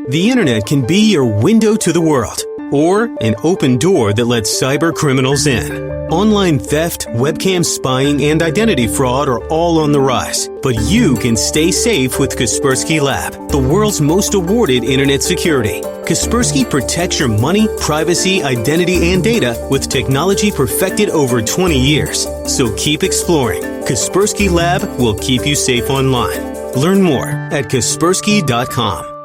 The internet can be your window to the world, or an open door that lets cyber criminals in. Online theft, webcam spying, and identity fraud are all on the rise. But you can stay safe with Kaspersky Lab, the world's most awarded internet security. Kaspersky protects your money, privacy, identity, and data with technology perfected over 20 years. So keep exploring. Kaspersky Lab will keep you safe online. Learn more at Kaspersky.com.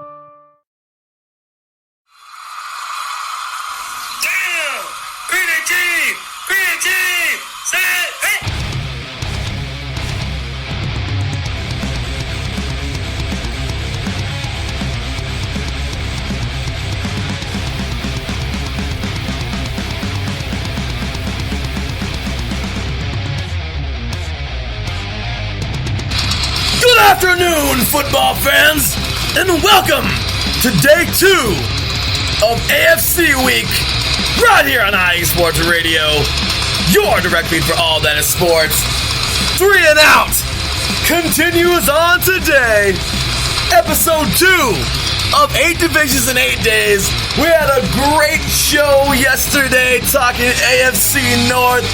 Good afternoon, football fans, and welcome to day 2 of AFC Week, right here on IE Sports Radio, your direct feed for all that is sports. 3 and Out continues on today, episode 2 of 8 divisions in 8 days. We had a great show yesterday talking AFC North.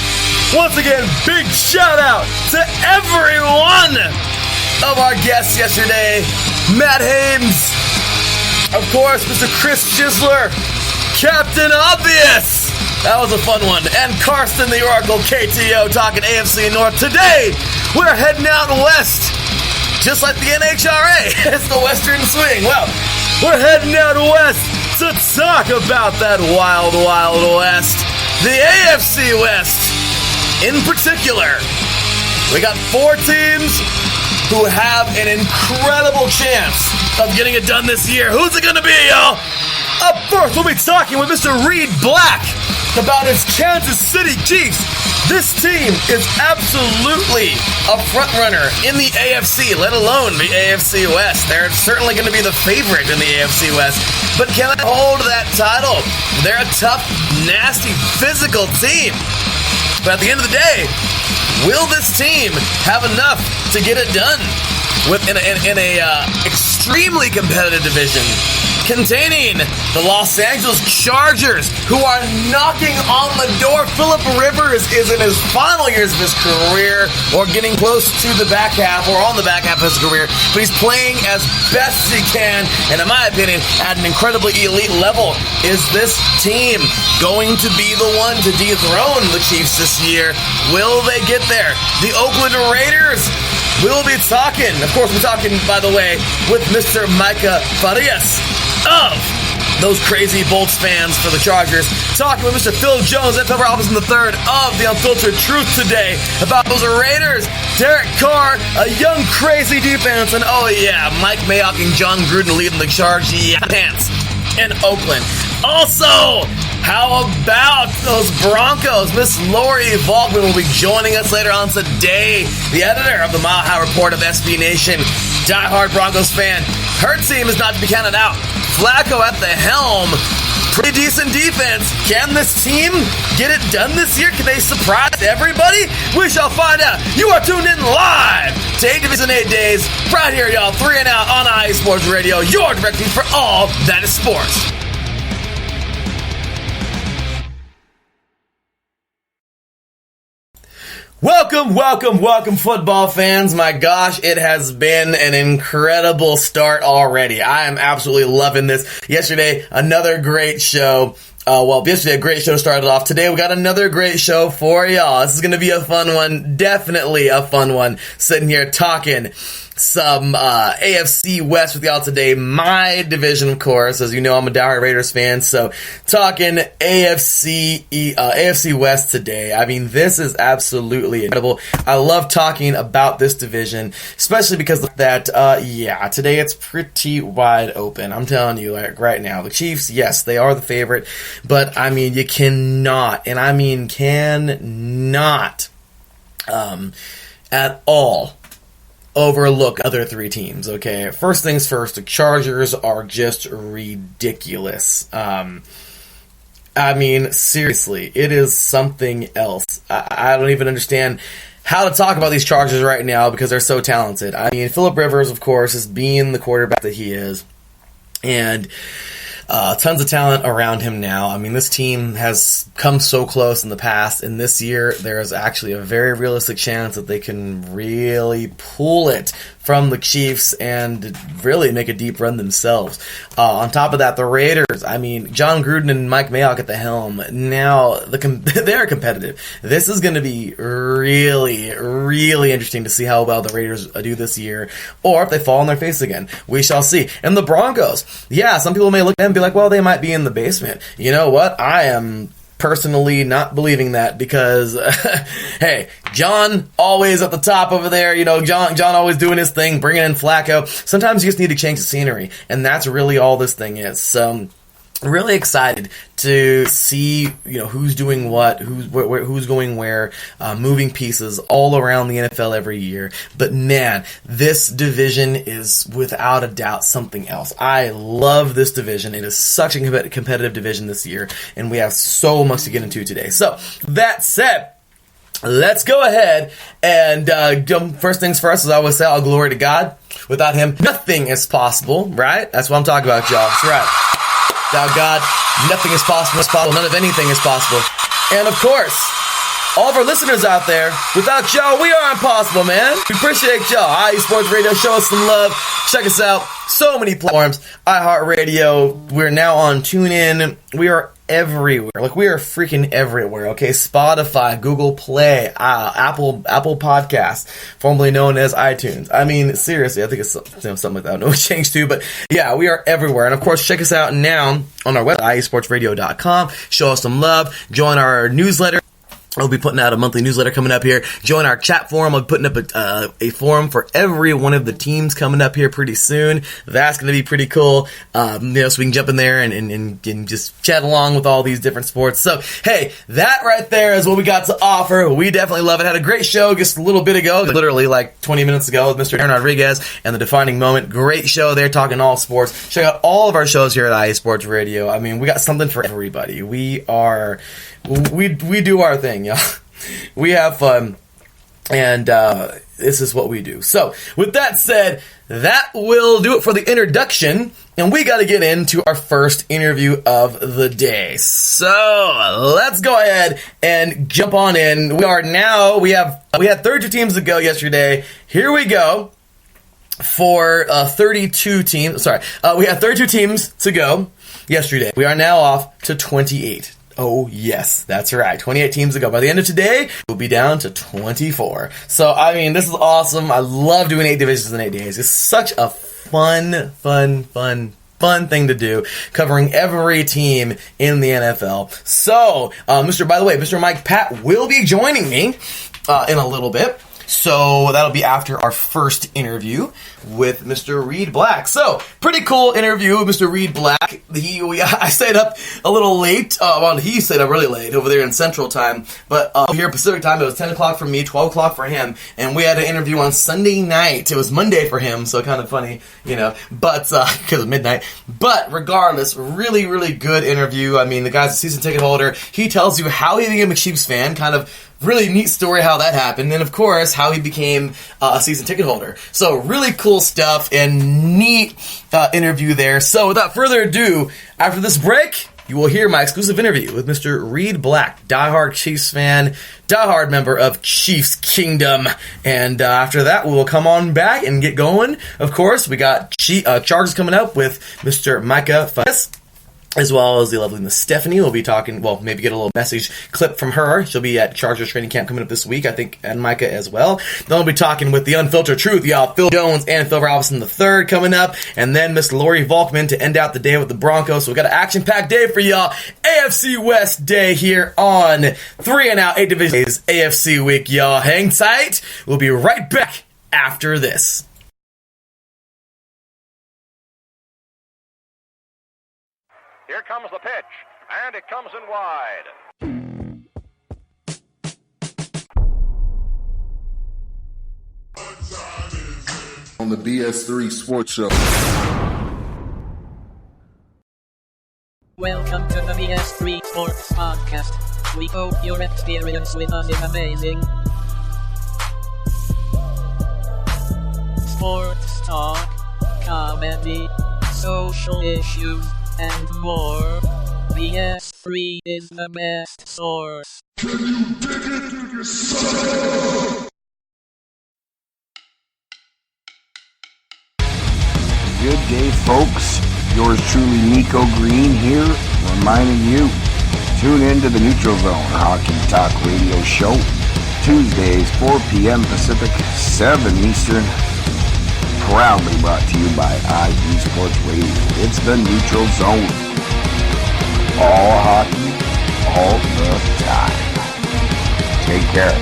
Once again, big shout out to everyone of our guests yesterday. Matt Hames, of course, Mr. Chris Chisler, Captain Obvious, that was a fun one, and Karsten the Oracle KTO talking AFC North. Today, we're heading out west, just like the NHRA. It's the Western Swing. Well, we're heading out west to talk about that wild, wild west, the AFC West in particular. We got 4 teams who have an incredible chance of getting it done this year. Who's it gonna be, y'all? Up first, we'll be talking with Mr. Reed Black about his Kansas City Chiefs. This team is absolutely a frontrunner in the AFC, let alone the AFC West. They're certainly going to be the favorite in the AFC West. But can they hold that title? They're a tough, nasty, physical team. But at the end of the day, will this team have enough to get it done in a extremely competitive division containing the Los Angeles Chargers, who are knocking on the door? Phillip Rivers is in his final years of his career, or getting close to the back half, or on the back half of his career, but he's playing as best as he can, and in my opinion, at an incredibly elite level. Is this team going to be the one to dethrone the Chiefs this year? Will they get there? The Oakland Raiders. We'll be talking, of course, we're talking, by the way, with Mr. Micah Farias of those crazy Bolts fans for the Chargers. Talking with Mr. Phil Jones, NFL Robinson III of The Unfiltered Truth today about those Raiders, Derek Carr, a young crazy defense, and oh yeah, Mike Mayock and John Gruden leading the charge, pants in Oakland. Also, how about those Broncos? Miss Lori Volkman will be joining us later on today, the editor of the Mile High Report of SB Nation, diehard Broncos fan. Her team is not to be counted out. Flacco at the helm. Pretty decent defense. Can this team get it done this year? Can they surprise everybody? We shall find out. You are tuned in live to 8 Divisions in 8 Days. Right here, y'all. 3 and Out on IE Sports Radio. Your direct feed for all that is sports. Welcome, football fans. My gosh, it has been an incredible start already. I am absolutely loving this. Yesterday, another great show. Yesterday, a great show started off. Today, we got another great show for y'all. This is going to be a fun one. Definitely a fun one. Sitting here talking some AFC West with y'all today. My division, of course. As you know, I'm a diehard Raiders fan, so talking AFC West today. I mean, this is absolutely incredible. I love talking about this division, especially because of that, today it's pretty wide open. I'm telling you, like, right now. The Chiefs, yes, they are the favorite, but, I mean, you cannot at all overlook other 3 teams, okay? First things first, the Chargers are just ridiculous. I mean, seriously, it is something else. I don't even understand how to talk about these Chargers right now because they're so talented. I mean, Phillip Rivers, of course, is being the quarterback that he is. And tons of talent around him now. I mean, this team has come so close in the past, and this year there is actually a very realistic chance that they can really pull it from the Chiefs and really make a deep run themselves. On top of that, the Raiders, I mean, John Gruden and Mike Mayock at the helm, now they are competitive. This is going to be really, really interesting to see how well the Raiders do this year, or if they fall on their face again. We shall see. And the Broncos, yeah, some people may look at them and be like, well, they might be in the basement. You know what? I am personally not believing that because, hey, John always at the top over there. You know, John always doing his thing, bringing in Flacco. Sometimes you just need to change the scenery, and that's really all this thing is. So, really excited to see, who's doing what, who's going where, moving pieces all around the NFL every year. But man, this division is without a doubt something else. I love this division. It is such a competitive division this year, and we have so much to get into today. So, that said, let's go ahead and first things first, as I always say, all glory to God. Without Him, nothing is possible, right? That's what I'm talking about, y'all. That's right. Without God, nothing is possible. None of anything is possible. And of course, all of our listeners out there, without y'all, we are impossible, man. We appreciate y'all. IE Sports Radio, show us some love. Check us out. So many platforms. iHeartRadio. We're now on TuneIn. We are everywhere. Like, we are freaking everywhere, okay? Spotify, Google Play, Apple Podcasts, formerly known as iTunes. I mean, seriously, I think it's something like that. I don't know what it changed to, but yeah, we are everywhere. And of course, check us out now on our website, iesportsradio.com. Show us some love. Join our newsletter. I'll be putting out a monthly newsletter coming up here. Join our chat forum. I'll be putting up a forum for every one of the teams coming up here pretty soon. That's going to be pretty cool. So we can jump in there and just chat along with all these different sports. So, hey, that right there is what we got to offer. We definitely love it. Had a great show just a little bit ago, literally like 20 minutes ago with Mr. Aaron Rodriguez and The Defining Moment. Great show there talking all sports. Check out all of our shows here at IE Sports Radio. I mean, we got something for everybody. We do our thing, y'all. We have fun, and this is what we do. So, with that said, that will do it for the introduction, and we got to get into our first interview of the day. So, let's go ahead and jump on in. We had 32 teams to go yesterday. Here we go for 32 teams. Sorry, we had 32 teams to go yesterday. We are now off to 28. Oh, yes, that's right. 28 teams to go. By the end of today, we'll be down to 24. So, I mean, this is awesome. I love doing 8 divisions in 8 days. It's such a fun thing to do, covering every team in the NFL. So, Mr. Mike Pat will be joining me in a little bit. So that'll be after our first interview with Mr. Reed Black. So, pretty cool interview with Mr. Reed Black. I stayed up a little late. He stayed up really late over there in Central Time. But here in Pacific Time, it was 10 o'clock for me, 12 o'clock for him. And we had an interview on Sunday night. It was Monday for him, so kind of funny, but because of midnight. But regardless, really, really good interview. I mean, the guy's a season ticket holder. He tells you how he became a Chiefs fan, kind of really neat story how that happened, and of course, how he became a season ticket holder. So, really cool stuff and neat interview there. So, without further ado, after this break, you will hear my exclusive interview with Mr. Reed Black, diehard Chiefs fan, diehard member of Chiefs Kingdom. And after that, we will come on back and get going. Of course, we got Chargers coming up with Mr. Micah Fuss, as well as the lovely Miss Stephanie. We'll be talking, maybe get a little message clip from her. She'll be at Chargers training camp coming up this week, I think, and Micah as well. Then we'll be talking with the Unfiltered Truth, y'all, Phil Jones and Phil Robinson III coming up, and then Miss Lori Volkman to end out the day with the Broncos. So we got an action-packed day for y'all. AFC West day here on 3 and Out, 8 Divisions AFC week, y'all. Hang tight. We'll be right back after this. Here comes the pitch, and it comes in wide. On the BS3 Sports Show. Welcome to the BS3 Sports Podcast. We hope your experience with us is amazing. Sports talk, comedy, social issues, and more. BS3 is the best source. Can you dig it, son? Good day, folks. Yours truly, Nico Green here, reminding you, tune in to the Neutral Zone Hockey Talk Radio Show, Tuesdays, 4 p.m. Pacific, 7 Eastern, proudly brought to you by IE Sports Radio. It's the Neutral Zone. All hockey, all the time. Take care.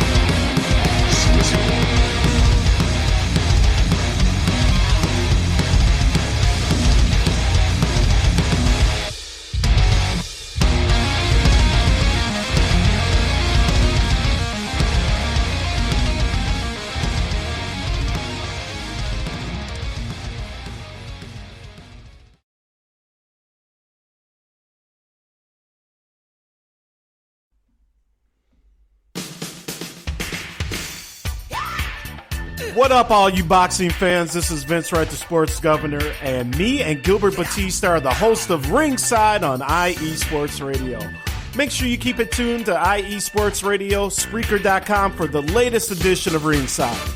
See you soon. What up, all you boxing fans? This is Vince Wright, the sports governor, and me and Gilbert Batista are the host of Ringside on IE Sports Radio. Make sure you keep it tuned to IE Sports Radio, Spreaker.com for the latest edition of Ringside.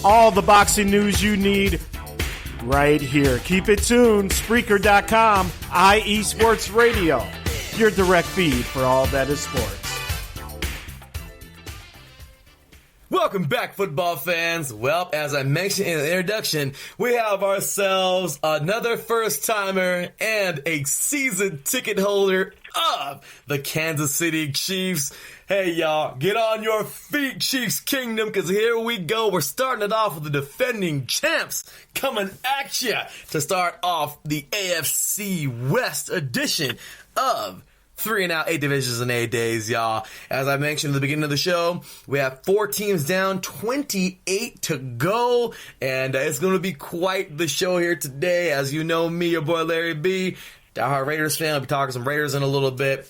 All the boxing news you need right here. Keep it tuned, Spreaker.com, IE Sports Radio, your direct feed for all that is sports. Welcome back, football fans. Well, as I mentioned in the introduction, we have ourselves another first-timer and a season ticket holder of the Kansas City Chiefs. Hey, y'all, get on your feet, Chiefs Kingdom, because here we go. We're starting it off with the defending champs coming at you to start off the AFC West edition of 3 and Out, 8 divisions in 8 days, y'all. As I mentioned at the beginning of the show, we have 4 teams down, 28 to go, and it's going to be quite the show here today. As you know me, your boy Larry B, diehard Raiders fan. I'll be talking some Raiders in a little bit.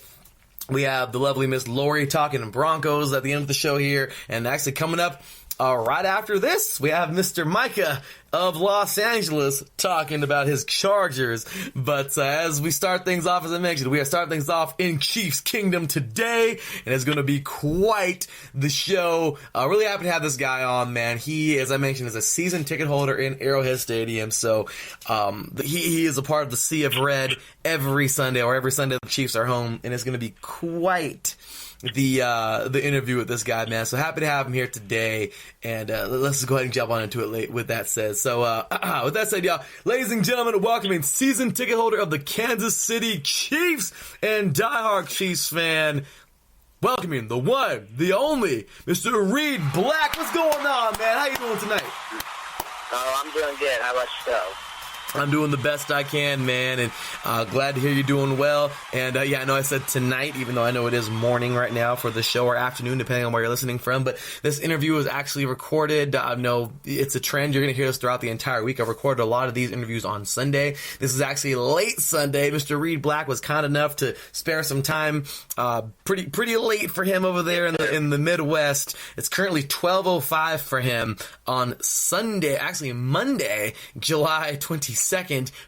We have the lovely Miss Lori talking Broncos at the end of the show here, and actually coming up right after this, we have Mr. Micah of Los Angeles talking about his Chargers. But as we start things off, as I mentioned, we are starting things off in Chiefs Kingdom today, and it's going to be quite the show. Really happy to have this guy on, man. He, as I mentioned, is a season ticket holder in Arrowhead Stadium, so he is a part of the Sea of Red every Sunday, or every Sunday the Chiefs are home, and it's going to be quite the interview with this guy, man. So happy to have him here today, and let's just go ahead and jump on into it with that said. So with that said, y'all, ladies and gentlemen, welcoming season ticket holder of the Kansas City Chiefs and diehard Chiefs fan, welcoming the one, the only, Mr. Reed Black. What's going on, man? How you doing tonight? Oh, I'm doing good. How about yourself? I'm doing the best I can, man, and glad to hear you're doing well. And yeah, I know I said tonight, even though I know it is morning right now for the show, or afternoon, depending on where you're listening from. But this interview was actually recorded. I know it's a trend. You're going to hear this throughout the entire week. I've recorded a lot of these interviews on Sunday. This is actually late Sunday. Mr. Reed Black was kind enough to spare some time. Pretty late for him over there in the Midwest. It's currently 12:05 for him on Sunday, actually Monday, July 22nd.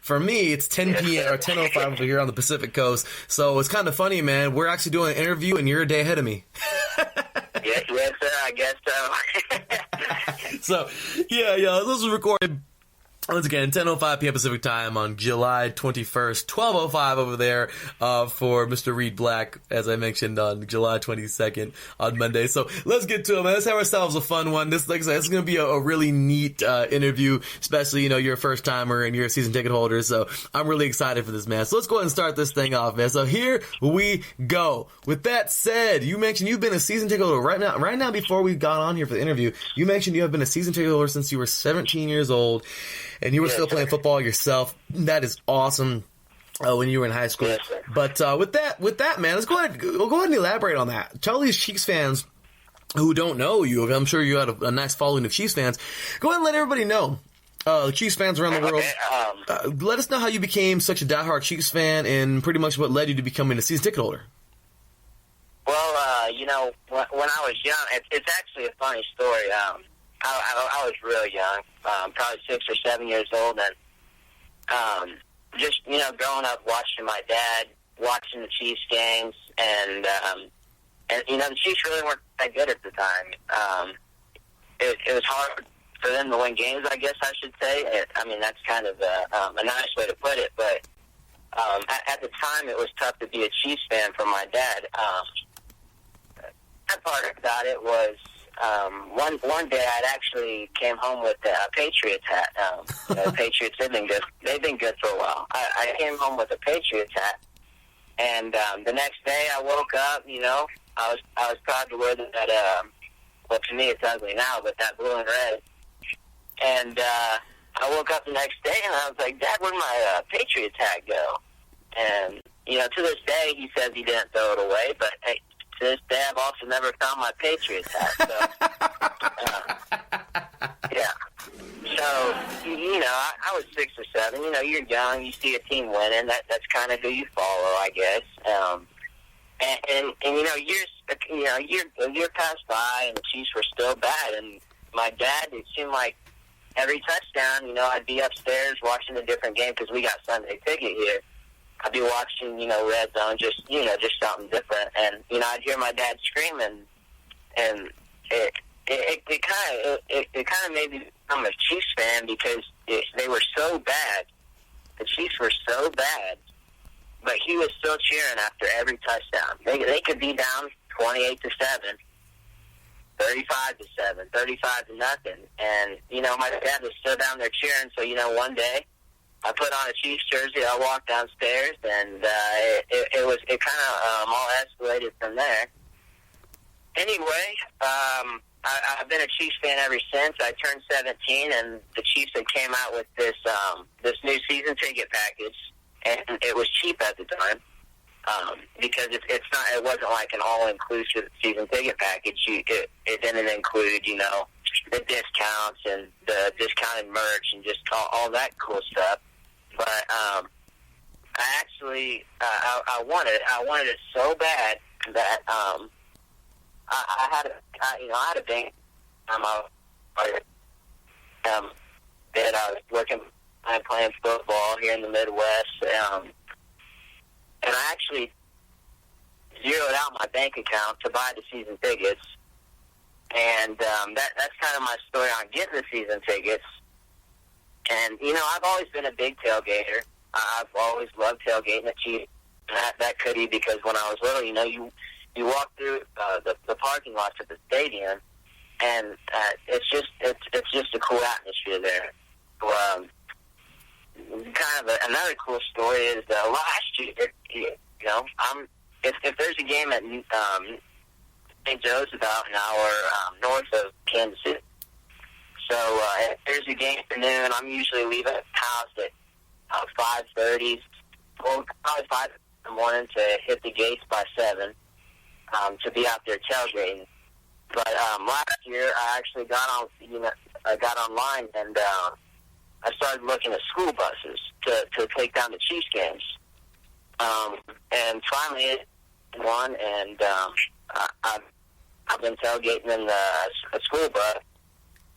For me, it's 10 p.m. or 10:05 over here on the Pacific Coast. So it's kind of funny, man. We're actually doing an interview, and you're a day ahead of me. Yes, sir. I guess so. So, yeah, this was recorded once again, 10:05 p.m. Pacific time on July 21st, 12:05 over there for Mr. Reed Black, as I mentioned, on July 22nd on Monday. So let's get to it, man. Let's have ourselves a fun one. This, like I said, it's going to be a really neat interview, especially, you're a first-timer and you're a season ticket holder, so I'm really excited for this, man. So let's go ahead and start this thing off, man. So here we go. With that said, you mentioned you've been a season ticket holder right now before we got on here for the interview. You mentioned you have been a season ticket holder since you were 17 years old. And you were still playing football yourself. That is awesome. When you were in high school. Yes, But with that, man, we'll go ahead and elaborate on that. Tell these Chiefs fans who don't know you, I'm sure you had a nice following of Chiefs fans. Go ahead and let everybody know. Chiefs fans around the world. Let us know how you became such a diehard Chiefs fan, and pretty much what led you to becoming a season ticket holder. Well, when I was young, it's actually a funny story. I was really young, probably 6 or 7 years old, and just, growing up watching my dad, watching the Chiefs games, and the Chiefs really weren't that good at the time. It was hard for them to win games, I guess I should say. That's kind of a nice way to put it, but at the time it was tough to be a Chiefs fan for my dad. That part about it was one day I'd actually came home with a Patriots hat. The Patriots, they've been good for a while. I came home with a Patriots hat, and the next day I woke up, I was proud to wear that, well, to me it's ugly now, but that blue and red. And I woke up the next day and I was like, Dad, where'd my Patriots hat go? And, to this day he says he didn't throw it away, but hey, to this day I've also never found my Patriots hat. So, yeah. So, I was 6 or 7. You're young, you see a team winning, that's kind of who you follow, I guess. Year passed by and the Chiefs were still bad, and my dad, it seemed like every touchdown, I'd be upstairs watching a different game because we got Sunday ticket here. I'd be watching, Red Zone, just something different, and I'd hear my dad screaming, and it kind of made me become a Chiefs fan because they were so bad. The Chiefs were so bad, but he was still cheering after every touchdown. They could be down 28-7, 35-7, 35-0, and my dad was still down there cheering. So one day I put on a Chiefs jersey. I walked downstairs, and it kind of all escalated from there. Anyway, I've been a Chiefs fan ever since. I turned 17, and the Chiefs had came out with this new season ticket package, and it was cheap at the time because it wasn't like an all-inclusive season ticket package. It didn't include the discounts and the discounted merch and just all that cool stuff. But I actually I wanted it so bad that I had a bank that I was working and playing football here in the Midwest, and I actually zeroed out my bank account to buy the season tickets, and that's kind of my story on getting the season tickets. And I've always been a big tailgater. I've always loved tailgating at Chiefs. That could be because when I was little, you walk through the parking lots at the stadium, and it's just a cool atmosphere there. Kind of another cool story is last year, if there's a game at St. Joe's about an hour north of Kansas City. So if there's a game at noon, I'm usually leaving the house at 5:30, probably 5 in the morning to hit the gates by 7 to be out there tailgating. But last year, I actually got online and I started looking at school buses to take down the Chiefs games. And finally, one, and I've been tailgating in a school bus.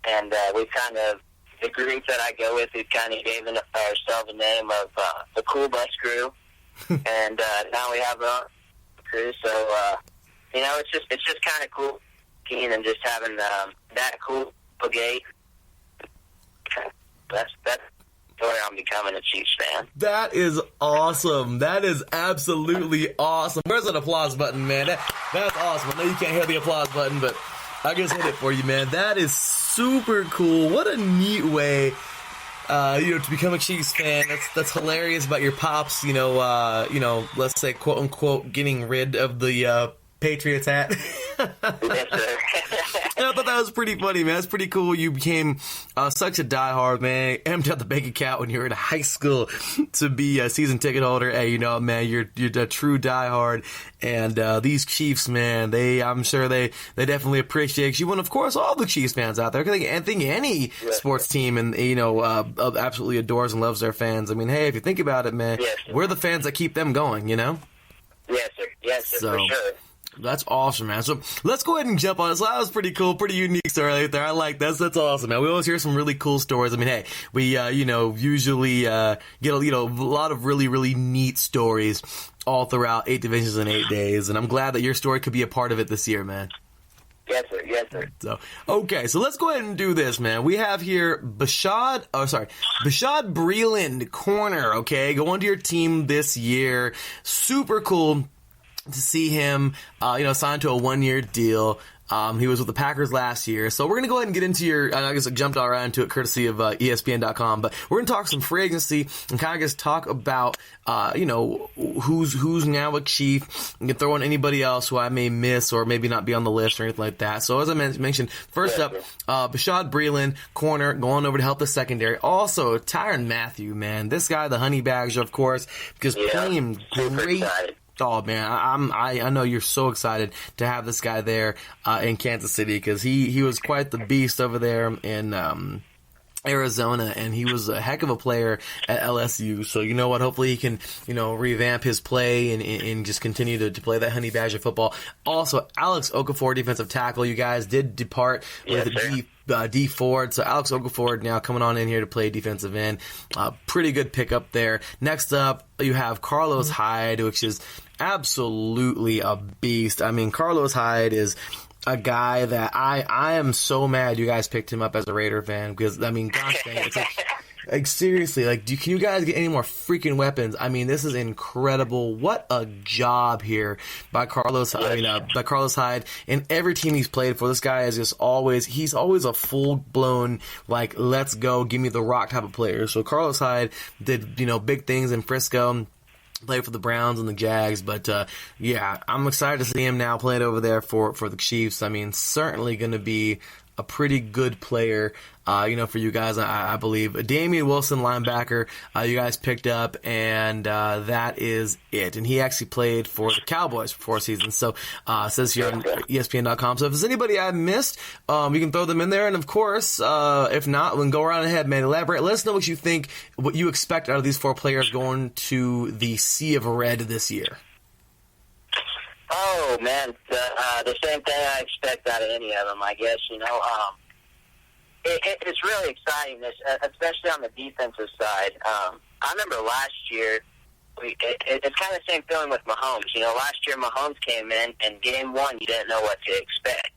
And we've kind of, the group that I go with, we've kind of given ourselves a name of the Cool Bus Crew. And now we have a crew. So, it's just kind of cool and just having that cool gate. That's where I'm becoming a Chiefs fan. That is awesome. That is absolutely awesome. Where's that applause button, man? That's awesome. I know you can't hear the applause button, but I just hit it for you, man. That is super cool. What a neat way, to become a Chiefs fan. That's hilarious about your pops. Let's say quote unquote getting rid of the Patriots hat. Yes, sir. I thought that was pretty funny, man. That's pretty cool. You became such a diehard, man. Emptied out the bank account when you were in high school to be a season ticket holder. Hey, man, you're a true diehard. And these Chiefs, man, I'm sure they definitely appreciate you. And of course, all the Chiefs fans out there. I think any sports team and absolutely adores and loves their fans. I mean, hey, if you think about it, man, we're the fans that keep them going. Yes, sir. Yes, sir, for sure. That's awesome, man. So let's go ahead and jump on it. So that was pretty cool, pretty unique story right there. I like that. That's awesome, man. We always hear some really cool stories. I mean, hey, we, usually, get, a lot of really, really neat stories all throughout 8 divisions in 8 days. And I'm glad that your story could be a part of it this year, man. Yes, sir. Yes, sir. So, okay, so let's go ahead and do this, man. We have here Bashad Breeland, corner, okay, going to your team this year. Super cool to see him, signed to a 1-year deal. He was with the Packers last year. So we're going to go ahead and get into I guess I jumped all around into it courtesy of ESPN.com, but we're going to talk some free agency and kind of just talk about, who's now a Chief. You can throw in anybody else who I may miss or maybe not be on the list or anything like that. So as I mentioned, first up, Bashad Breeland, corner, going over to help the secondary. Also, Tyrann Mathieu, man. This guy, the Honey Badger, of course, because playing great. Oh man, I know you're so excited to have this guy there in Kansas City because he was quite the beast over there in Arizona, and he was a heck of a player at LSU. So you know what? Hopefully he can revamp his play and just continue to play that Honey Badger football. Also, Alex Okafor, defensive tackle. You guys did depart with D Ford. So Alex Okafor now coming on in here to play defensive end. Pretty good pickup there. Next up, you have Carlos Hyde, which is absolutely a beast. I mean, Carlos Hyde is a guy that I am so mad you guys picked him up as a Raider fan because, I mean, gosh dang it, it's like seriously, like, can you guys get any more freaking weapons? I mean, this is incredible. What a job here by Carlos Hyde and every team he's played for. This guy is he's always a full-blown, like, let's go, give me the rock type of player. So Carlos Hyde did, big things in Frisco. Played for the Browns and the Jags, but I'm excited to see him now playing over there for the Chiefs. I mean, certainly going to be a pretty good player, for you guys, I believe. Damian Wilson, linebacker, you guys picked up, and that is it. And he actually played for the Cowboys for 4 seasons. So it says here on ESPN.com. So if there's anybody I missed, you can throw them in there. And of course, if not, we can go around ahead, man. Elaborate. Let us know what you think, what you expect out of these 4 players going to the Sea of Red this year. Oh, man, the same thing I expect out of any of them, I guess. It's really exciting, especially on the defensive side. I remember last year, it's kind of the same feeling with Mahomes. Last year Mahomes came in, and game 1, you didn't know what to expect.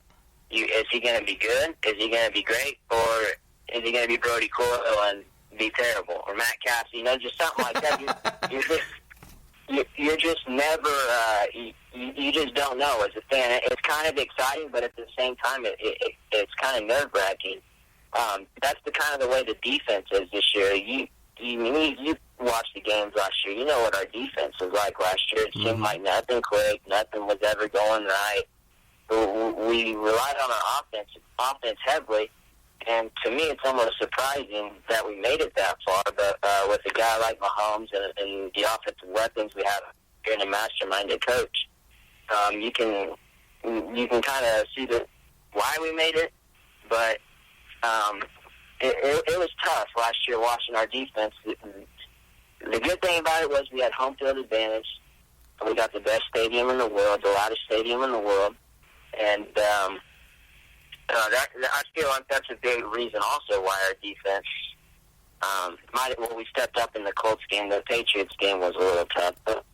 Is he going to be good? Is he going to be great? Or is he going to be Brody Coyle and be terrible? Or Matt Cassie, just something like that. You're just never, you just don't know as a fan. It's kind of exciting, but at the same time, it's kind of nerve-wracking. That's the kind of the way the defense is this year. You watched the games last year. You know what our defense was like last year. It seemed like nothing clicked, nothing was ever going right. We relied on our offense heavily. And to me, it's almost surprising that we made it that far. But with a guy like Mahomes and the offensive weapons we have here in a masterminded coach, you can kind of see why we made it. But it was tough last year watching our defense. The good thing about it was we had home field advantage. We got the best stadium in the world, the loudest stadium in the world, and I feel like that's a big reason also why our defense we stepped up in the Colts game. The Patriots game was a little tough. But,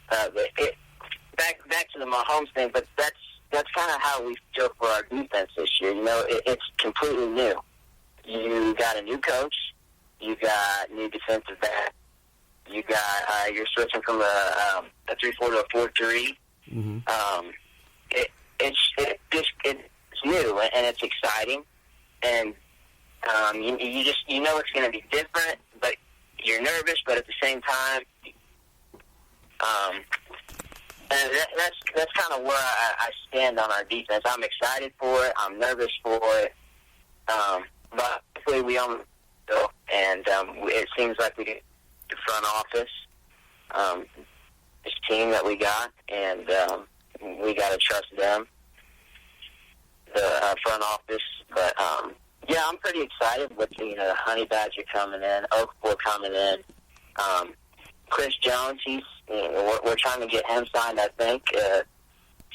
back to the Mahomes thing, but that's kind of how we feel for our defense this year. It's completely new. You got a new coach. You got new defensive back. You got you're switching from a 3-4 to a 4-3. Mm-hmm. It's new and it's exciting, and you know it's going to be different, but you're nervous. But at the same time, and that's kind of where I stand on our defense. I'm excited for it. I'm nervous for it. But hopefully we own it, and it seems like we get the front office, this team that we got, and we got to trust them, the front office. But I'm pretty excited with the Honey Badger coming in, Okafor coming in, Chris Jones. We're trying to get him signed, I think,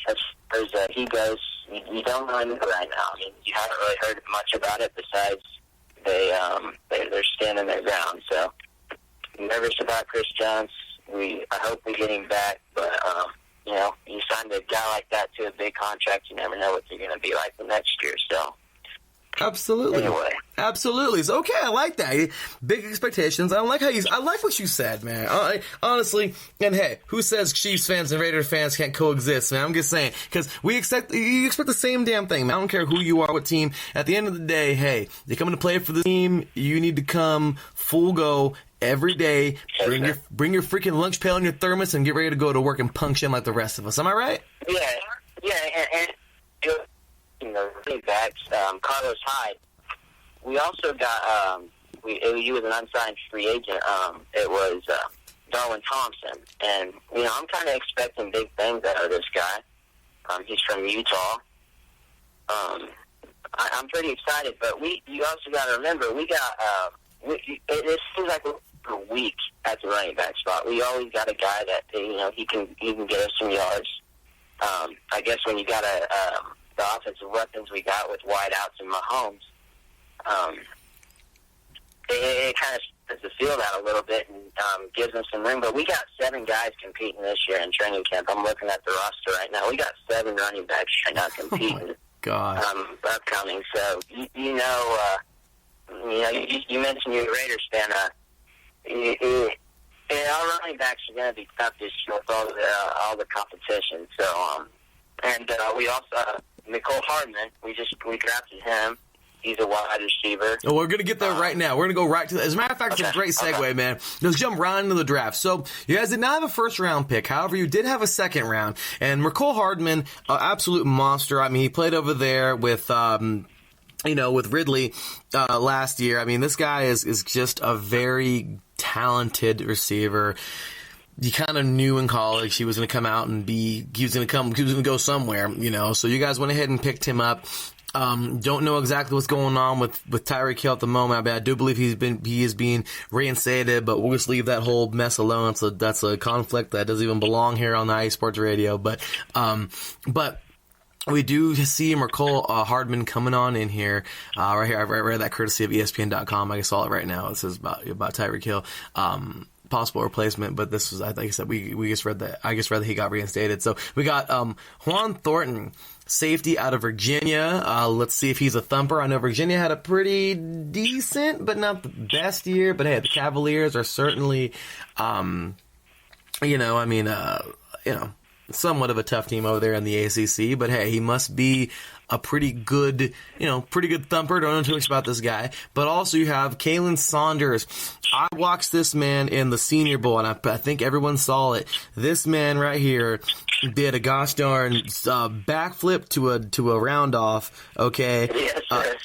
as far as he goes, you don't really know right now. I mean, you haven't really heard much about it besides they're standing their ground. So nervous about Chris Jones. I hope we get him back, but you signed a guy like that to a big contract. You never know what you're going to be like the next year. So. Absolutely. Anyway. Absolutely. So, okay, I like that. Big expectations. I like what you said, man. Honestly, and hey, who says Chiefs fans and Raiders fans can't coexist, man? I'm just saying, because you expect the same damn thing, man. I don't care who you are, what team. At the end of the day, hey, you're coming to play for the team, you need to come full go every day. Bring your freaking lunch pail and your thermos and get ready to go to work and punch in like the rest of us. Am I right? Yeah, and running backs, Carlos Hyde. We also got he was an unsigned free agent. It was Darwin Thompson, and I'm kind of expecting big things out of this guy. He's from Utah. I'm pretty excited, but you also got to remember we got it seems like we're weak at the running back spot. We always got a guy that he can get us some yards. I guess when you got the offensive weapons we got with wideouts and Mahomes, it kind of spreads the field out a little bit and gives them some room. But we got 7 guys competing this year in training camp. I'm looking at the roster right now. We got 7 running backs right now competing. Oh God. Upcoming. So you mentioned you're a Raiders fan. Our running backs are going to be tough this year with all the competition. So and we also Nicole Hardman. We drafted him. He's a wide receiver. Oh, we're going to get there right now. We're going to go right to that. As a matter of fact, it's a great segue, man. Let's jump right into the draft. So, you guys did not have a first-round pick. However, you did have a second round. And Nicole Hardman, absolute monster. I mean, he played over there with Ridley last year. I mean, this guy is just a very talented receiver. You kind of knew in college he was going to come out and he was going to go somewhere, So you guys went ahead and picked him up. Don't know exactly what's going on with Tyreek Hill at the moment. I mean, I do believe he is being reinstated, but we'll just leave that whole mess alone. So that's a conflict that doesn't even belong here on the IE Sports Radio. But we do see Nicole Hardman coming on in here, right here. I read that courtesy of ESPN.com. I saw it right now. It says about Tyreek Hill. Possible replacement, but this was, like I said, we just read that. I just read that he got reinstated. So we got Juan Thornton, safety out of Virginia. Let's see if he's a thumper. I know Virginia had a pretty decent, but not the best year. But hey, the Cavaliers are certainly, somewhat of a tough team over there in the ACC. But hey, he must be a pretty good thumper. Don't know too much about this guy. But also you have Kalen Saunders. I watched this man in the Senior Bowl, and I think everyone saw it. This man right here did a gosh darn backflip to a round off. Okay,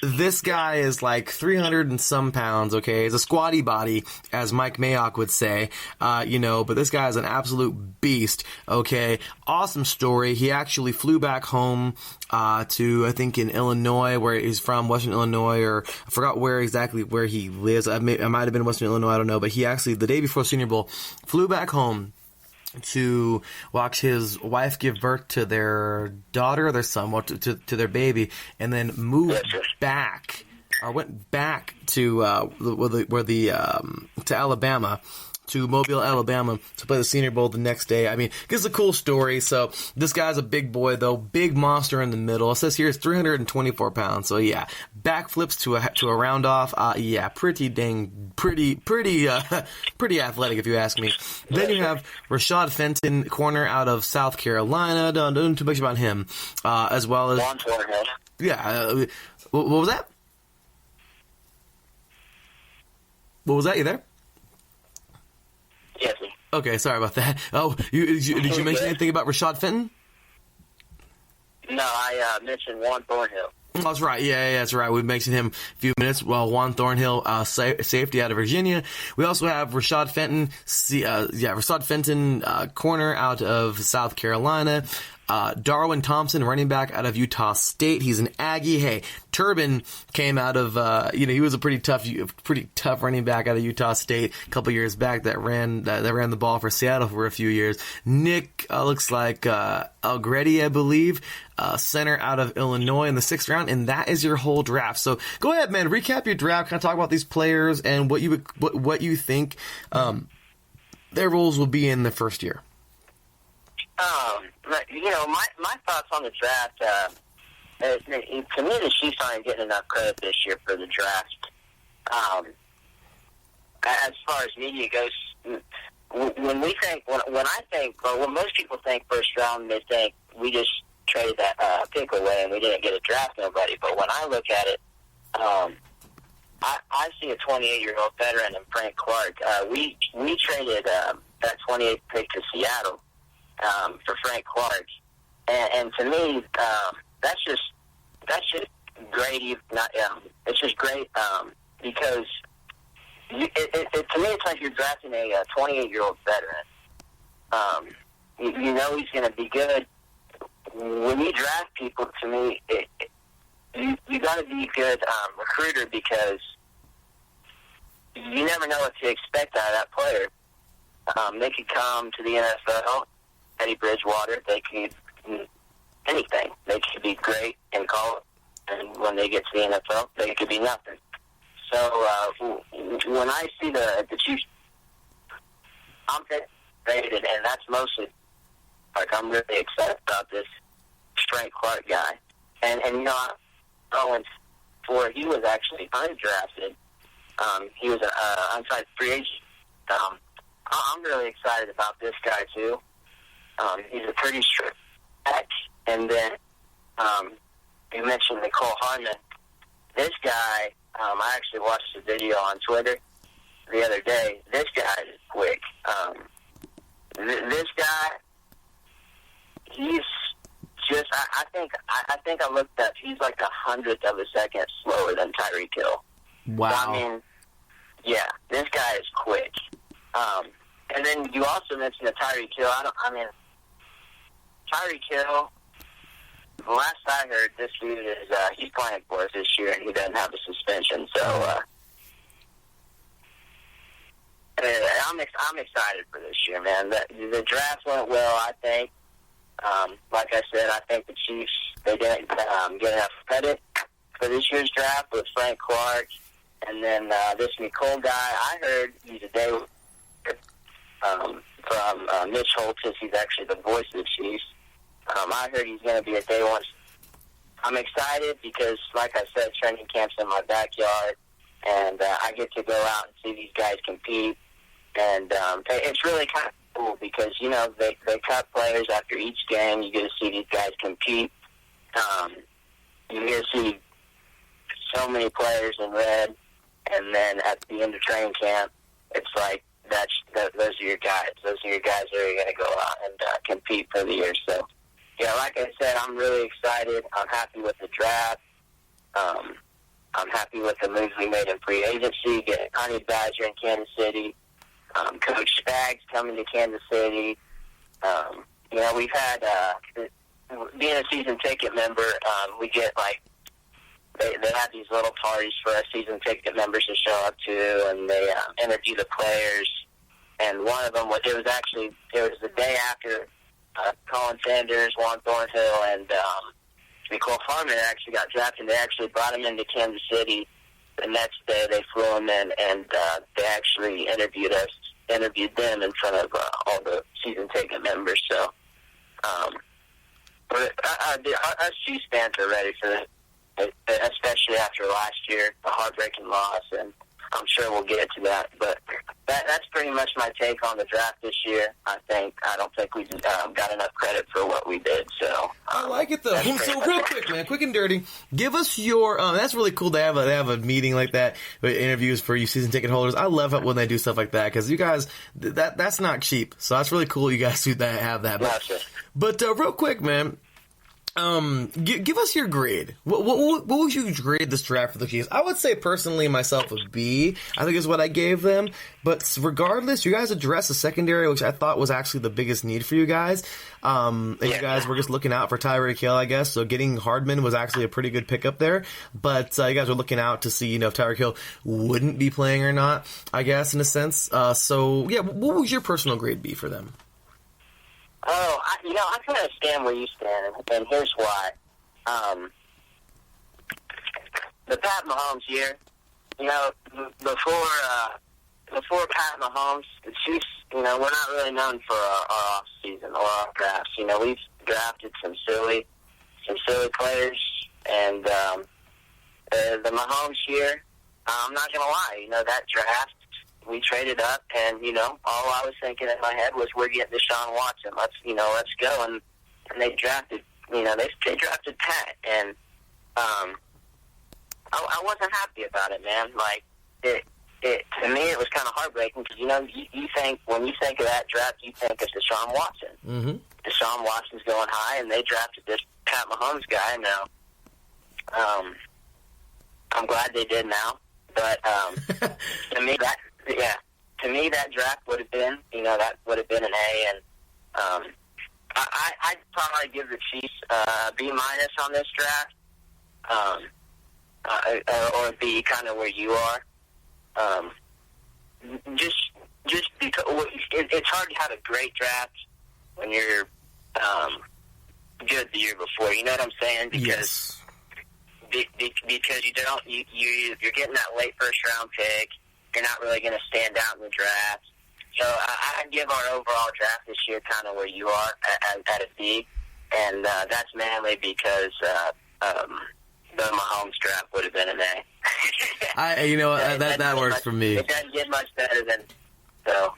this guy is like 300 and some pounds. Okay, he's a squatty body, as Mike Mayock would say. But this guy is an absolute beast. Okay, awesome story. He actually flew back home to, I think, in Illinois, where he's from, Western Illinois, or I forgot where he lives. I might have been Western Illinois, I don't know, but he actually, the day before Senior Bowl, flew back home to watch his wife give birth to their daughter, or their son, to their baby, and then moved back, or went back to to Alabama, to Mobile, Alabama, to play the Senior Bowl the next day. I mean, it's a cool story. So this guy's a big boy, though, big monster in the middle. It says here it's 324 pounds. So yeah, backflips to a round off. Pretty athletic, if you ask me. Then you have Rashad Fenton, corner out of South Carolina. Don't know too much about him, as well as what was that? What was that? You there? Yes. Okay, sorry about that. Oh, did you mention anything about Rashad Fenton? No, I mentioned Juan Thornhill. Oh, that's right. Yeah, that's right. We mentioned him a few minutes. Well, Juan Thornhill, safety out of Virginia. We also have Rashad Fenton, corner out of South Carolina. Darwin Thompson, running back out of Utah State. He's an Aggie. Hey, Turbin came out of, he was a pretty tough running back out of Utah State a couple years back that ran the ball for Seattle for a few years. Nick, looks like, Algretti, I believe, center out of Illinois in the 6th round, and that is your whole draft. So go ahead, man, recap your draft, kind of talk about these players and what you think, their roles will be in the first year. My thoughts on the draft, to me, the Chiefs aren't getting enough credit this year for the draft. As far as media goes, when most people think first round, they think we just traded that pick away and we didn't get to draft nobody. But when I look at it, I see a 28-year-old veteran in Frank Clark. We traded that 28th pick to Seattle for Frank Clark, and to me, that's just great. It's just great because to me, it's like you're drafting a 28-year-old veteran. You know he's going to be good. When you draft people, to me, you got to be a good recruiter because you never know what to expect out of that player. They could come to the NFL, Teddy Bridgewater. They could anything. They could be great in college, and when they get to the NFL, they could be nothing. So when I see the Chiefs, I'm excited, and that's mostly like I'm really excited about this Frank Clark guy. And going for he was actually undrafted. He was an unsigned free agent. I'm really excited about this guy too. He's a pretty strict back. And then you mentioned Nicole Harmon. This guy, I actually watched a video on Twitter the other day. This guy is quick. This guy, he's just. I think I looked up. He's like 1/100th of a second slower than Tyreek Hill. Wow. So, I mean, yeah, this guy is quick. And then you also mentioned Tyreek Hill. Tyreek Hill. The last I heard, this dude is he's playing for us this year, and he doesn't have a suspension. So I'm excited for this year, man. The draft went well, I think. Like I said, I think the Chiefs they didn't get enough credit for this year's draft with Frank Clark, and then this Nicole guy. I heard he's a day from Mitch Holtis. He's actually the voice of the Chiefs. I heard he's going to be a day one. I'm excited because, like I said, training camp's in my backyard, and I get to go out and see these guys compete. And it's really kind of cool because, they cut players after each game. You get to see these guys compete. You get to see so many players in red, and then at the end of training camp, it's like those are your guys. Those are your guys that are going to go out and compete for the year. So, yeah, like I said, I'm really excited. I'm happy with the draft. I'm happy with the moves we made in free agency, getting Honey Badger in Kansas City, Coach Spags coming to Kansas City. We've had, being a season ticket member, we get, they have these little parties for us season ticket members to show up to, and they interview the players. And one of them was the day after Colin Sanders, Juan Thornhill, and Nicole Harmon actually got drafted. They actually brought him into Kansas City. The next day they flew him in, and they actually interviewed them in front of all the season ticket members. So, us Chiefs fans are ready for it, especially after last year, the heartbreaking loss, and I'm sure we'll get to that. But that's pretty much my take on the draft this year. I don't think we got enough credit for what we did. So I like it though. So real quick, man, quick and dirty. Give us your. That's really cool. They have a meeting like that with interviews for you season ticket holders. I love it when they do stuff like that because you guys that's not cheap. So that's really cool. You guys do that, have that. Gotcha. But real quick, man. Give us your grade. What would you grade this draft for the Chiefs? I would say personally myself a B. I think is what I gave them. But regardless, you guys addressed the secondary, which I thought was actually the biggest need for you guys. And you guys were just looking out for Tyreek Hill, I guess. So getting Hardman was actually a pretty good pickup there. But you guys were looking out to see, if Tyreek Hill wouldn't be playing or not, I guess, in a sense. So yeah, what would your personal grade be for them? Oh, I kind of stand where you stand, and here's why. The Pat Mahomes year, before Pat Mahomes, the Chiefs, we're not really known for our off season or our drafts. We've drafted some silly players, and the Mahomes year, I'm not gonna lie, that draft. We traded up, and all I was thinking in my head was, we're getting Deshaun Watson. Let's go. And they drafted, they drafted Pat, and I wasn't happy about it, man. Like to me, it was kind of heartbreaking because you think when you think of that draft, you think of Deshaun Watson. Mm-hmm. Deshaun Watson's going high, and they drafted this Pat Mahomes guy. Now, I'm glad they did now, but to me that draft would have been, that would have been an A, and I'd probably give the Chiefs B- on this draft, or B, kind of where you are. Just because it's hard to have a great draft when you're good the year before. You know what I'm saying? Because because you're getting that late first round pick. You're not really going to stand out in the draft. So I'd give our overall draft this year kind of where you are at a B, and that's mainly because the Mahomes draft would have been an A. That works for me. It doesn't get much better than so.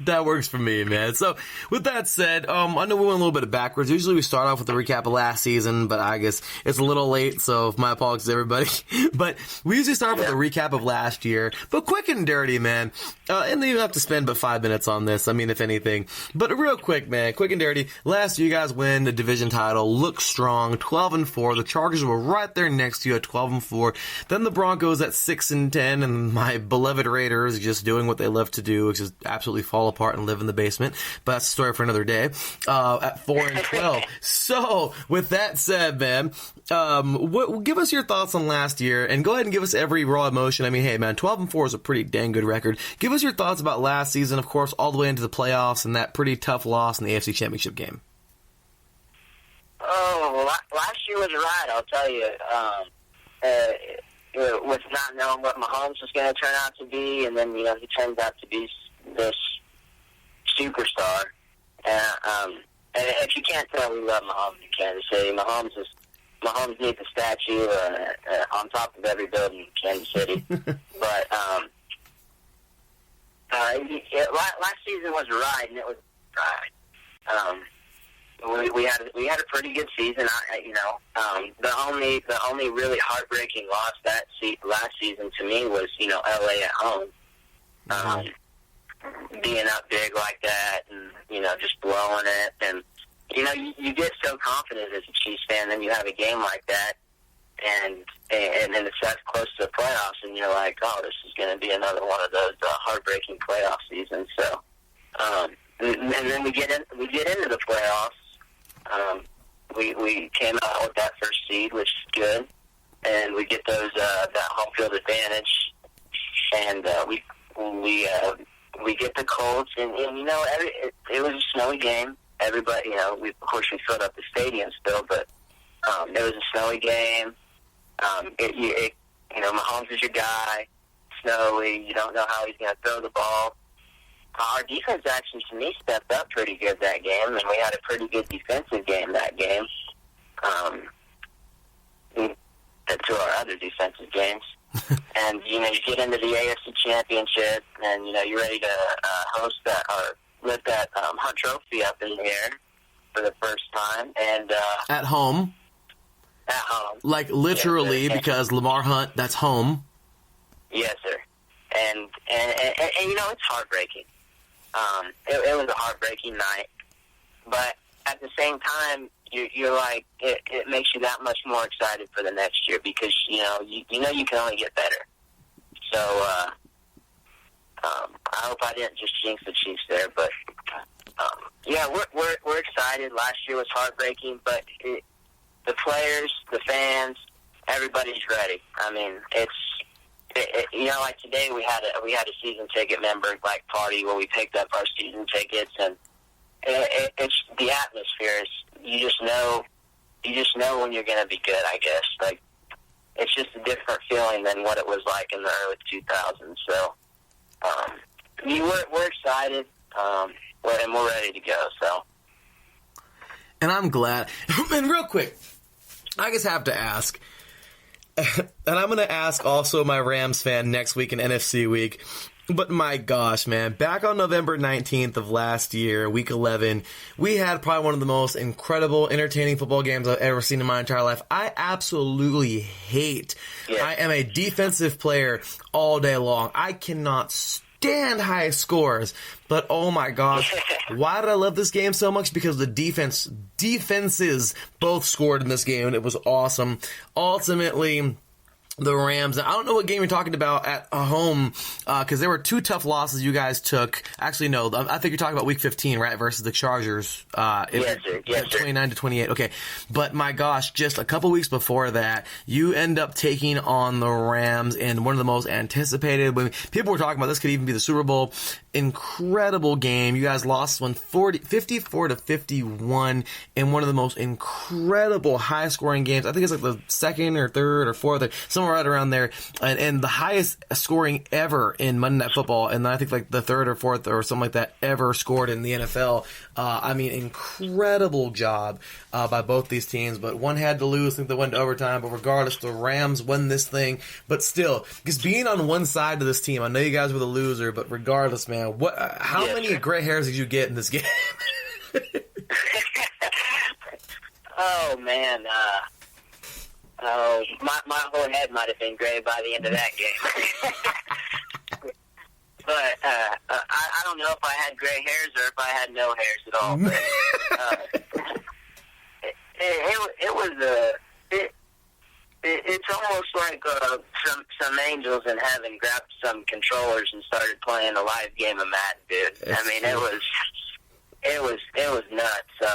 That works for me, man. So, with that said, I know we went a little bit backwards. Usually we start off with a recap of last season, but I guess it's a little late, so my apologies to everybody. But we usually start off with a recap of last year, but quick and dirty, man. And then you have to spend but 5 minutes on this, if anything. But real quick, man, quick and dirty. Last year, you guys win the division title, look strong, 12-4. The Chargers were right there next to you at 12-4. Then the Broncos at 6-10, and my beloved Raiders just doing what they love to do, which is absolutely fall apart and live in the basement, but that's a story for another day, at 4-12. So, with that said, man, give us your thoughts on last year, and go ahead and give us every raw emotion. Hey, man, 12-4 is a pretty dang good record. Give us your thoughts about last season, of course, all the way into the playoffs, and that pretty tough loss in the AFC Championship game. Oh, last year was right, I'll tell you. With not knowing what Mahomes was going to turn out to be, and then, he turns out to be this superstar. And if you can't tell, we love Mahomes in Kansas City. Mahomes needs a statue on top of every building in Kansas City. But last season was right, and it was right. We had a pretty good season. The only really heartbreaking loss last season to me was LA at home. Being up big like that, and just blowing it, and you get so confident as a Chiefs fan, then you have a game like that, and it's that close to the playoffs, and you're like, oh, this is going to be another one of those heartbreaking playoff seasons. So, and then we get into the playoffs. We came out with that first seed, which is good, and we get those that home field advantage, and we get the Colts, and it was a snowy game. Everybody, of course we filled up the stadium still, but it was a snowy game. Mahomes is your guy. Snowy, you don't know how he's going to throw the ball. Our defense actually, to me, stepped up pretty good that game, and we had a pretty good defensive game that game. To our other defensive games. And, you get into the AFC Championship, and, you're ready to host that, or lift that Hunt Trophy up in the air for the first time. And at home. At home. Like, literally, yes, because Lamar Hunt, that's home. Yes, sir. And it's heartbreaking. It was a heartbreaking night. But at the same time, you're like, it makes you that much more excited for the next year because, you know you can only get better. So, I hope I didn't just jinx the Chiefs there, but, yeah, we're excited. Last year was heartbreaking, but the players, the fans, everybody's ready. I mean, you know, like today we had a season ticket member like party where we picked up our season tickets, and it's the atmosphere. You just know when you're going to be good. I guess like it's just a different feeling than what it was like in the early 2000s. So, we're excited, and we're ready to go. So, and I'm glad. And real quick, I just have to ask. And I'm going to ask also my Rams fan next week in NFC week. But my gosh, man, back on November 19th of last year, week 11, we had probably one of the most incredible, entertaining football games I've ever seen in my entire life. I absolutely hate. Yeah. I am a defensive player all day long. I cannot stand high scores. But oh my gosh, why did I love this game so much? Because the defenses both scored in this game, and it was awesome. Ultimately, the Rams, I don't know what game you're talking about at home, because there were two tough losses you guys took. Actually, no, I think you're talking about week 15, right, versus the Chargers. Yes, sir. 29-28. Okay. But my gosh, just a couple weeks before that, you end up taking on the Rams in one of the most anticipated, when people were talking about this could even be the Super Bowl. Incredible game. You guys lost one 54-51 in one of the most incredible high scoring games. I think it's like the second or third or fourth, somewhere right around there, and the highest scoring ever in Monday Night Football, and I think like the third or fourth or something like that ever scored in the NFL. I mean, incredible job by both these teams, but one had to lose. I think they went to overtime, but regardless, the Rams won this thing. But still, because being on one side of this team, I know you guys were the loser, but regardless, man, how many gray hairs did you get in this game? Oh man, my whole head might have been gray by the end of that game. But I don't know if I had gray hairs or if I had no hairs at all. But, it's almost like some angels in heaven grabbed some controllers and started playing a live game of Madden, dude. I mean, it was nuts. So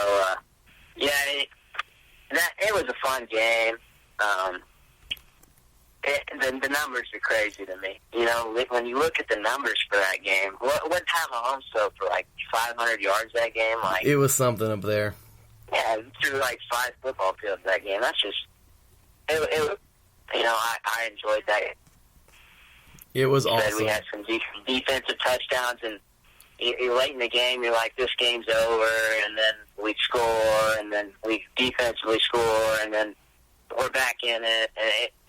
yeah, it was a fun game. The numbers are crazy to me. You know, when you look at the numbers for that game, what Pat Mahomes threw for like 500 yards that game? Like it was something up there. Yeah, threw like 5 football fields that game. That's just it. You know, I enjoyed that. It was awesome. We had some defensive touchdowns, and late in the game, you're like, this game's over, and then we score, and then we defensively score, and then we're back in it.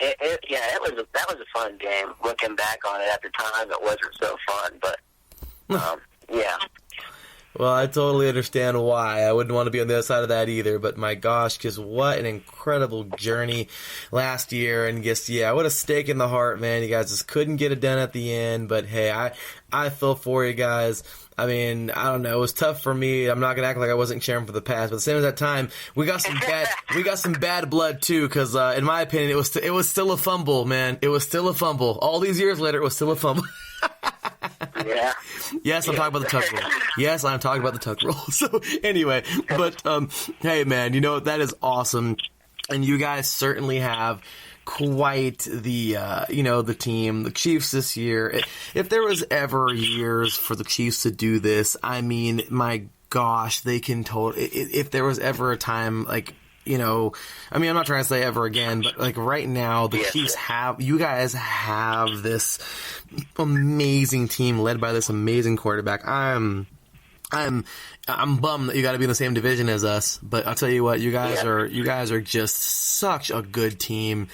And that was a fun game. Looking back on it at the time, it wasn't so fun, but yeah. Well, I totally understand why. I wouldn't want to be on the other side of that either, but my gosh, just what an incredible journey last year, and just, yeah, what a stake in the heart, man. You guys just couldn't get it done at the end, but hey, I feel for you guys. I mean, I don't know. It was tough for me. I'm not gonna act like I wasn't cheering for the past, but at the same time, we got some bad blood too. Because in my opinion, it was still a fumble, man. It was still a fumble. All these years later, it was still a fumble. Yeah. Yes, I'm talking about the tuck rule. Yes, I'm talking about the tuck rule. So anyway, but hey, man, you know that is awesome, and you guys certainly have quite the the team, the Chiefs this year. If there was ever years for the Chiefs to do this, I mean, my gosh, they can totally. If there was ever a time like. I mean, I'm not trying to say ever again, but like right now, the Chiefs you guys have this amazing team led by this amazing quarterback. I'm bummed that you got to be in the same division as us, but I'll tell you what, you guys are just such a good team,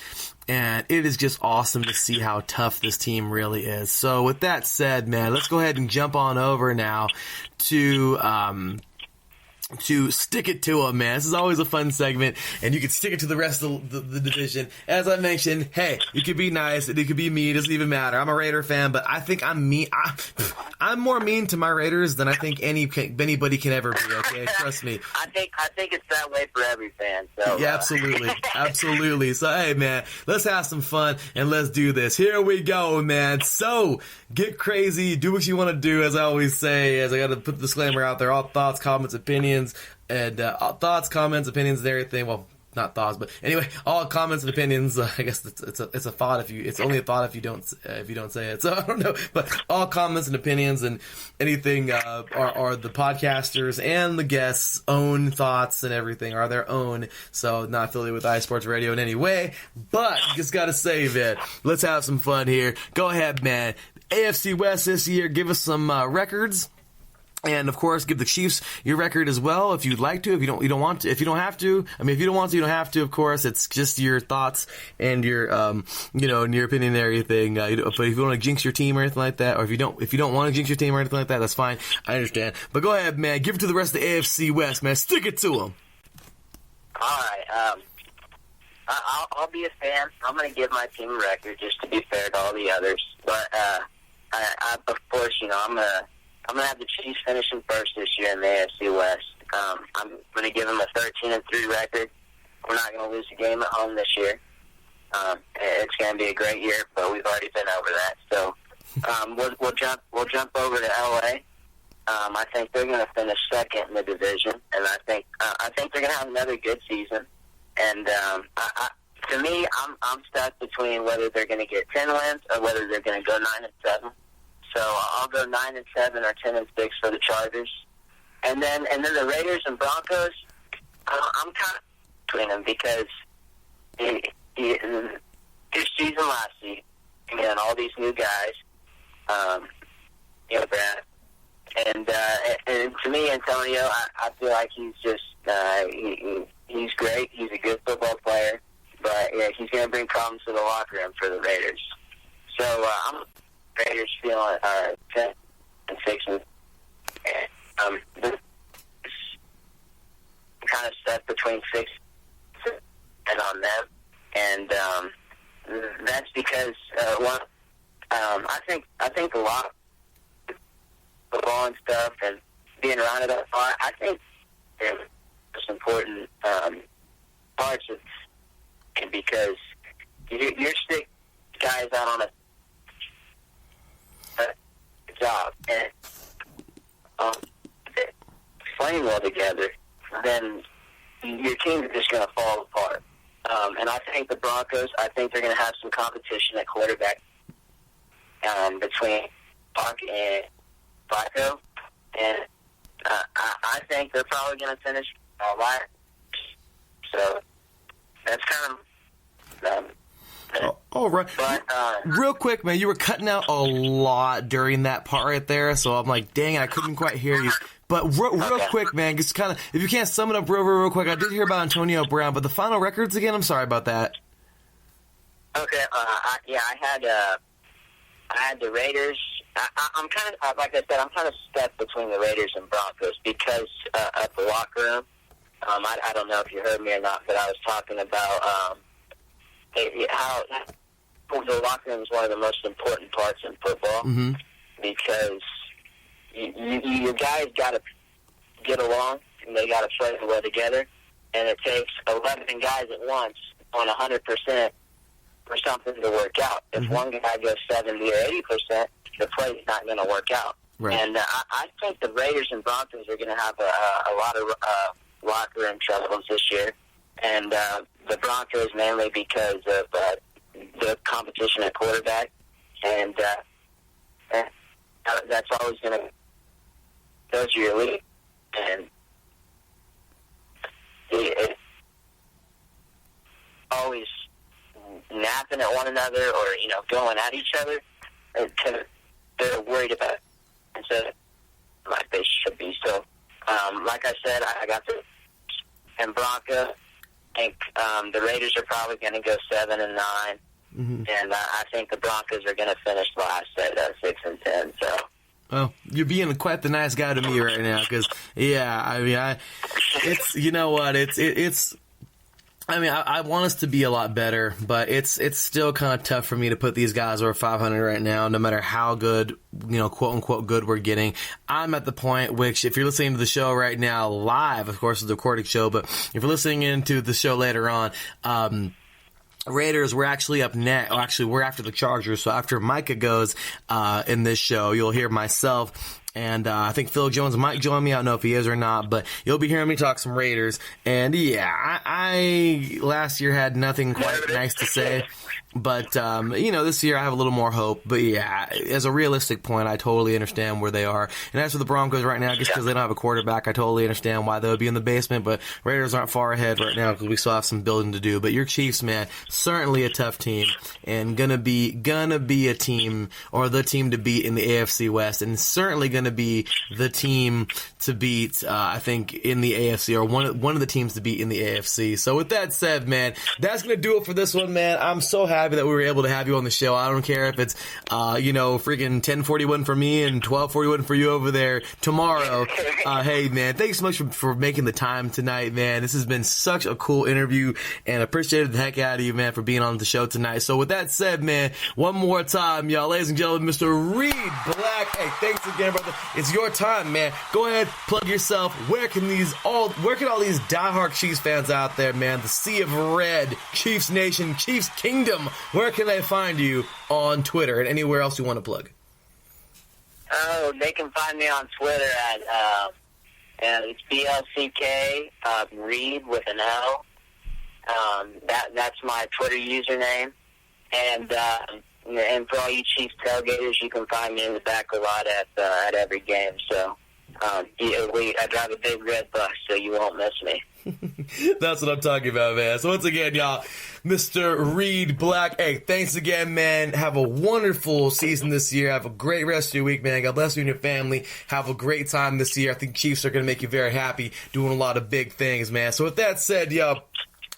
and it is just awesome to see how tough this team really is. So with that said, man, let's go ahead and jump on over now to to stick it to them, man. This is always a fun segment, and you can stick it to the rest of the division. As I mentioned, hey, you could be nice, it could be mean, it doesn't even matter. I'm a Raider fan, but I think I'm mean. I'm more mean to my Raiders than I think anybody can ever be, okay? Trust me. I think it's that way for every fan. So yeah, absolutely. Absolutely. So, hey, man, let's have some fun, and let's do this. Here we go, man. So, get crazy, do what you want to do, as I always say, as I got to put the disclaimer out there, all thoughts, comments, opinions, and thoughts, comments, opinions, and everything. Well, not thoughts, but anyway, all comments and opinions. I guess it's a thought it's only a thought if you don't say it. So I don't know, but all comments and opinions and anything are the podcasters and the guests' own thoughts and everything are their own. So not affiliated with iSports Radio in any way, but just gotta save it. Let's have some fun here. Go ahead, man. AFC West this year. Give us some records. And of course, give the Chiefs your record as well if you'd like to. If you don't want to. If you don't have to. I mean, if you don't want to, you don't have to. Of course, it's just your thoughts and your, and your opinion and everything. But if you want to jinx your team or anything like that, or if you don't want to jinx your team or anything like that, that's fine. I understand. But go ahead, man. Give it to the rest of the AFC West, man. Stick it to them. All right. I'll be a fan. I'm going to give my team a record just to be fair to all the others. But of course, I'm going to have the Chiefs finishing first this year in the AFC West. I'm going to give them a 13-3 record. We're not going to lose a game at home this year. It's going to be a great year, but we've already been over that. So we'll jump over to LA. I think they're going to finish second in the division, and I think they're going to have another good season. And to me, I'm stuck between whether they're going to get 10 wins or whether they're going to go 9-7. So I'll go 9-7 or 10-6 for the Chargers, and then the Raiders and Broncos. I'm kind of between them because this season, last season, and all these new guys, Brad, and to me, Antonio, I feel like he's just he's great. He's a good football player, but he's going to bring problems to the locker room for the Raiders. So I'm. Raiders feeling 10-6, and kind of set between 6 and on them, and that's because I think a lot of football and stuff and being around it a lot. I think the most important parts of it because you're stick guys out on a job and playing well together, then your team is just going to fall apart. And I think the Broncos, I think they're going to have some competition at quarterback between Buck and Flacco, and I think they're probably going to finish last. So that's kind of all right. But, real quick, man, you were cutting out a lot during that part right there, so I'm like, dang, I couldn't quite hear you. But real quick, man, just kind of, if you can't sum it up real quick, I did hear about Antonio Brown, but the final records again, I'm sorry about that. Okay, I had the Raiders. I'm kind of, like I said, I'm kind of stuck between the Raiders and Broncos because of the locker room. I don't know if you heard me or not, but I was talking about how the locker room is one of the most important parts in football because your guys got to get along and they got to play well together, and it takes 11 guys at once on 100% for something to work out. If one guy goes 70 or 80%, the play's not going to work out. Right. And I think the Raiders and Broncos are going to have a lot of locker room troubles this year. And the Broncos mainly because of the competition at quarterback, and that's always going to go to your league. And it's always napping at one another or going at each other. They're worried about it, and so like they should be. So, like I said, I got the and Broncos. I think the Raiders are probably going to go 7-9, and I think the Broncos are going to finish last at 6-10. So Well, you're being quite the nice guy to me right now, because, yeah, I mean, it's, you know what, it's, I mean, I want us to be a lot better, but it's still kind of tough for me to put these guys over 500 right now, no matter how good, you know, quote unquote good we're getting. I'm at the point which, if you're listening to the show right now live, of course, it's a recorded show, but if you're listening into the show later on, Raiders, we're actually up next. Oh, actually, we're after the Chargers. So after Micah goes in this show, you'll hear myself. And I think Phil Jones might join me. I don't know if he is or not, but you'll be hearing me talk some Raiders. And yeah, I last year had nothing quite nice to say. But, you know, this year I have a little more hope. But yeah, as a realistic point, I totally understand where they are. And as for the Broncos right now, just because they don't have a quarterback, I totally understand why they would be in the basement. But Raiders aren't far ahead right now because we still have some building to do. But your Chiefs, man, certainly a tough team and gonna be a team, or the team to beat in the AFC West, and certainly gonna be the team to beat, I think, in the AFC, or one of the teams to beat in the AFC. So with that said, man, that's gonna do it for this one, man. I'm so happy that we were able to have you on the show. I don't care if it's, you know, freaking 10:41 for me and 12:41 for you over there tomorrow. Hey, man, thanks so much for making the time tonight, man. This has been such a cool interview, and I appreciated the heck out of you, man, for being on the show tonight. So with that said, man, one more time, y'all, ladies and gentlemen, Mr. Reed Black. Hey, thanks again, brother. It's your time, man. Go ahead, plug yourself. Where can all these diehard Chiefs fans out there, man, the Sea of Red, Chiefs Nation, Chiefs Kingdom, where can they find you on Twitter and anywhere else you want to plug? Oh, they can find me on Twitter at it's BLCK Reed with an L. That's my Twitter username. And for all you Chiefs tailgaters, you can find me in the back a lot at every game. So I drive a big red bus, so you won't miss me. That's what I'm talking about, man. So once again, y'all, Mr. Reed Black, hey, thanks again, man. Have a wonderful season this year. Have a great rest of your week, man. God bless you and your family. Have a great time this year. I think Chiefs are going to make you very happy, doing a lot of big things, man. So with that said, y'all,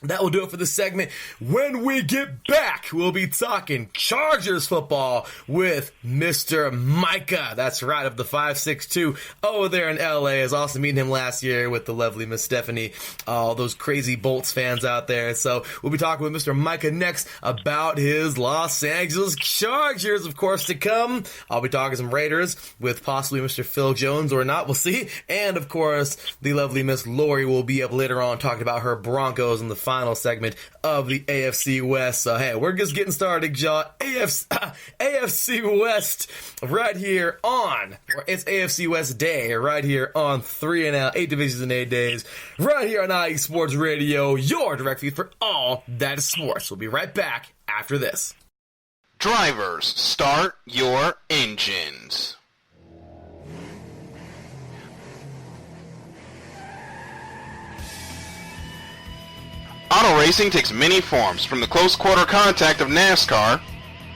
that will do it for this segment. When we get back, we'll be talking Chargers football with Mr. Micah. That's right, of the 562 over there in LA. I was also meeting him last year with the lovely Miss Stephanie. All those crazy Bolts fans out there. So we'll be talking with Mr. Micah next about his Los Angeles Chargers, of course, to come. I'll be talking some Raiders with possibly Mr. Phil Jones or not. We'll see. And, of course, the lovely Miss Lori will be up later on talking about her Broncos in the final segment of the AFC West. So, hey, we're just getting started, y'all. AFC West right here on, it's AFC West Day right here on 3NL, 8 divisions in 8 days, right here on IE Sports Radio, your direct feed for all that is sports. We'll be right back after this. Drivers, start your engines. Auto racing takes many forms, from the close quarter contact of NASCAR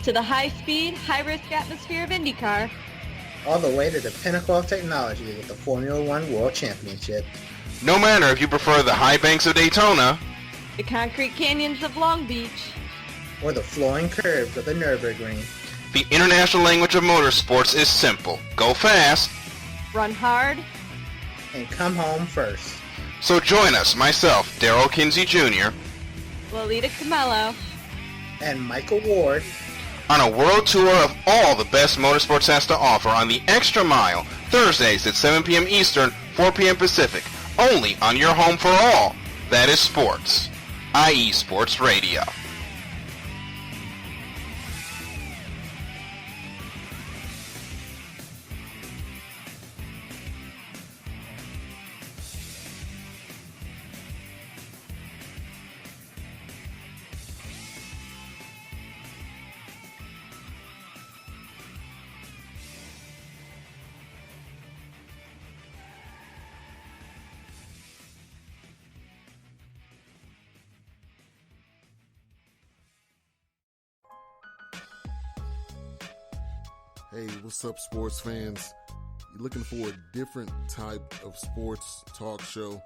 to the high-speed, high-risk atmosphere of IndyCar, all the way to the pinnacle of technology with the Formula One World Championship. No matter if you prefer the high banks of Daytona, the concrete canyons of Long Beach, or the flowing curves of the Nürburgring, the international language of motorsports is simple. Go fast, run hard, and come home first. So join us, myself, Darrell Kinsey Jr., Lolita Camello, and Michael Ward, on a world tour of all the best motorsports has to offer on the Extra Mile, Thursdays at 7 p.m. Eastern, 4 p.m. Pacific, only on your home for all. That is sports. IE Sports Radio. Hey, what's up, sports fans? You're looking for a different type of sports talk show,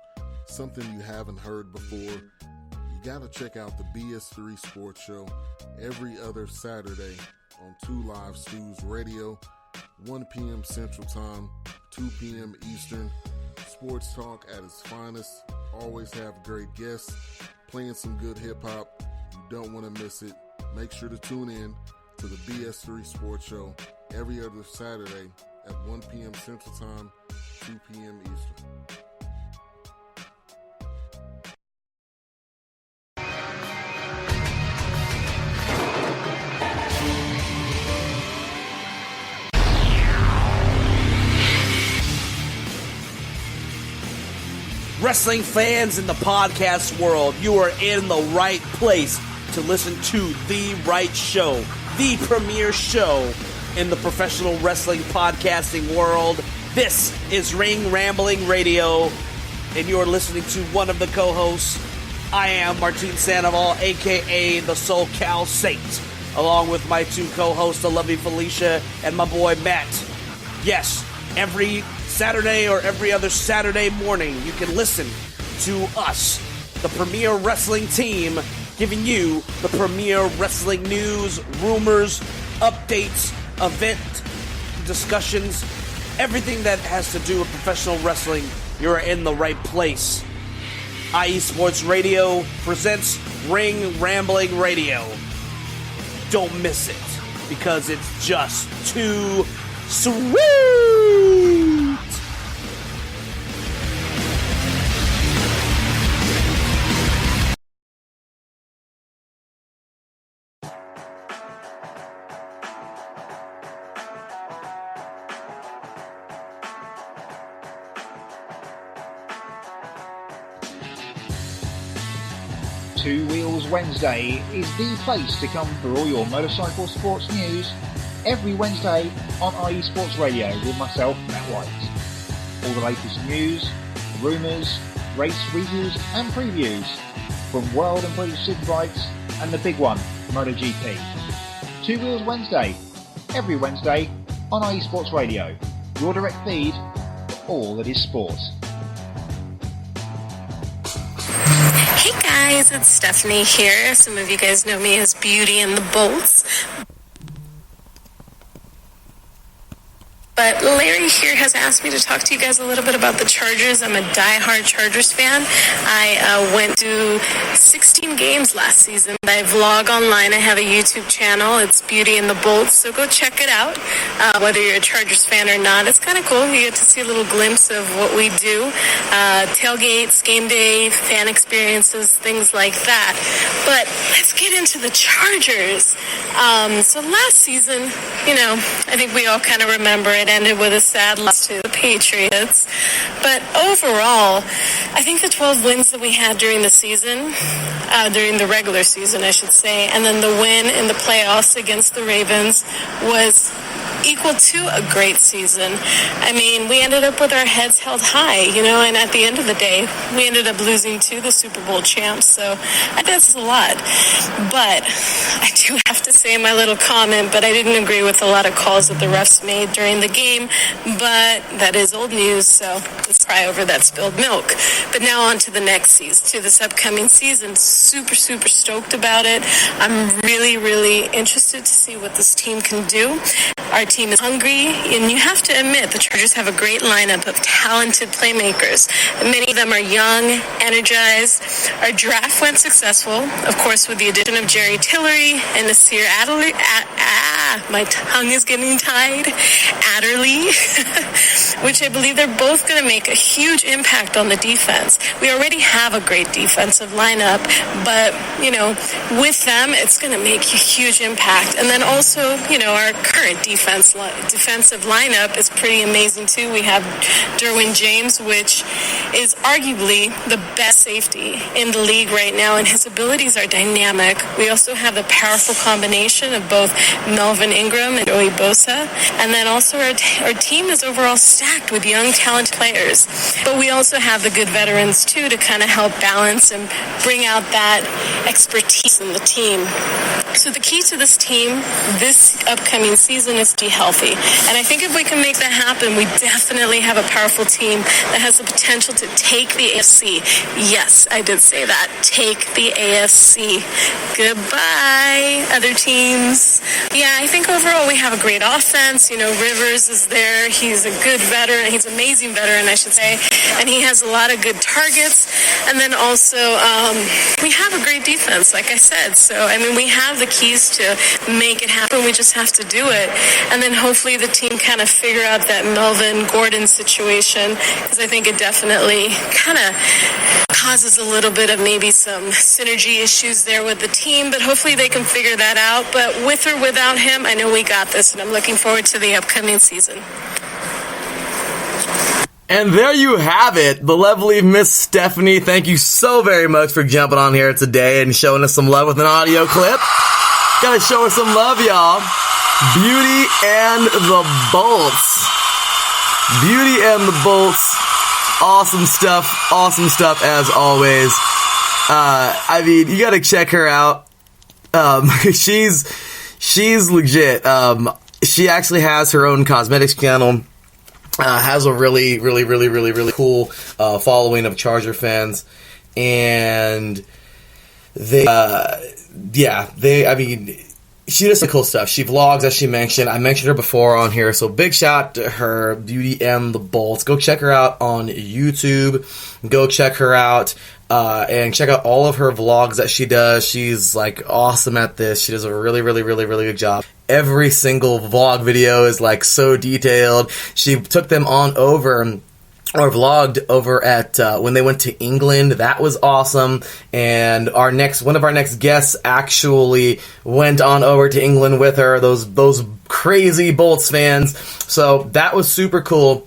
something you haven't heard before? You gotta check out the BS3 Sports Show every other Saturday on 2 Live Stews Radio, 1 p.m. Central Time, 2 p.m. Eastern. Sports talk at its finest. Always have great guests, playing some good hip-hop. You don't want to miss it. Make sure to tune in to the BS3 Sports Show every other Saturday at 1 p.m. Central Time, 2 p.m. Eastern. Wrestling fans in the podcast world, you are in the right place to listen to the right show, the premier show in the professional wrestling podcasting world. This is Ring Rambling Radio, and you're listening to one of the co-hosts. I am Martin Sandoval, a.k.a. the SoCal Saint, along with my two co-hosts, the lovely Felicia and my boy Matt. Yes, every Saturday or every other Saturday morning, you can listen to us, the premier wrestling team, giving you the premier wrestling news, rumors, updates, event discussions, everything that has to do with professional wrestling. You're in the right place. IE Sports Radio presents Ring Rambling Radio. Don't miss it, because it's just too sweet. Two Wheels Wednesday is the place to come for all your motorcycle sports news every Wednesday on IE Sports Radio with myself, Matt White. All the latest news, rumours, race reviews and previews from World and British Superbikes and the big one, MotoGP. Two Wheels Wednesday, every Wednesday on IE Sports Radio, your direct feed for all that is sport. Hey guys, it's Stephanie here. Some of you guys know me as Beauty and the Bolts. But Larry here has asked me to talk to you guys a little bit about the Chargers. I'm a diehard Chargers fan. I went to 16 games last season. I vlog online. I have a YouTube channel. It's Beauty and the Bolts, so go check it out. Whether you're a Chargers fan or not, it's kind of cool. You get to see a little glimpse of what we do. Tailgates, game day, fan experiences, things like that. But let's get into the Chargers. So last season, I think we all kind of remember it ended with a sad loss to the Patriots. But overall, I think the 12 wins that we had during the season, during the regular season, I should say, and then the win in the playoffs against the Ravens was equal to a great season. I mean, we ended up with our heads held high, and at the end of the day, we ended up losing to the Super Bowl champs, so that's a lot. But I do have to say my little comment, but I didn't agree with a lot of calls that the refs made during the game, but that is old news, so let's cry over that spilled milk. But now on to the next season, to this upcoming season. Super, super stoked about it. I'm really, really interested to see what this team can do. Our team is hungry, and you have to admit the Chargers have a great lineup of talented playmakers. Many of them are young, energized. Our draft went successful, of course, with the addition of Jerry Tillery and Nasir Adderley. My tongue is getting tied. Adderley, which I believe they're both going to make a huge impact on the defense. We already have a great defensive lineup, but, with them, it's going to make a huge impact. And then also, our current defensive lineup is pretty amazing too. We have Derwin James, which is arguably the best safety in the league right now, and his abilities are dynamic. We also have the powerful combination of both Melvin Ingram and Joey Bosa, and then also our team is overall stacked with young, talented players. But we also have the good veterans too to kind of help balance and bring out that expertise in the team. So the key to this team this upcoming season is to be healthy. And I think if we can make that happen, we definitely have a powerful team that has the potential to take the AFC. Yes, I did say that. Take the AFC. Goodbye, other teams. Yeah, I I think overall we have a great offense. Rivers is there. He's a good veteran. He's an amazing veteran, I should say. And he has a lot of good targets. And then also we have a great defense, like I said. So, we have the keys to make it happen. We just have to do it. And then hopefully the team kind of figure out that Melvin Gordon situation, because I think it definitely kind of causes a little bit of maybe some synergy issues there with the team, but hopefully they can figure that out. But with or without him, I know we got this, and I'm looking forward to the upcoming season. And there you have it, the lovely Miss Stephanie. Thank you so very much for jumping on here today and showing us some love with an audio clip. Gotta show her some love, y'all. Beauty and the Bolts. Beauty and the Bolts. Awesome stuff as always. You gotta check her out. She's legit. She actually has her own cosmetics channel. Has a really cool following of Charger fans, and she does some cool stuff. She vlogs, as she mentioned. I mentioned her before on here, so big shout to her, Beauty and the Bolts. Go check her out on YouTube. Go check her out and check out all of her vlogs that she does. She's awesome at this. She does a really good job. Every single vlog video is so detailed. She took them on over, or vlogged over at when they went to England. That was awesome. And one of our next guests actually went on over to England with her. Those crazy Bolts fans. So that was super cool.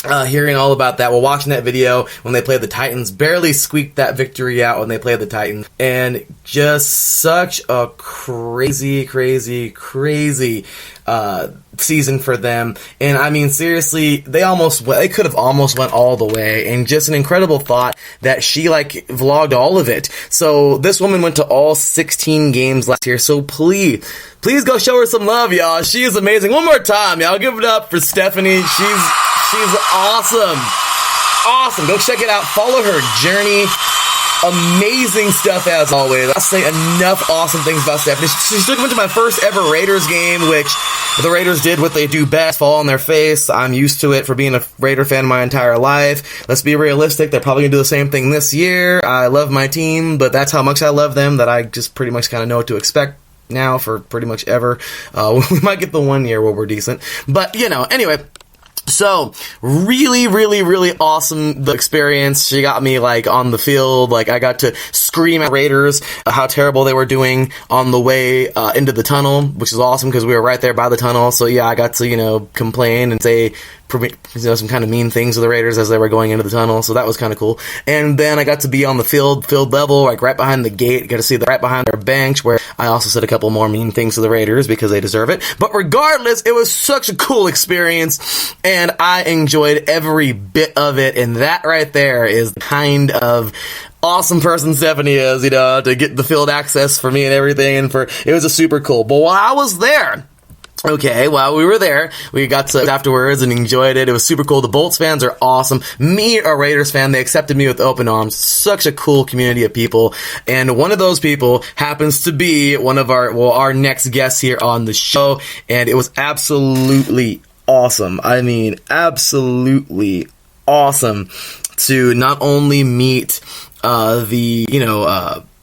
Hearing all about that. We're watching that video when they played the Titans. Barely squeaked that victory out when they played the Titans. And just such a crazy season for them. And seriously, they could have almost went all the way. And just an incredible thought that she vlogged all of it. So this woman went to all 16 games last year. So please go show her some love, y'all. She is amazing. One more time, y'all. Give it up for Stephanie. She's awesome. Awesome. Go check it out. Follow her journey. Amazing stuff as always. I'll say enough awesome things about Stephanie. She took me to my first ever Raiders game, which the Raiders did what they do best, fall on their face. I'm used to it for being a Raider fan my entire life. Let's be realistic. They're probably going to do the same thing this year. I love my team, but that's how much I love them that I just pretty much kind of know what to expect now for pretty much ever. We might get the 1 year where we're decent. But, anyway. So, really awesome the experience. She got me, on the field. I got to scream at Raiders how terrible they were doing on the way into the tunnel, which is awesome because we were right there by the tunnel. So, yeah, I got to, complain and say some kind of mean things to the Raiders as they were going into the tunnel. So that was kind of cool. And then I got to be on the field level, right behind the gate. Got to see right behind their bench, where I also said a couple more mean things to the Raiders because they deserve it. But regardless, it was such a cool experience, and I enjoyed every bit of it. And that right there is the kind of awesome person Stephanie is, to get the field access for me and everything. And it was a super cool. But while I was there, okay, while we were there, we got to afterwards and enjoyed it. It was super cool. The Bolts fans are awesome. Me, a Raiders fan, they accepted me with open arms. Such a cool community of people. And one of those people happens to be one of our next guests here on the show. And it was absolutely awesome. Absolutely awesome to not only meet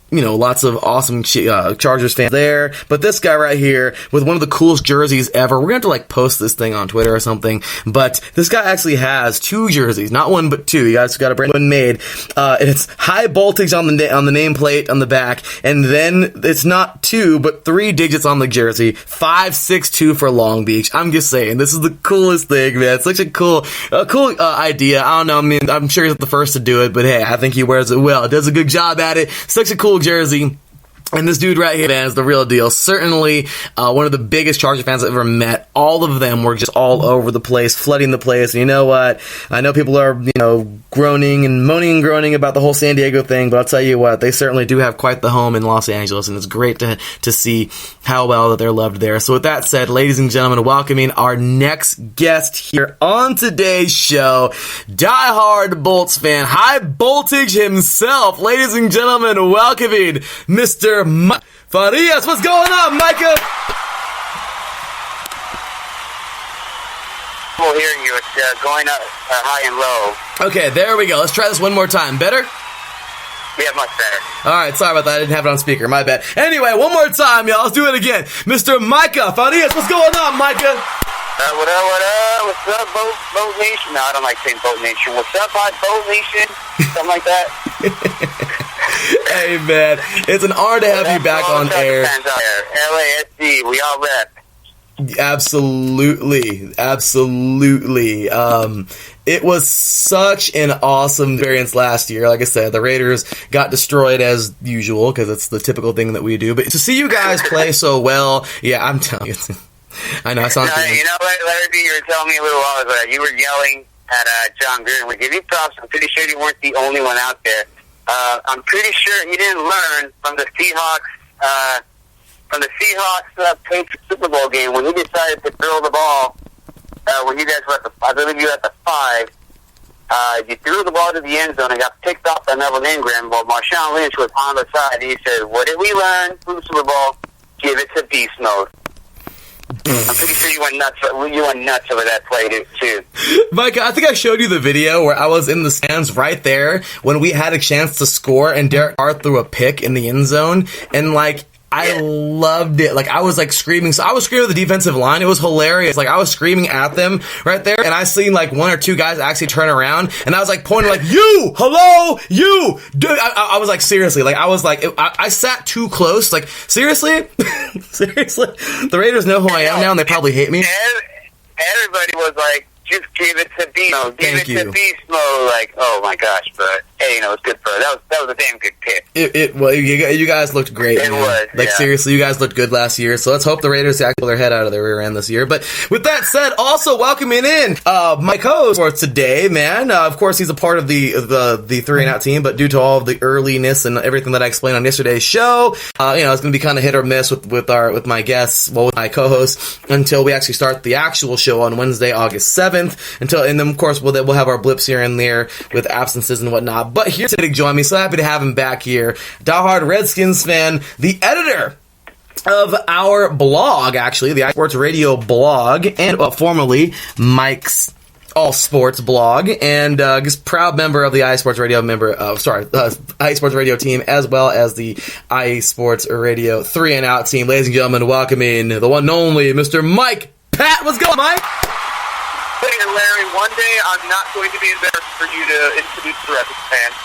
lots of awesome Chargers fans there. But this guy right here with one of the coolest jerseys ever. We're going to have to post this thing on Twitter or something. But this guy actually has 2 jerseys. Not 1, but 2. You guys got a brand one made. It's high voltage on the nameplate on the back. And then it's not 2, but 3 digits on the jersey. 562 for Long Beach. I'm just saying, this is the coolest thing, man. It's such a cool idea. I don't know. I'm sure he's not the first to do it, but hey, I think he wears it well. Does a good job at it. Such a cool jersey. And this dude right here, man, is the real deal. Certainly one of the biggest Charger fans I've ever met. All of them were just all over the place, flooding the place. And you know what? I know people are, groaning and moaning and groaning about the whole San Diego thing, but I'll tell you what, they certainly do have quite the home in Los Angeles, and it's great to see how well that they're loved there. So with that said, ladies and gentlemen, welcoming our next guest here on today's show, diehard Bolts fan, high voltage himself. Ladies and gentlemen, welcoming Mr. Farias. What's going on, Micah? trouble hearing you. It's going up high and low. Okay, there we go. Let's try this one more time. Better? Yeah, much better. All right, sorry about that. I didn't have it on speaker. My bad. Anyway, one more time, y'all. Let's do it again. Mr. Micah Farias, what's going on, Micah? What up? What's up, Boat Nation? No, I don't like saying Boat Nation. What's up, Hot Boat Nation? Something like that. Hey, man. It's an honor to have you back on air. LASD, we all rep. Absolutely. It was such an awesome experience last year. Like I said, the Raiders got destroyed as usual because it's the typical thing that we do. But to see you guys play so well, yeah, I'm telling you. I know. I sound. You know what, Larry B, you were telling me a little while ago that you were yelling at John Gruden. We give you props. I'm pretty sure you weren't the only one out there. I'm pretty sure you didn't learn from the Seahawks. From the Seahawks Patriots Super Bowl game when he decided to throw the ball. When you guys were at I believe you were at the 5, you threw the ball to the end zone and got picked off by Melvin Ingram, while Marshawn Lynch was on the side. He said, "What did we learn from the Super Bowl? Give it to beast mode." I'm pretty sure you went nuts over that play too. Mike, I think I showed you the video where I was in the stands right there when we had a chance to score, and Derek Carr threw a pick in the end zone, and I loved it. I was screaming. So I was screaming at the defensive line. It was hilarious. I was screaming at them right there, and I seen one or two guys actually turn around, and I was pointing you, hello, you, dude. I was seriously, I sat too close. Seriously, seriously. The Raiders know who I am now, and they probably hate me. Everybody was just give it to beast mode. Give it to beast mode. Oh my gosh, but hey, it's good for that was a damn good pick. Well, you guys looked great. It was. Seriously, you guys looked good last year. So let's hope the Raiders actually pull their head out of their rear end this year. But with that said, also welcoming in my co-host for today, man. Of course, he's a part of the 3-and-out team, but due to all of the earliness and everything that I explained on yesterday's show, it's going to be kind of hit or miss with my guests, with my co-hosts, until we actually start the actual show on Wednesday, August 7th. And then of course we'll have our blips here and there with absences and whatnot. But here today to join me, so happy to have him back here. Diehard Redskins fan, the editor of our blog, actually, the iSports Radio blog, and formerly Mike's All Sports blog, and just proud member of the iSports Radio iSports Radio team, as well as the iSports Radio 3-and-out team. Ladies and gentlemen, welcoming the one and only Mr. Mike Pat. What's going on, Mike? Hey, Larry, one day I'm not going to be embarrassed for you to introduce the Redskins fans.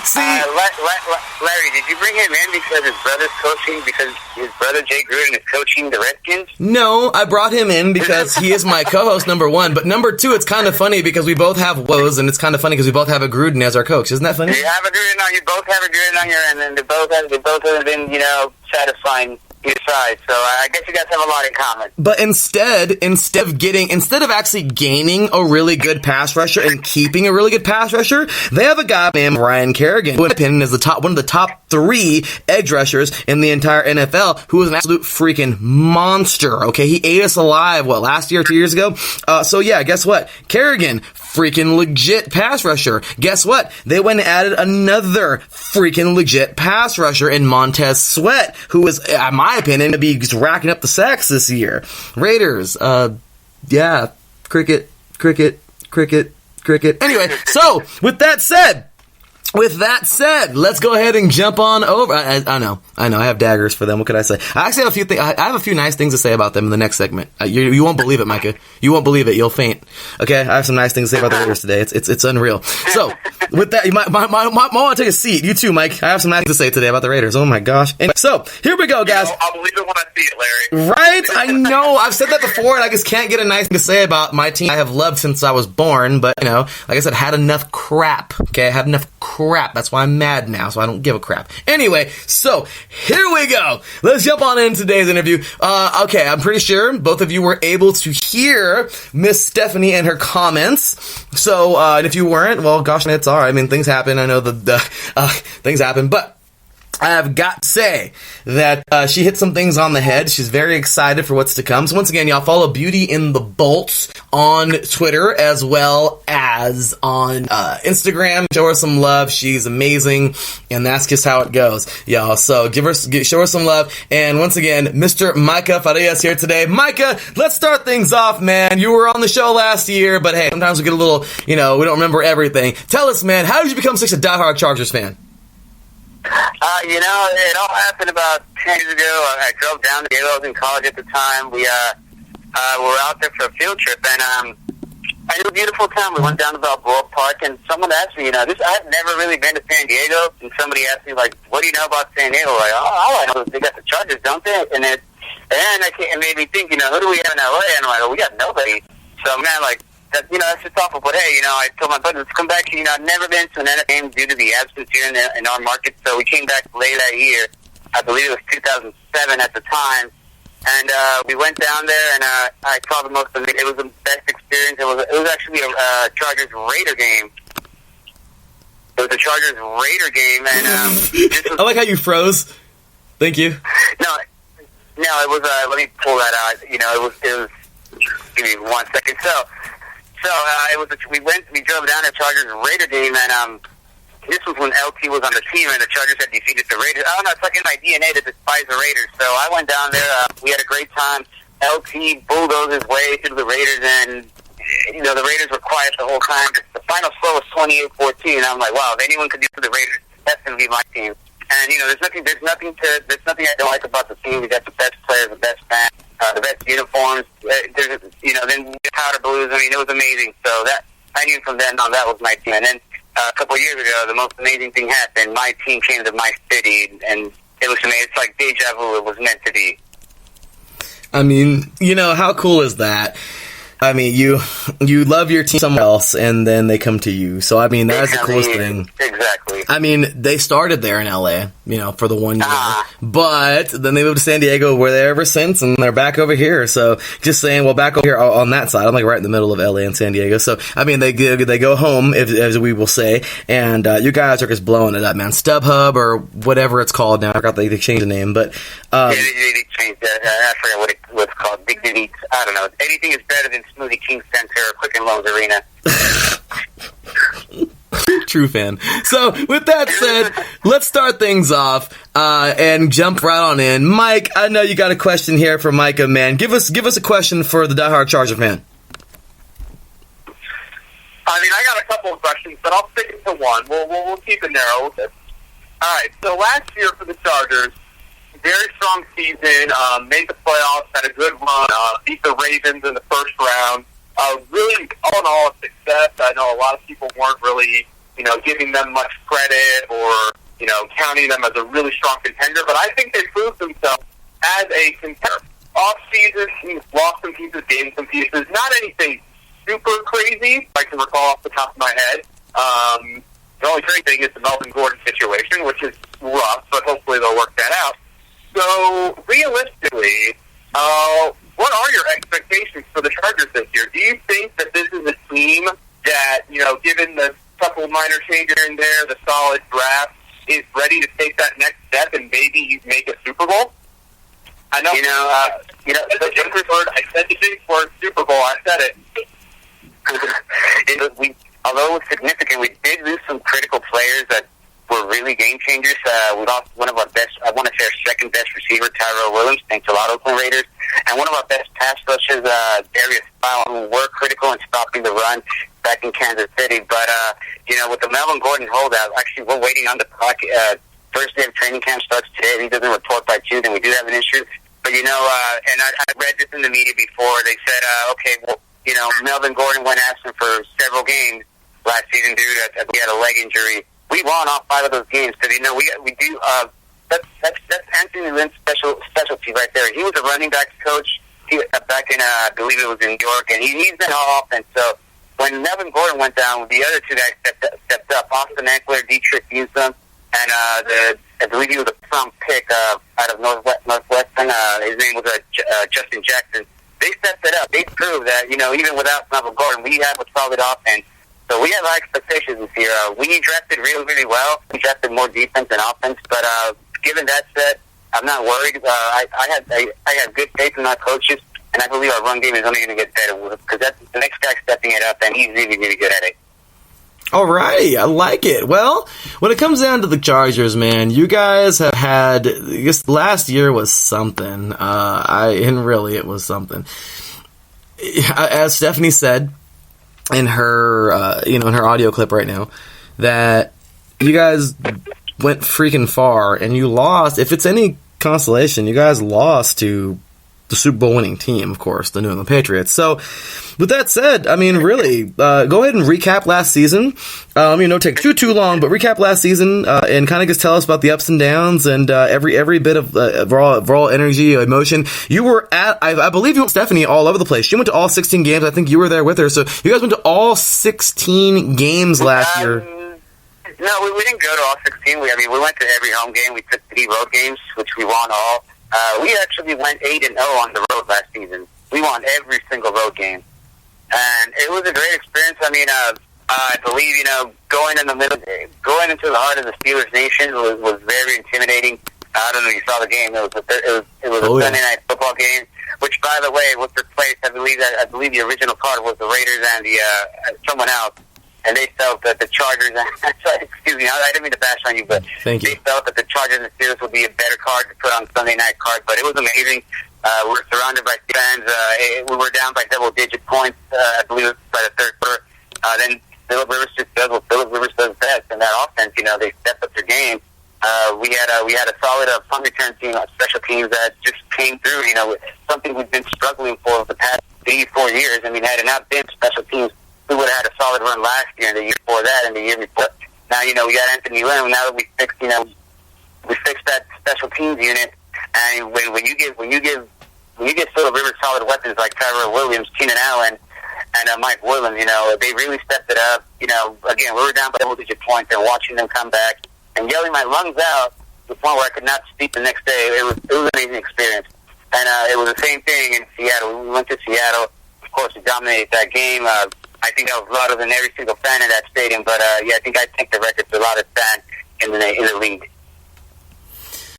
See, Larry, did you bring him in because his brother's coaching, because his brother Jay Gruden is coaching the Redskins? No, I brought him in because he is my co-host, number one. But number two, it's kind of funny because we both have woes, and it's kind of funny because we both have a Gruden as our coach. Isn't that funny? You both have a Gruden on your end, and they both have been, satisfying your side. So I guess you guys have a lot in common. But instead of actually gaining a really good pass rusher and keeping a really good pass rusher, they have a guy named Ryan Kerrigan, who in my opinion is one of the top 3 edge rushers in the entire NFL, who is an absolute freaking monster. Okay, he ate us alive, last year, 2 years ago? So yeah, guess what? Kerrigan, freaking legit pass rusher. Guess what? They went and added another freaking legit pass rusher in Montez Sweat, who is, in my opinion, to be racking up the sacks this year. Raiders, cricket. Anyway, so with that said, let's go ahead and jump on over. I know. I have daggers for them. What could I say? I actually have a few things. I have a few nice things to say about them in the next segment. You won't believe it, Micah. You won't believe it. You'll faint. Okay, I have some nice things to say about the Raiders today. It's unreal. So with that, you might want to take a seat. You too, Mike. I have some nice things to say today about the Raiders. Oh my gosh. Anyway, so here we go, guys. I'll believe it when I see it, Larry. Right? I know. I've said that before, and I just can't get a nice thing to say about my team I have loved since I was born. But like I said, had enough crap. Okay, I had enough crap. That's why I'm mad now, so I don't give a crap. Anyway, so here we go. Let's jump on in today's interview. Okay, I'm pretty sure both of you were able to hear Miss Stephanie and her comments. So, and if you weren't, well, gosh, it's all right. I mean, things happen. I know the things happen, but I have got to say that she hit some things on the head. She's very excited for what's to come. So once again, y'all follow Beauty in the Bolts on Twitter as well as on Instagram. Show her some love. She's amazing, and that's just how it goes, y'all. So show her some love. And once again, Mr. Micah Farias here today. Micah, let's start things off, man. You were on the show last year, but hey, sometimes we get a little, we don't remember everything. Tell us, man, how did you become such a diehard Chargers fan? It all happened about 10 years ago. I drove down to Yale. I was in college at the time. We were out there for a field trip, and I had a beautiful time. We went down to Balboa Park, and someone asked me, I had never really been to San Diego, and somebody asked me, like, what do you know about San Diego? Like, all I know is they got the Chargers, don't they? And it made me think, who do we have in L.A.? And I'm like, we got nobody. So, man, like, that's just awful. But, hey, I told my buddy, let's come back. I've never been to an NFL game due to the absence here in our market. So we came back late that year. I believe it was 2007 at the time. And we went down there, and I saw the most of it. It was the best experience. It was actually a Chargers-Raider game. It was a Chargers-Raider game. And I like how you froze. Thank you. No, it was, let me pull that out. It was, give me 1 second. We drove down to Chargers Raider game, and this was when LT was on the team, and the Chargers had defeated the Raiders. I don't know, it's like in my DNA to despise the Raiders. So I went down there. We had a great time. LT bulldozed his way through the Raiders, and the Raiders were quiet the whole time. The final score was 28-14. I'm like, wow, if anyone could do for the Raiders, that's going to be my team. And there's nothing I don't like about the team. We got the best players, the best fans, the best uniforms. Then the powder blues. I mean, it was amazing. So that I knew from then on that was my team. And then a couple of years ago, the most amazing thing happened. My team came to my city, and it was amazing. It's like deja vu. It was meant to be. I mean, how cool is that? I mean, you love your team somewhere else, and then they come to you. So, I mean, that's the coolest thing. Exactly. I mean, they started there in L.A., for the 1 year. But then they moved to San Diego, where they're ever since, and they're back over here. So, just saying, well, back over here on that side. I'm like right in the middle of L.A. and San Diego. So, I mean, they go home, as we will say, and you guys are just blowing it up, man. StubHub, or whatever it's called now. I forgot they changed the name, but... they changed that. I forget what it's called. Dignity. I don't know. Anything is better than Smoothie King Center or Quicken Loans Arena. True fan. So, with that said, let's start things off and jump right on in. Mike, I know you got a question here for Micah, man. Give us a question for the diehard Charger fan. I mean, I got a couple of questions, but I'll stick it to one. We'll keep it narrow with it. All right. So last year for the Chargers, very strong season, made the playoffs, had a good run, beat the Ravens in the first round. Really, all in all, a success. I know a lot of people weren't really, giving them much credit or, counting them as a really strong contender, but I think they proved themselves as a contender. Off-season, lost some pieces, gained some pieces. Not anything super crazy, I can recall off the top of my head. The only crazy thing is the Melvin Gordon situation, which is rough, but hopefully they'll work that out. So, realistically, what are your expectations for the Chargers this year? Do you think that this is a team that, given the couple minor changes in there, the solid draft, is ready to take that next step and maybe make a Super Bowl? I know. I said the big word Super Bowl. I said it. Although it was significant, we did lose some critical players that were really game changers. We lost one of our best, I want to say our second best receiver, Tyrell Williams, thanks to a lot of Oakland Raiders, and one of our best pass rushers, Darius Fowler, who were critical in stopping the run back in Kansas City. But, with the Melvin Gordon holdout, actually we're waiting on the clock. First day of training camp starts today. If he doesn't report by Tuesday, we do have an issue. But, and I read this in the media before. They said, Melvin Gordon went absent for several games last season due to we had a leg injury. We won all 5 of those games because we do. That's Anthony Lynn's specialty right there. He was a running backs coach back in I believe it was in New York, and he's been all offense. So when Melvin Gordon went down, the other two guys stepped up. Austin Eckler, Dietrich Newsom, and I believe he was a first-round pick out of Northwestern. His name was Justin Jackson. They stepped it up. They proved that even without Melvin Gordon, we have a solid offense. So we have high expectations this year. We drafted really, really well. We drafted more defense than offense, but given that said, I'm not worried. I have good faith in our coaches, and I believe our run game is only going to get better because that's the next guy stepping it up, and he's really, really good at it. All right, I like it. Well, when it comes down to the Chargers, man, you guys have had, I guess last year was something. It was something. As Stephanie said in her, in her audio clip right now, that you guys went freaking far and you lost. If it's any consolation, you guys lost to the Super Bowl winning team, of course, the New England Patriots. So, with that said, I mean, really, go ahead and recap last season. Take too long, but recap last season and kind of just tell us about the ups and downs and every bit of raw energy, emotion. You were at, I believe you went Stephanie all over the place. She went to all 16 games. I think you were there with her. So, you guys went to all 16 games last year. No, we didn't go to all 16. We went to every home game. We took 3 road games, which we won all. We actually went 8-0 on the road last season. We won every single road game, and it was a great experience. I believe going into the heart of the Steelers Nation was very intimidating. I don't know if you saw the game. It was a Sunday night football game, which, by the way, was replaced. I believe the original card was the Raiders and the someone else. And they felt that the Chargers, excuse me, I didn't mean to bash on you, but they felt that the Chargers and Steelers would be a better card to put on Sunday night card. But it was amazing. We were surrounded by fans. We were down by double-digit points, I believe, by the third quarter. Then Phillip Rivers just does what Phillip Rivers does best, and that offense, they stepped up their game. We had a solid punt return team, special teams that just came through. Something we've been struggling for the past 3-4 years. Had it not been special teams, we would have had a solid run last year and the year before that and the year before. Now, we got Anthony Lynn. Now that we fixed that special teams unit, and when you give Phillip Rivers solid weapons like Tyrell Williams, Keenan Allen, and Mike Williams, they really stepped it up. Again, we were down by double-digit points and watching them come back and yelling my lungs out to the point where I could not speak the next day. It was an amazing experience. And it was the same thing in Seattle. We went to Seattle. Of course, we dominated that game. I think that was louder than every single fan in that stadium. But, I think I take the record for the loudest fan in the league.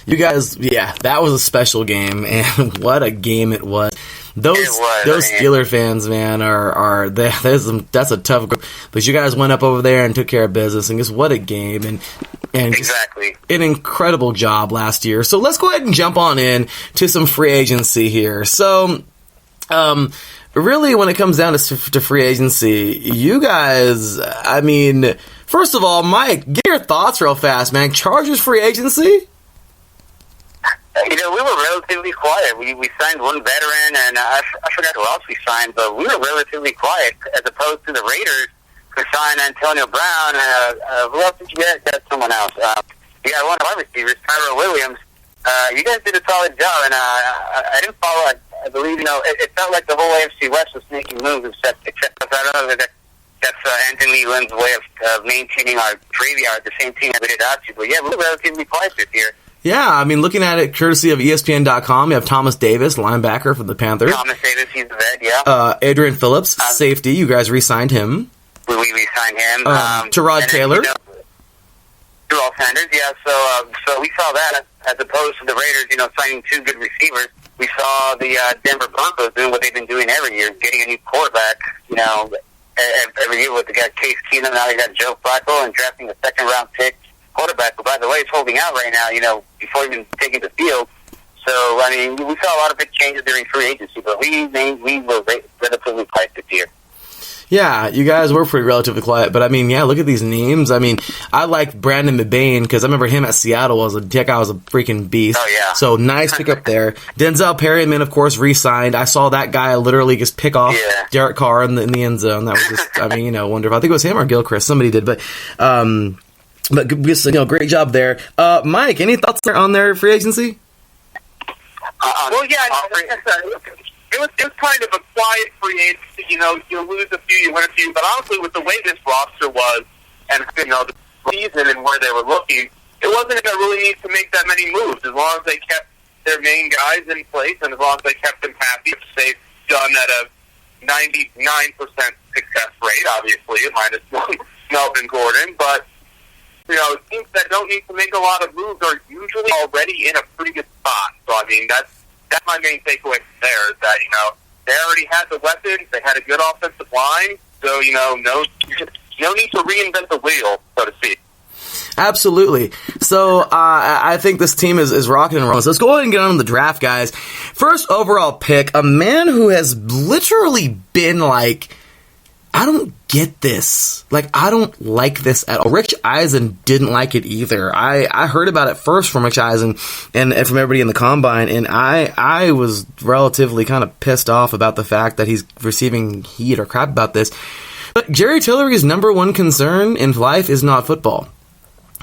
You guys, that was a special game, and what a game it was. Those Steeler fans, man, that's a tough group. But you guys went up over there and took care of business, and just what a game, and exactly an incredible job last year. So let's go ahead and jump on in to some free agency here. So, really, when it comes down to free agency, you guys, first of all, Mike, get your thoughts real fast, man. Chargers free agency? We were relatively quiet. We signed one veteran, and I forgot who else we signed, but we were relatively quiet as opposed to the Raiders who signed Antonio Brown. Who else did you get? Got someone else. You got one of our receivers, Tyrell Williams. You guys did a solid job, and I didn't follow. I believe, it felt like the whole AFC West was making moves, except I don't know that's Anthony Lynn's way of maintaining our graveyard, the same team that we did out to. But we were relatively quiet this year. Yeah, looking at it courtesy of ESPN.com, you have Thomas Davis, linebacker for the Panthers. Thomas Davis, he's the vet, yeah. Adrian Phillips, safety. You guys re-signed him. We re-signed him. Terod Taylor. Terrell Sanders, yeah. So we saw that as opposed to the Raiders, signing 2 good receivers. We saw the Denver Broncos doing what they've been doing every year, getting a new quarterback, every year with the guy Case Keenum. Now they got Joe Flacco and drafting a second-round pick quarterback, who, by the way, is holding out right now, before even taking the field. So, we saw a lot of big changes during free agency, but we were relatively quiet this year. Yeah, you guys were pretty relatively quiet, but look at these names. I like Brandon McBain because I remember him at Seattle that guy was a freaking beast. Oh, yeah. So nice pick up there. Denzel Perryman, of course, re-signed. I saw that guy literally just pick off Derek Carr in the end zone. That was just, wonderful. I think it was him or Gilchrist. Somebody did, but great job there. Mike, any thoughts on their free agency? It was kind of a quiet free agency. You lose a few, you win a few. But honestly, with the way this roster was, and the season and where they were looking, it wasn't going to really need to make that many moves as long as they kept their main guys in place and as long as they kept them happy. They've done at a 99% success rate, obviously, minus Melvin Gordon. But teams that don't need to make a lot of moves are usually already in a pretty good spot. So, I mean, that's my main takeaway there is that, they already had the weapons, they had a good offensive line, so, no need to reinvent the wheel, so to speak. Absolutely. So I think this team is rocking and rolling. So let's go ahead and get on the draft, guys. First overall pick, a man who has literally been like, I don't get this. Like, I don't like this at all. Rich Eisen didn't like it either. I heard about it first from Rich Eisen and from everybody in the combine, and I was relatively kind of pissed off about the fact that he's receiving heat or crap about this. But Jerry Tillery's number one concern in life is not football.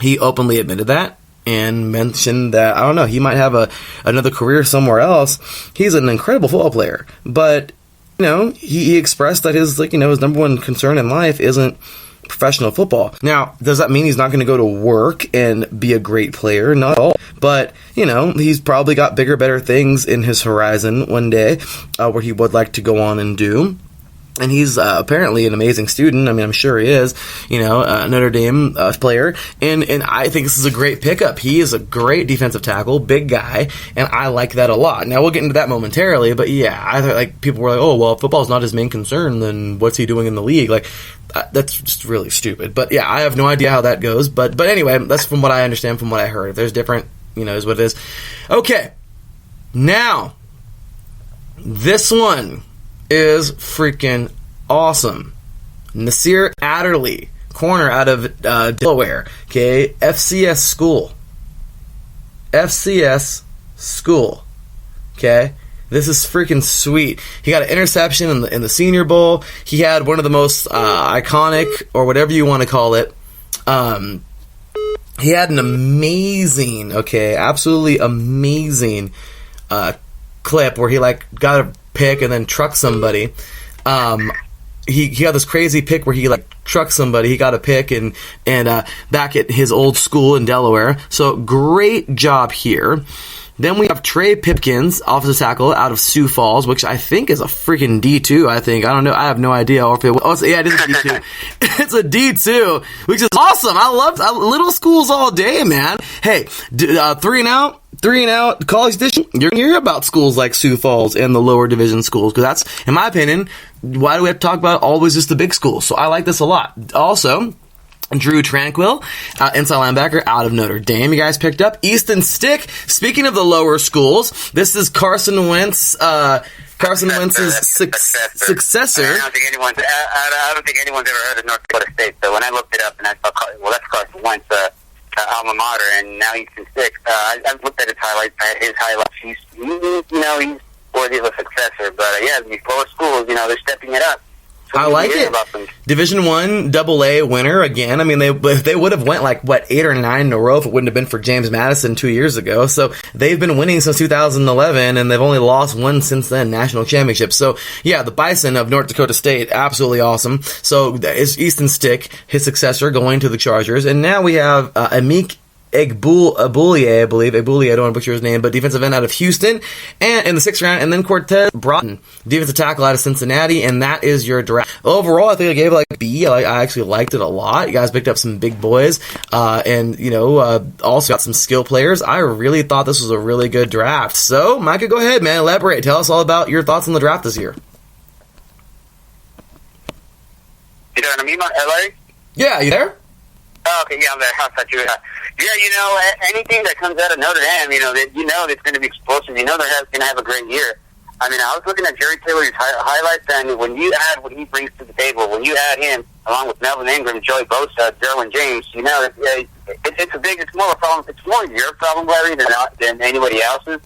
He openly admitted that and mentioned that, I don't know, he might have another career somewhere else. He's an incredible football player, but he expressed that his number one concern in life isn't professional football. Now, does that mean he's not going to go to work and be a great player? Not at all. But, he's probably got bigger, better things in his horizon one day where he would like to go on and do. And he's apparently an amazing student. I mean, I'm sure he is, a Notre Dame player. And I think this is a great pickup. He is a great defensive tackle, big guy, and I like that a lot. Now, we'll get into that momentarily, but yeah, I thought, like, people were like, oh, well, if football's not his main concern, then what's he doing in the league? Like, that's just really stupid. But yeah, I have no idea how that goes. But anyway, that's from what I understand, from what I heard. If there's different, is what it is. Okay, now, this one is freaking awesome. Nasir Adderley, corner out of Delaware. Okay, FCS school. Okay, this is freaking sweet. He got an interception in the Senior Bowl. He had one of the most iconic, or whatever you want to call it. He had an amazing, absolutely amazing clip where he got a pick and then trucked somebody. He got this crazy pick where he trucked somebody. He got a pick and back at his old school in Delaware. So great job here. Then we have Trey Pipkins, offensive tackle out of Sioux Falls, which I think is a freaking D2, I think. I don't know. I have no idea. Or if it was, yeah, it is a D2. It's a D2, which is awesome. I love little schools all day, man. Hey, 3 and out, college edition, you're going to hear about schools like Sioux Falls and the lower division schools, because that's, in my opinion, why do we have to talk about always just the big schools? So I like this a lot. Also, Drew Tranquil, inside linebacker out of Notre Dame. You guys picked up Easton Stick. Speaking of the lower schools, this is Carson Wentz's successor. I don't think anyone's ever heard of North Dakota State. So when I looked it up and I saw, that's Carson Wentz, alma mater, and now Easton Stick. I've looked at his highlights. He's worthy of a successor. But these lower schools, they're stepping it up. I like it. Division I AA winner again. I mean, they would have went 8 or 9 in a row if it wouldn't have been for James Madison 2 years ago. So they've been winning since 2011, and they've only lost one since then, national championship. So yeah, the Bison of North Dakota State, absolutely awesome. So is Easton Stick, his successor, going to the Chargers, and now we have Amik Egbulie, I believe. Egbulie, I don't want to butcher his name, but defensive end out of Houston, and in the 6th round, and then Cortez Broughton, defensive tackle out of Cincinnati, and that is your draft. Overall, I think I gave it a B. I actually liked it a lot. You guys picked up some big boys, and also got some skill players. I really thought this was a really good draft. So, Micah, go ahead, man. Elaborate. Tell us all about your thoughts on the draft this year. You know what I mean, Larry? Yeah, you there? Oh, okay, yeah, I'm there. I thought you were... anything that comes out of Notre Dame, it's going to be explosive. They're going to have a great year. I mean, I was looking at Jerry Taylor's highlights, and when you add what he brings to the table, when you add him, along with Melvin Ingram, Joey Bosa, Derwin James, it's more a problem. It's more your problem, Larry, than anybody else's.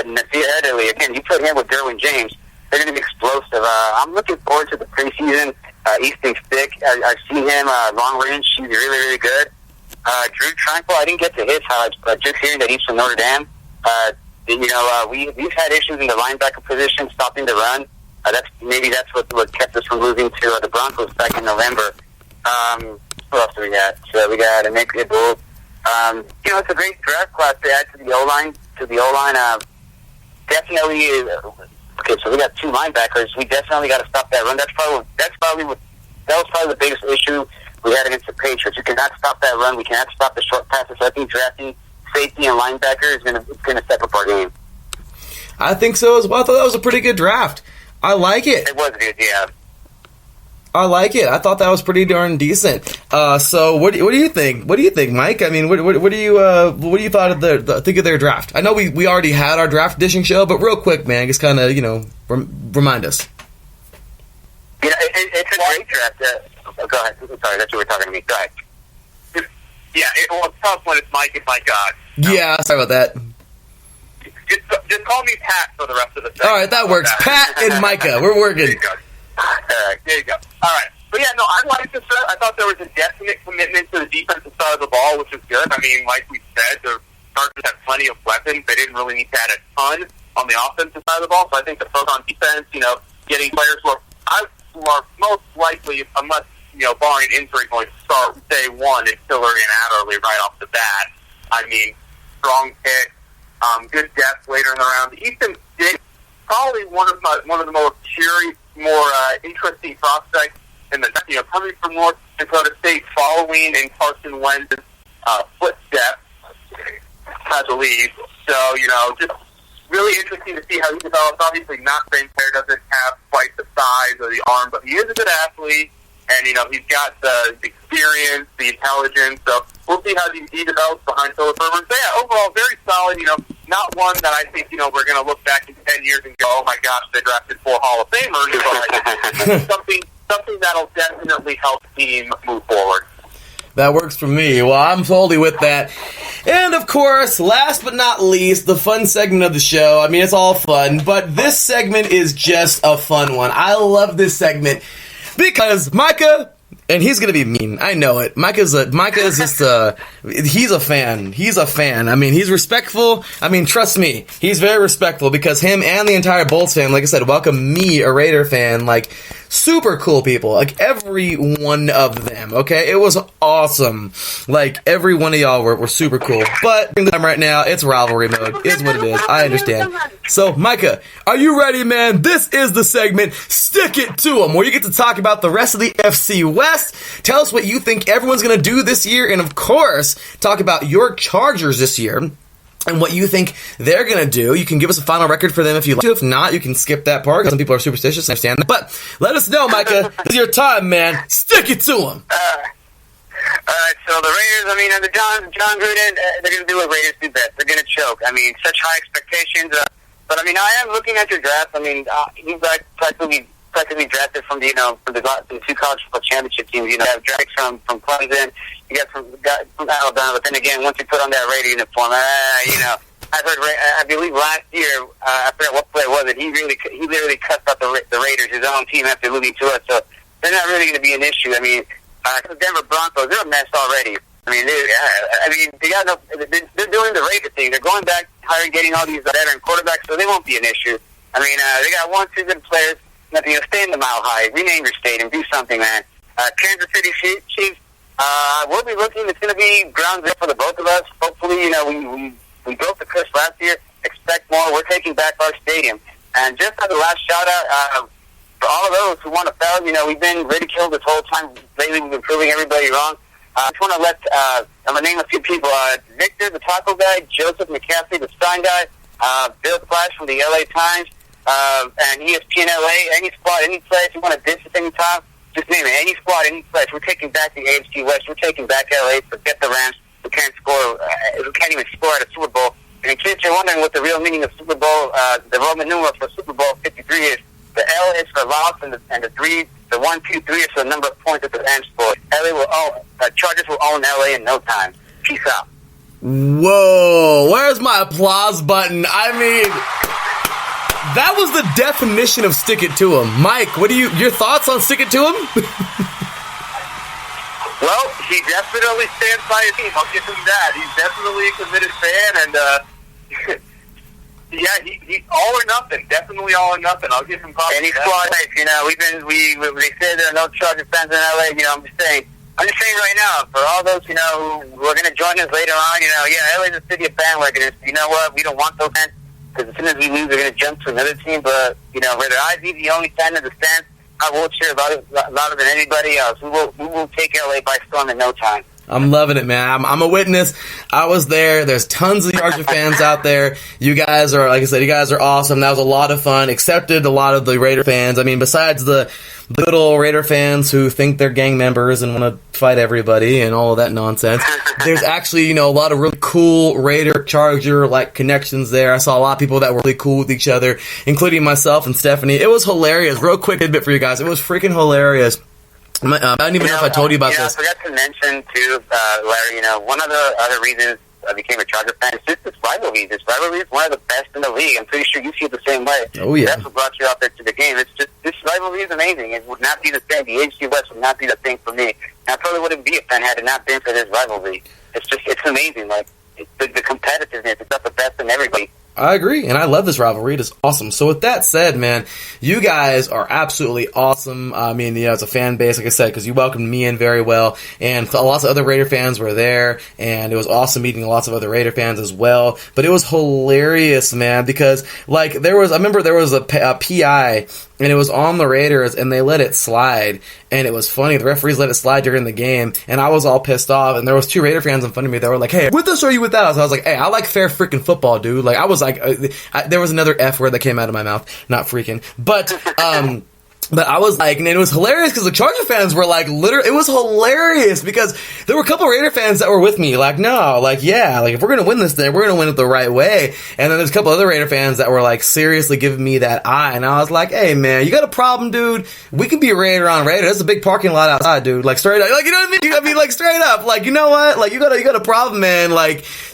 Nasir Adderley, again, you put him with Derwin James, they're going to be explosive. I'm looking forward to the preseason. Easton Stick, I've seen him long range. He's really, really good. Drew Tranquil, I didn't get to his highlights, but just hearing that he's from Notre Dame, we've had issues in the linebacker position, stopping the run. That's what kept us from losing to the Broncos back in November. What else do we got? So we got Amik Egbulie. It's a great draft class to add to the O-line. Definitely. Okay, so we got 2 linebackers. We definitely got to stop that run. That was probably the biggest issue we had against the Patriots. We cannot stop that run. We cannot stop the short passes. So I think drafting safety and linebacker is going to step up our game. I think so as well. I thought that was a pretty good draft. I like it. It was good, yeah. I like it. I thought that was pretty darn decent. So what do you think? What do you think, Mike? I mean, what do you thought of think of their draft? I know we already had our draft edition show, but real quick, man, just kind of remind us. You know, it's a great draft. Go ahead. I'm sorry, that's what we're talking to me. Go ahead. Yeah, it's tough when it's Mike and Mike God. Yeah, sorry about that. Just call me Pat for the rest of the segment. All right, that works. Pat and Micah, we're working. There you go. There you go. All right. But yeah, no, I liked this. I thought there was a definite commitment to the defensive side of the ball, which is good. I mean, like we said, the Chargers have plenty of weapons. They didn't really need to add a ton on the offensive side of the ball. So I think the focus on defense, getting players who are most likely, unless, barring injury, going to start day one is Hillary and Adderley right off the bat. I mean, strong pick, good depth later in the round. Ethan Stick, probably one of the more curious, more interesting prospects in the coming from North Dakota State, following in Carson Wentz's footsteps, I believe. So just really interesting to see how he develops. Obviously, not St. Clair doesn't have quite the size or the arm, but he is a good athlete, and he's got the experience, the intelligence. So we'll see how he develops behind Philip Rivers. But yeah, overall, very solid. Not one that I think we're going to look back in 10 years and go, oh my gosh, they drafted 4 Hall of Famers. But something that'll definitely help the team move forward. That works for me. Well, I'm totally with that. And, of course, last but not least, the fun segment of the show. I mean, it's all fun, but this segment is just a fun one. I love this segment because Micah, and he's going to be mean. I know it. Micah is just he's a fan. He's a fan. I mean, he's respectful. I mean, trust me, he's very respectful because him and the entire Bolts fan, like I said, welcome me, a Raider fan, like, super cool people, like every one of them, okay? It was awesome. Like, every one of y'all were super cool. But right now, it's rivalry mode. It's what it is. I understand. So, Micah, are you ready, man? This is the segment, Stick It To 'Em, where you get to talk about the rest of the AFC West. Tell us what you think everyone's going to do this year, and of course, talk about your Chargers this year. And what you think they're going to do. You can give us a final record for them if you like to. If not, you can skip that part because some people are superstitious. I understand that. But let us know, Micah. This is your time, man. Stick it to them. All right, so the Raiders, under John Gruden, they're going to do what Raiders do best. They're going to choke. Such high expectations. But I am looking at your draft. You guys practically drafted from the 2 college football championship teams. You have drafts from Clemson. You got from Alabama, but then again, once you put on that Raider uniform, I believe last year, I forgot what player was it, he literally cuts out the Raiders, his own team, after losing to us, so they're not really going to be an issue. The Denver Broncos, they're a mess already. They got they're doing the Raider thing. They're going back, getting all these veteran quarterbacks, so they won't be an issue. They got 1-2 good players. Stay in the Mile High, rename your stadium, do something, man. Kansas City Chiefs, we'll be looking. It's going to be ground zero for the both of us. Hopefully, we broke the curse last year. Expect more. We're taking back our stadium. And just as a last shout out for all of those who want to foul, we've been ridiculed this whole time. Lately, we've been proving everybody wrong. I just want to I'm going to name a few people. Victor, the taco guy, Joseph McCaffrey, the sign guy, Bill Flash from the LA Times, and ESPN LA. Any spot, any place you want to diss at any time, just name it. Any squad, any place. We're taking back the AFC West. We're taking back LA. Forget the Rams. We can't score. We can't even score at a Super Bowl. And in case you're wondering what the real meaning of Super Bowl, the Roman numeral for Super Bowl 53 is, the L is for loss, and the 1, 2, 3 is for the number of points at the end score. Chargers will own LA in no time. Peace out. Whoa! Where's my applause button? That was the definition of stick it to him. Mike, your thoughts on stick it to him? Well, he definitely stands by his team. I'll give him that. He's definitely a committed fan, and he's all or nothing. Definitely all or nothing. I'll give him props. Any squad life, they say there are no Charger fans in LA. I'm just saying right now, for all those who are going to join us later on, LA's a city of bandwagoners. You know what? We don't want those fans. Because as soon as we lose, we're going to jump to another team. But, whether I be the only fan of the stands, I will cheer louder than anybody else. We will take LA by storm in no time. I'm loving it, man. I'm a witness. I was there. There's tons of Charger fans out there. You guys are, like I said, you guys are awesome. That was a lot of fun. Accepted a lot of the Raider fans. I mean, besides the little Raider fans who think they're gang members and want to fight everybody and all of that nonsense, there's actually, a lot of really cool Raider Charger connections there. I saw a lot of people that were really cool with each other, including myself and Stephanie. It was hilarious. Real quick tidbit for you guys. It was freaking hilarious. I don't even know if I told you about this. I forgot to mention, too, Larry, one of the other reasons I became a Charger fan is just this rivalry. This rivalry is one of the best in the league. I'm pretty sure you see it the same way. Oh, yeah. That's what brought you out there to the game. It's just, this rivalry is amazing. It would not be the same. The AFC West would not be the thing for me. And I probably wouldn't be a fan had it not been for this rivalry. It's amazing. The competitiveness, it's got the best in everybody. I agree, and I love this rivalry. It is awesome. So with that said, man, you guys are absolutely awesome. I mean, it's a fan base, like I said, because you welcomed me in very well, and lots of other Raider fans were there, and it was awesome meeting lots of other Raider fans as well. But it was hilarious, man, because, I remember there was a PI, and it was on the Raiders, and they let it slide, and it was funny. The referees let it slide during the game, and I was all pissed off, and there was two Raider fans in front of me that were like, hey, with us or are you without us? I was like, hey, I like fair freaking football, dude. There was another F word that came out of my mouth. Not freaking. But I was like, and it was hilarious because the Charger fans were literally, it was hilarious because there were a couple of Raider fans that were with me, if we're going to win this thing, we're going to win it the right way. And then there's a couple other Raider fans that were seriously giving me that eye. And I was like, hey, man, you got a problem, dude? We can be Raider on Raider. There's a big parking lot outside, dude. Straight up. You know what I mean? Straight up. You know what? You got a problem, man.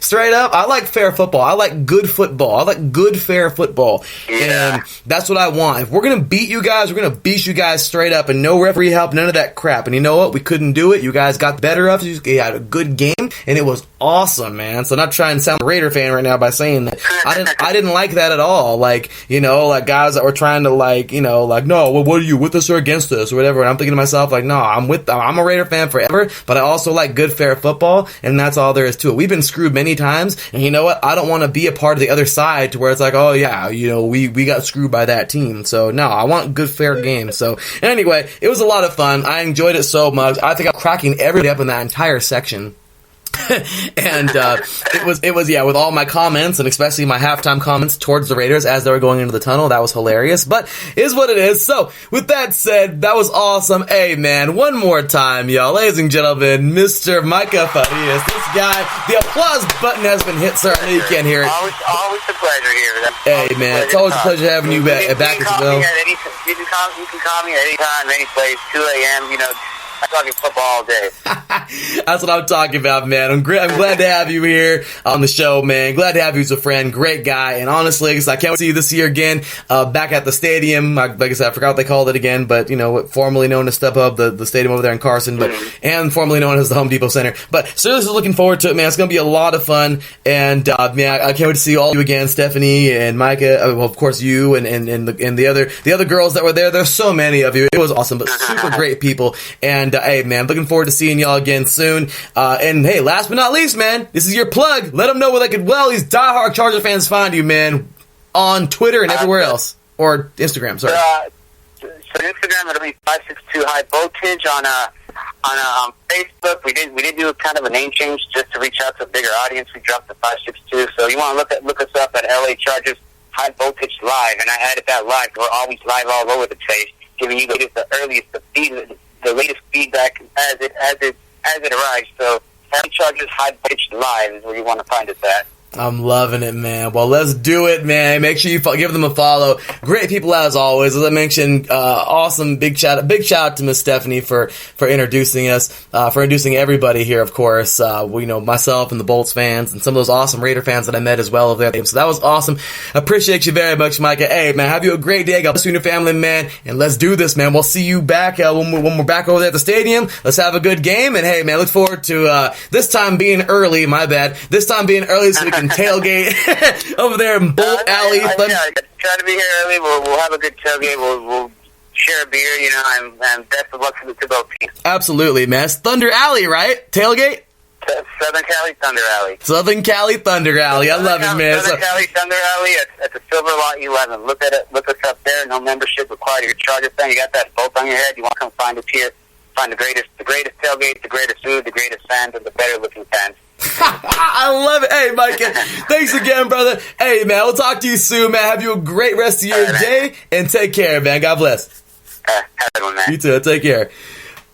Straight up. I like fair football. I like good football. I like good, fair football. Yeah. And that's what I want. If we're going to beat you guys, we're going to beat you guys straight up and no referee help, none of that crap. And you know what? We couldn't do it. You guys got the better of us. You had a good game, and it was awesome, man. So I'm not trying to sound a Raider fan right now by saying that. I didn't like that at all. Guys that were trying to no, well, what are you, with us or against us or whatever? And I'm thinking to myself, no, I'm a Raider fan forever, but I also like good, fair football, and that's all there is to it. We've been screwed many times, and you know what? I don't want to be a part of the other side to where it's oh yeah, we got screwed by that team. So no, I want good, fair game. So anyway, it was a lot of fun. I enjoyed it so much. I think I'm cracking everybody up in that entire section. And it was with all my comments, and especially my halftime comments towards the Raiders as they were going into the tunnel. That was hilarious, but is what it is. So with that said, that was awesome. Hey man, one more time, y'all, ladies and gentlemen, Mr. Micah Farias, this guy. The applause button has been hit, sir. I know you can't hear it. Always a pleasure here. Hey man, it's always a pleasure having you back as well. You can call me at any time, any place, 2 a.m., I'm talking football all day. That's what I'm talking about, man. I'm glad to have you here on the show, man. Glad to have you as a friend. Great guy. And honestly, I can't wait to see you this year again, back at the stadium. Like I said, I forgot what they called it again, but, formerly known as StubHub, the stadium over there in Carson, and formerly known as the Home Depot Center. But seriously looking forward to it, man. It's going to be a lot of fun. And, man, I can't wait to see all of you again, Stephanie and Micah. Of course, you and the other girls that were there. There's so many of you. It was awesome, but super great people. And, hey, man, looking forward to seeing y'all again soon. And, hey, last but not least, man, this is your plug. Let them know where they could, these diehard Charger fans find you, man, on Twitter and everywhere else. Or Instagram, sorry. So Instagram, it'll be 562 High Voltage. On Facebook, we did do kind of a name change just to reach out to a bigger audience. We dropped the 562. So you want to look us up at LA Chargers High Voltage Live. And I added that live. We're always live all over the place, giving you the earliest, the latest feedback as it arrives. So LA Chargers High Voltage Live is where you want to find us at. I'm loving it, man. Well, let's do it, man. Make sure you give them a follow. Great people as always. As I mentioned, awesome. Big shout out to Miss Stephanie for introducing us, for introducing everybody here, of course. Myself and the Bolts fans and some of those awesome Raider fans that I met as well over there. So that was awesome. Appreciate you very much, Micah. Hey, man, have you a great day. God bless you and your family, man. And let's do this, man. We'll see you back when we're back over there at the stadium. Let's have a good game. And hey, man, look forward to this time being early. My bad. This time being early so we can tailgate over there in Bolt Alley. Try to be here early. We'll have a good tailgate. We'll share a beer, and best of luck to both teams. Absolutely, man. It's Thunder Alley, right? Tailgate? Southern Cali Thunder Alley. Southern Cali Thunder Alley. I love it, man. Southern Cali Thunder Alley at the Silver Lot 11. Look at it. Look us up there. No membership required. You're a Charger fan. You got that bolt on your head. You want to come find us here. Find the greatest tailgate, the greatest food, the greatest fans, and the better looking fans. I love it. Hey, Mike, thanks again, brother. Hey, man, we'll talk to you soon, man. Have you a great rest of your day, and take care, man. God bless. Have a good one, man. You too. Take care.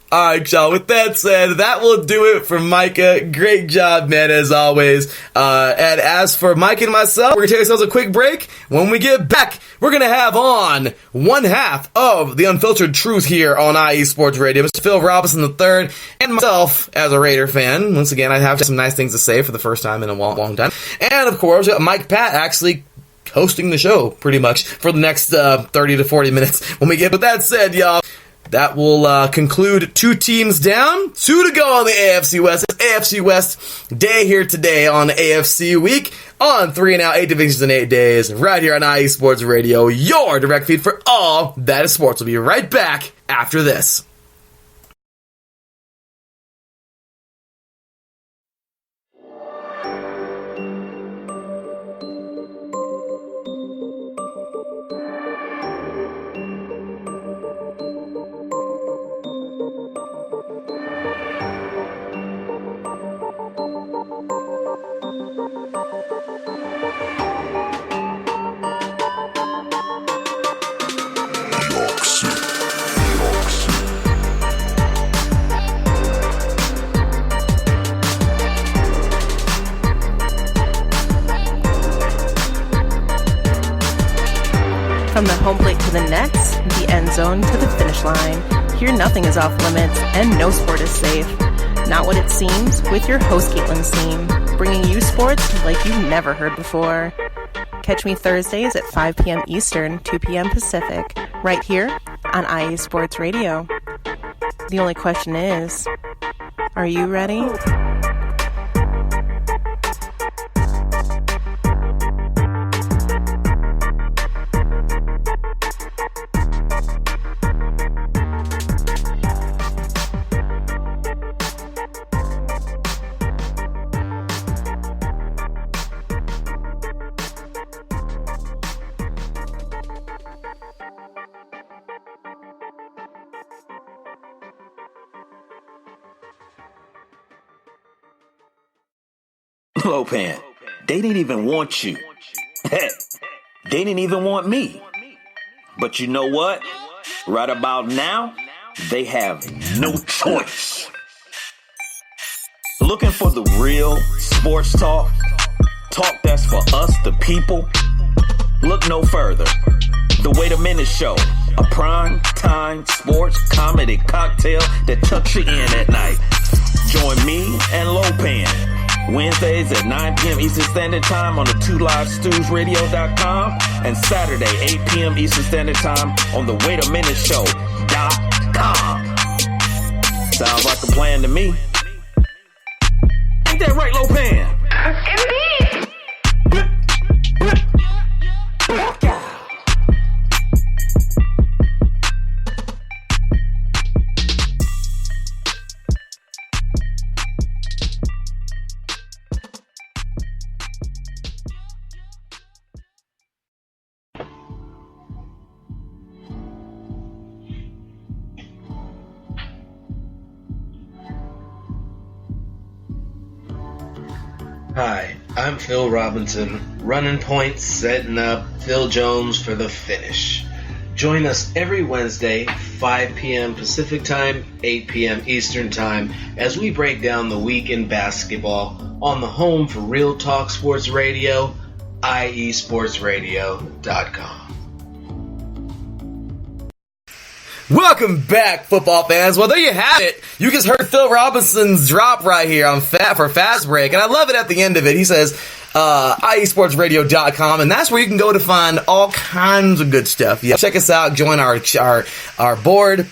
All right, y'all. With that said, that will do it for Micah. Great job, man, as always. And as for Mike and myself, we're going to take ourselves a quick break. When we get back, we're going to have on one half of the Unfiltered Truth here on IE Sports Radio. Mr. Phil Robinson III and myself as a Raider fan. Once again, I have some nice things to say for the first time in a long time. And, of course, we got Mike Pat actually hosting the show pretty much for the next 30 to 40 minutes when we get. With that said, y'all, that will conclude 2 teams down, 2 to go on the AFC West. It's AFC West day here today on AFC Week on 3 and Out, 8 divisions in 8 days, right here on IE Sports Radio, your direct feed for all that is sports. We'll be right back after this. From the home plate to the nets, the end zone to the finish line, here nothing is off limits and no sport is safe. Not what it seems with your host Caitlin Seam, bringing you sports like you've never heard before. Catch me Thursdays at 5 p.m. Eastern, 2 p.m. Pacific, right here on IE Sports Radio. The only question is, are you ready? Lopan, they didn't even want you. Heck, they didn't even want me. But you know what? Right about now, they have no choice. Looking for the real sports talk? Talk that's for us, the people? Look no further. The Wait a Minute Show, a prime time sports comedy cocktail that tucks you in at night. Join me and Lopan Wednesdays at 9 p.m. Eastern Standard Time on the 2livestewsradio.com and Saturday 8 p.m. Eastern Standard Time on the waitaminuteshow.com. Sounds like a plan to me. Ain't that right, Lopan? Indeed. Hi, I'm Phil Robinson, running point, setting up Phil Jones for the finish. Join us every Wednesday, 5 p.m. Pacific Time, 8 p.m. Eastern Time, as we break down the week in basketball on the home for Real Talk Sports Radio, iesportsradio.com. Welcome back, football fans. Well, there you have it. You just heard Phil Robinson's drop right here on for Fast Break, and I love it at the end of it. He says, iesportsradio.com, and that's where you can go to find all kinds of good stuff. Yeah, check us out. Join our board.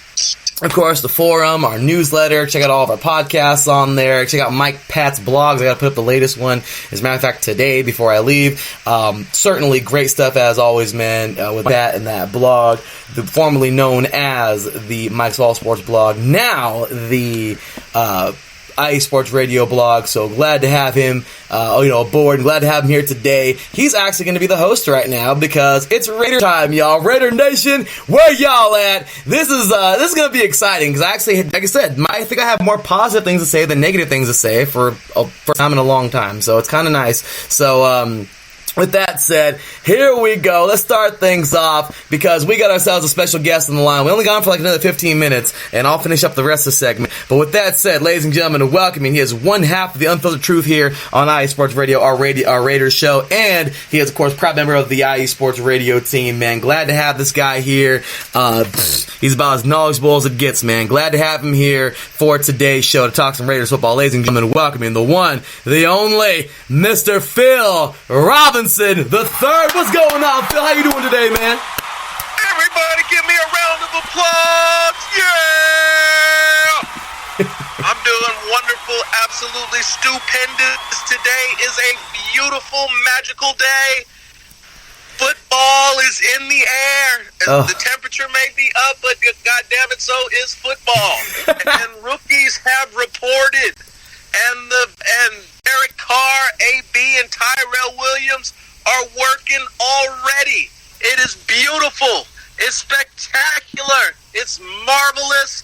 Of course, the forum, our newsletter. Check out all of our podcasts on there. Check out Mike Pat's blogs. I got to put up the latest one, as a matter of fact, today before I leave. Certainly great stuff as always, man, with that and that blog, formerly known as the Mike's All Sports blog. Now, the IE Sports Radio blog. So glad to have him, aboard. Glad to have him here today. He's actually going to be the host right now because it's Raider time, y'all. Raider Nation, where y'all at? This is going to be exciting because I actually, like I said, I think I have more positive things to say than negative things to say for first time in a long time. So it's kind of nice. So, with that said, here we go. Let's start things off because we got ourselves a special guest on the line. We only got him for like another 15 minutes, and I'll finish up the rest of the segment. But with that said, ladies and gentlemen, welcoming, he is one half of the Unfiltered Truth here on IE Sports Radio, our Raiders show, and he is, of course, proud member of the IE Sports Radio team, man. Glad to have this guy here. He's about as knowledgeable as it gets, man. Glad to have him here for today's show to talk some Raiders football. Ladies and gentlemen, welcoming the one, the only, Mr. Phil Robinson the third. What's going on, Phil? How you doing today, man? Everybody give me a round of applause. Yeah! I'm doing wonderful, absolutely stupendous. Today is a beautiful, magical day. Football is in the air. The temperature may be up, but goddamn it, so is football. And rookies have reported. And Derek Carr, AB, and Tyrell Williams are working already. It is beautiful. It's spectacular. It's marvelous.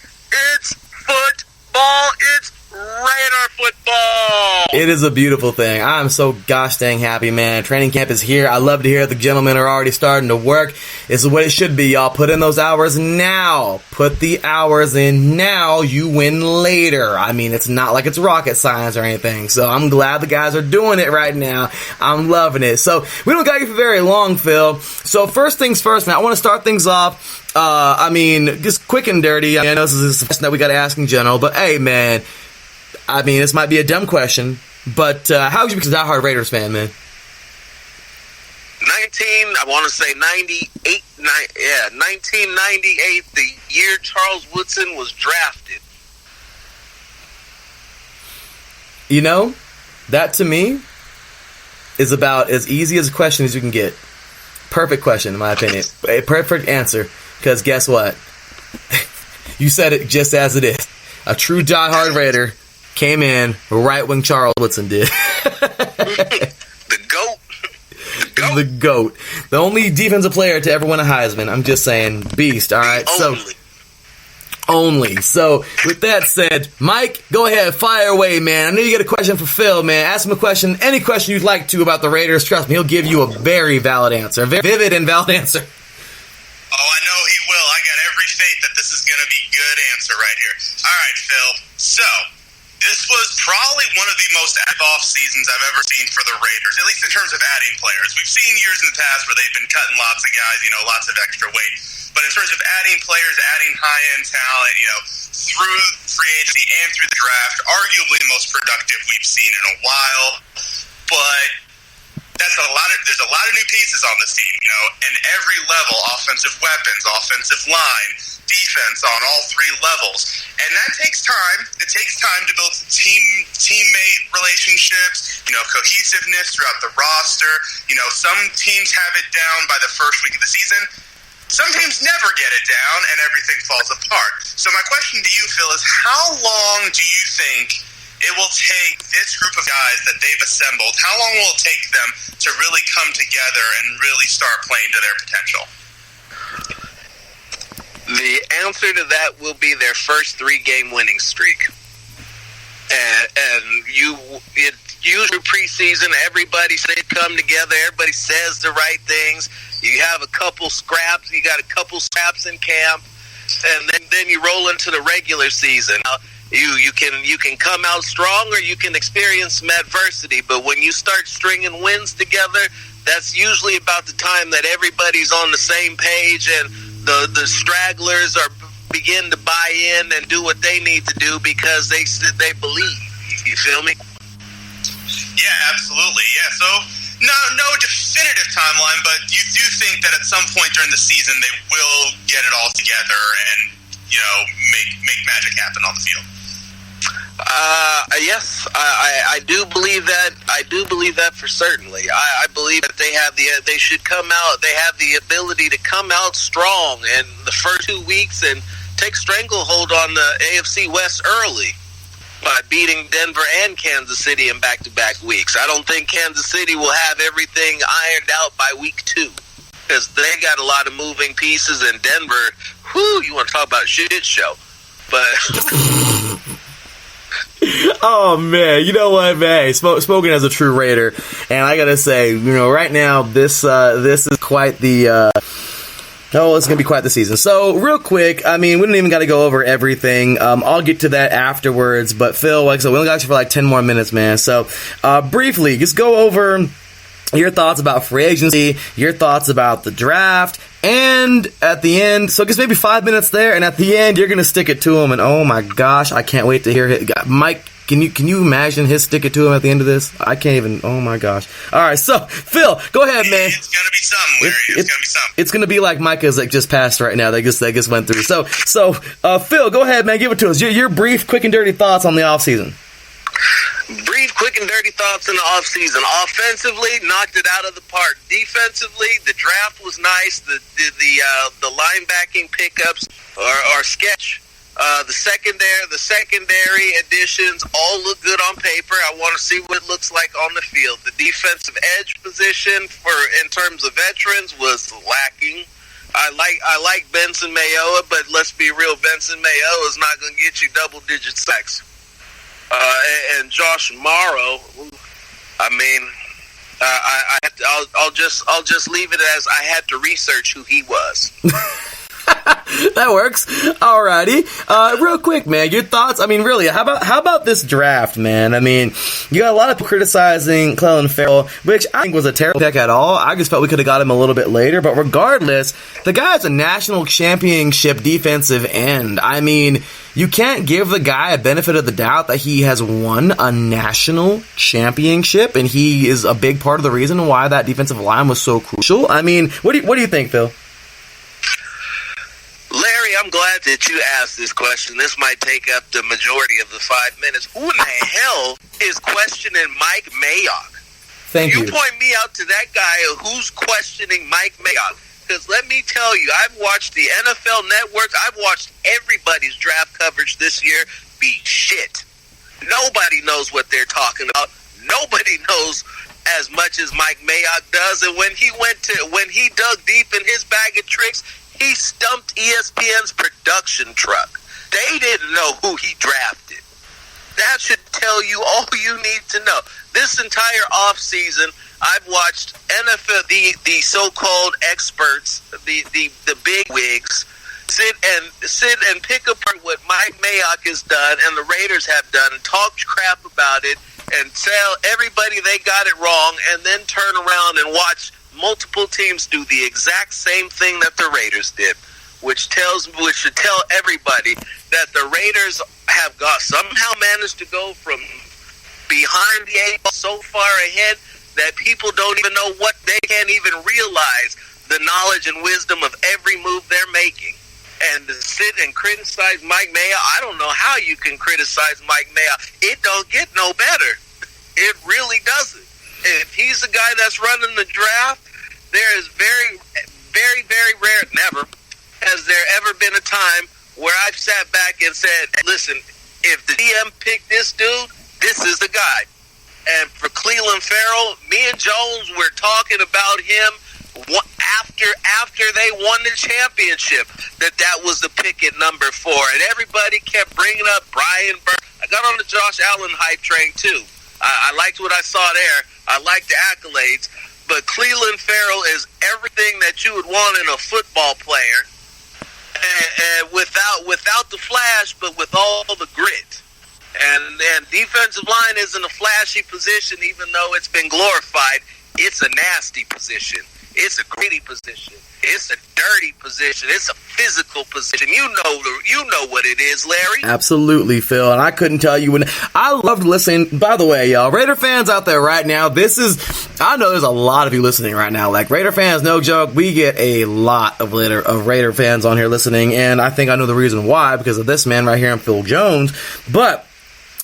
It's football. It's Raider football. It is a beautiful thing. I'm so gosh dang happy, man. Training camp is here. I love to hear the gentlemen are already starting to work. This is what it should be, y'all. Put in those hours now. Put the hours in now. You win later. I mean, it's not like it's rocket science or anything. So I'm glad the guys are doing it right now. I'm loving it. So we don't got you for very long, Phil. So first things first, man. I want to start things off. Just quick and dirty. I know this is a question that we got to ask in general, but hey, man. I mean, this might be a dumb question, but how would you become a diehard Raiders fan, man? 1998, the year Charles Woodson was drafted. You know, that to me is about as easy as a question as you can get. Perfect question, in my opinion. A perfect answer, because guess what? You said it just as it is. A true diehard Raider came in right when Charles Woodson did. The GOAT. The GOAT. The only defensive player to ever win a Heisman. I'm just saying. Beast, all right? Only. So, with that said, Mike, go ahead. Fire away, man. I know you got a question for Phil, man. Ask him a question, any question you'd like to about the Raiders. Trust me, he'll give you a very valid answer. A very vivid and valid answer. Oh, I know he will. I got every faith that this is going to be a good answer right here. All right, Phil. So, this was probably one of the most active off seasons I've ever seen for the Raiders, at least in terms of adding players. We've seen years in the past where they've been cutting lots of guys, lots of extra weight. But in terms of adding players, adding high-end talent, through free agency and through the draft, arguably the most productive we've seen in a while. But there's a lot of new pieces on this team, and every level, offensive weapons, offensive line, defense on all three levels. And that takes time. It takes time to build teammate relationships, cohesiveness throughout the roster. Some teams have it down by the first week of the season. Some teams never get it down and everything falls apart. So my question to you, Phil, is how long do you think it will take this group of guys that they've assembled, how long will it take them to really come together and really start playing to their potential? The answer to that will be their first 3-game winning streak. And usually preseason, everybody they come together, everybody says the right things. You have a couple scraps, you got a couple scraps in camp, and then you roll into the regular season. You can come out strong or you can experience some adversity, but when you start stringing wins together, that's usually about the time that everybody's on the same page and the stragglers begin to buy in and do what they need to do because they believe. You feel me? Yeah, absolutely. Yeah, so no definitive timeline, but you do think that at some point during the season they will get it all together and make magic happen on the field. Yes, I do believe that. I do believe that for certainly. I believe that they should come out. They have the ability to come out strong in the first 2 weeks and take stranglehold on the AFC West early. by beating Denver and Kansas City in back-to-back weeks. I don't think Kansas City will have everything ironed out by week 2 because they got a lot of moving pieces, and Denver, you want to talk about a shit show. But oh man, you know what, man? Spoken as a true Raider, and I gotta say, right now this is quite the. It's going to be quite the season. So, real quick, we don't even got to go over everything. I'll get to that afterwards. But, Phil, like I said, we only got you for 10 more minutes, man. So, briefly, just go over your thoughts about free agency, your thoughts about the draft, and at the end, so just maybe 5 minutes there, and at the end, you're going to stick it to him. And, oh, my gosh, I can't wait to hear it. Mike, can you imagine his stick it to him at the end of this? I can't even. Oh my gosh! All right, so Phil, go ahead, man. It's gonna be something, Larry. It's gonna be something. It's gonna be like Micah's just passed right now. They just went through. So Phil, go ahead, man. Give it to us. Your brief, quick, and dirty thoughts on the offseason. Brief, quick, and dirty thoughts in the offseason. Offensively, knocked it out of the park. Defensively, the draft was nice. The linebacking pickups are sketch. The secondary additions all look good on paper. I want to see what it looks like on the field. The defensive edge position in terms of veterans was lacking. I like Benson Mayoa, but let's be real, Benson Mayoa is not going to get you double-digit sacks. And Josh Morrow, I'll just leave it as I had to research who he was. That works. Alrighty. Real quick, man, your thoughts? Really, how about this draft, man? You got a lot of people criticizing Clelin Ferrell, which I think was a terrible pick at all. I just felt we could have got him a little bit later, but regardless, the guy's a national championship defensive end. You can't give the guy a benefit of the doubt that he has won a national championship, and he is a big part of the reason why that defensive line was so crucial. What do you think, Phil? Larry, I'm glad that you asked this question. This might take up the majority of the 5 minutes. Who in the hell is questioning Mike Mayock? Thank you. You point me out to that guy who's questioning Mike Mayock. Because let me tell you, I've watched the NFL Network. I've watched everybody's draft coverage this year be shit. Nobody knows what they're talking about. Nobody knows as much as Mike Mayock does. And when he dug deep in his bag of tricks, he stumped ESPN's production truck. They didn't know who he drafted. That should tell you all you need to know. This entire offseason, I've watched NFL, the so-called experts, the big wigs, sit and pick apart what Mike Mayock has done and the Raiders have done and talk crap about it and tell everybody they got it wrong and then turn around and watch multiple teams do the exact same thing that the Raiders did, which should tell everybody that the Raiders have somehow managed to go from behind the eight ball so far ahead that people don't even know what they can't even realize the knowledge and wisdom of every move they're making. And to sit and criticize Mike Mayock, I don't know how you can criticize Mike Mayock. It don't get no better. It really doesn't. If he's the guy that's running the draft, there is very, very, very rare, never has there ever been a time where I've sat back and said, listen, if the DM picked this dude, this is the guy. And for Clelin Ferrell, me and Jones were talking about him after they won the championship, that was the pick at number 4. And everybody kept bringing up Brian Burke. I got on the Josh Allen hype train, too. I liked what I saw there. I liked the accolades. But Clelin Ferrell is everything that you would want in a football player. And without the flash, but with all the grit. And defensive line isn't a flashy position, even though it's been glorified. It's a nasty position. It's a gritty position. It's a dirty position. It's a physical position. You know what it is, Larry. Absolutely, Phil. And I couldn't tell you when. I loved listening. By the way, y'all, Raider fans out there right now, I know there's a lot of you listening right now. Like, Raider fans, no joke, we get a lot of Raider fans on here listening. And I think I know the reason why, because of this man right here, I'm Phil Jones. But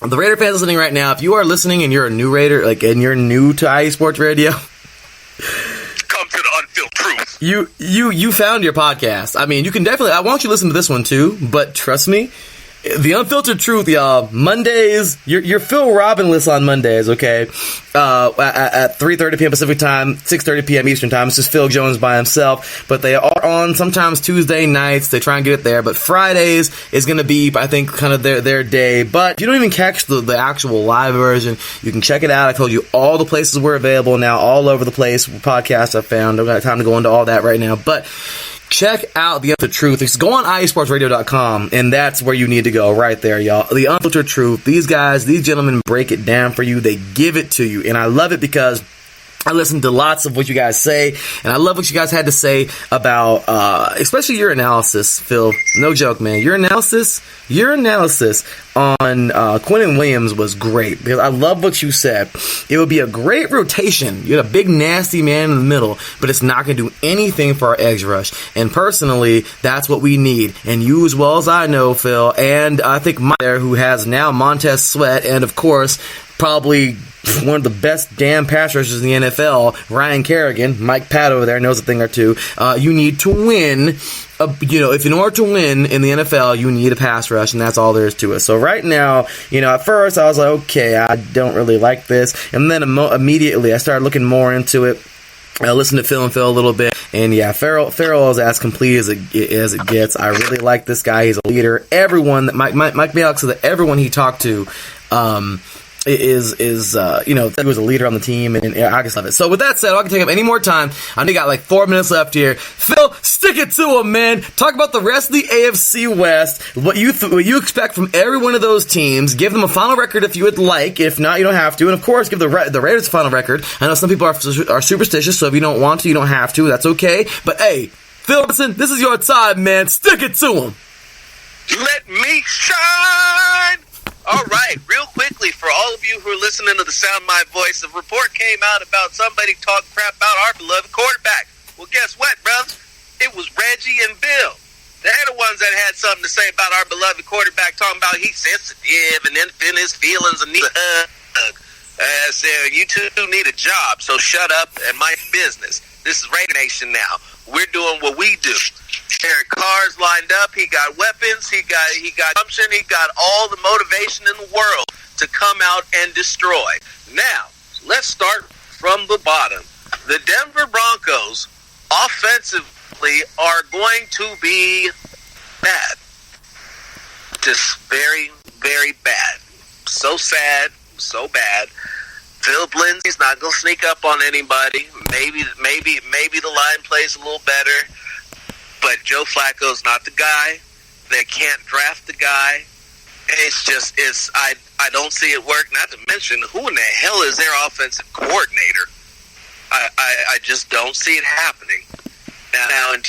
the Raider fans listening right now, if you are listening and you're a new Raider, and you're new to IE Sports Radio, come to the Unfilled Truth. You found your podcast. You can definitely. I want you to listen to this one too. But trust me, The Unfiltered Truth, y'all. Mondays, your Phil Robin list on Mondays, okay? At 3:30 p.m. Pacific time, 6:30 p.m. Eastern time. It's just Phil Jones by himself. But they are on sometimes Tuesday nights. They try and get it there. But Fridays is going to be, I think, kind of their day. But if you don't even catch the actual live version, you can check it out. I told you all the places we're available now, all over the place. Podcasts I found. Don't got time to go into all that right now. But check out The Unfiltered Truth. Just go on iesportsradio.com, and that's where you need to go right there, y'all. The Unfiltered Truth. These guys, these gentlemen break it down for you. They give it to you, and I love it because I listened to lots of what you guys say, and I love what you guys had to say about, especially your analysis, Phil. No joke, man. Your analysis on Quentin Williams was great, because I love what you said. It would be a great rotation. You had a big, nasty man in the middle, but it's not going to do anything for our edge rush. And personally, that's what we need. And you, as well as I know, Phil, and I think Mike there, who has now Montez Sweat, and of course, probably one of the best damn pass rushers in the NFL, Ryan Kerrigan. Mike Pat over there knows a thing or two. You need to win. If in order to win in the NFL, you need a pass rush, and that's all there is to it. So right now, at first I was like, okay, I don't really like this. And then immediately I started looking more into it. I listened to Phil and Phil a little bit, and yeah, Farrell is as complete as it gets. I really like this guy. He's a leader. Everyone that Mike Mayock said that everyone he talked to, he was a leader on the team, and I just love it. So with that said, I'm not gonna take up any more time. I only got like 4 minutes left here. Phil, stick it to him, man. Talk about the rest of the AFC West. What you expect from every one of those teams. Give them a final record if you would like. If not, you don't have to. And of course, give the Raiders a final record. I know some people are superstitious, so if you don't want to, you don't have to. That's okay. But hey, Phil Robinson, this is your time, man. Stick it to him. Let me shine. All right, real quickly, for all of you who are listening to the sound of my voice, a report came out about somebody talking crap about our beloved quarterback. Well, guess what, brother? It was Reggie and Bill. They're the ones that had something to say about our beloved quarterback, talking about he's sensitive and in his feelings and needs a hug. So you two need a job, so shut up and mind business. This is Raider Nation now. We're doing what we do. Derek Carr's lined up. He got weapons. He got gumption. He got all the motivation in the world to come out and destroy. Now, let's start from the bottom. The Denver Broncos offensively are going to be bad. Just very, very bad. So sad, so bad. Philip Lindsay's not going to sneak up on anybody. Maybe the line plays a little better. But Joe Flacco's not the guy. They can't draft the guy. I don't see it work. Not to mention, who in the hell is their offensive coordinator? I just don't see it happening. Now, and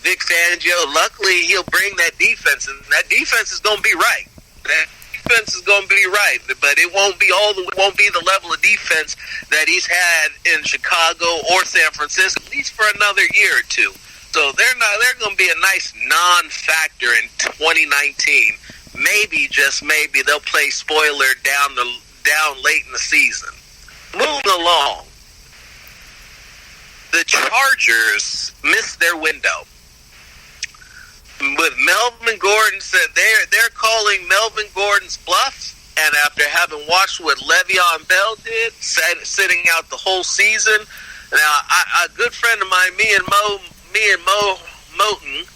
Vic Fangio, luckily he'll bring that defense, and that defense is going to be right. That defense is going to be right, but it won't be the level of defense that he's had in Chicago or San Francisco, at least for another year or two. So they're going to be a nice non-factor in 2019. Maybe, just maybe, they'll play spoiler down late in the season. Moving along, the Chargers missed their window. With Melvin Gordon said they're calling Melvin Gordon's bluff, and after having watched what Le'Veon Bell did, sitting out the whole season. Now, a good friend of mine, me and Mo Moten,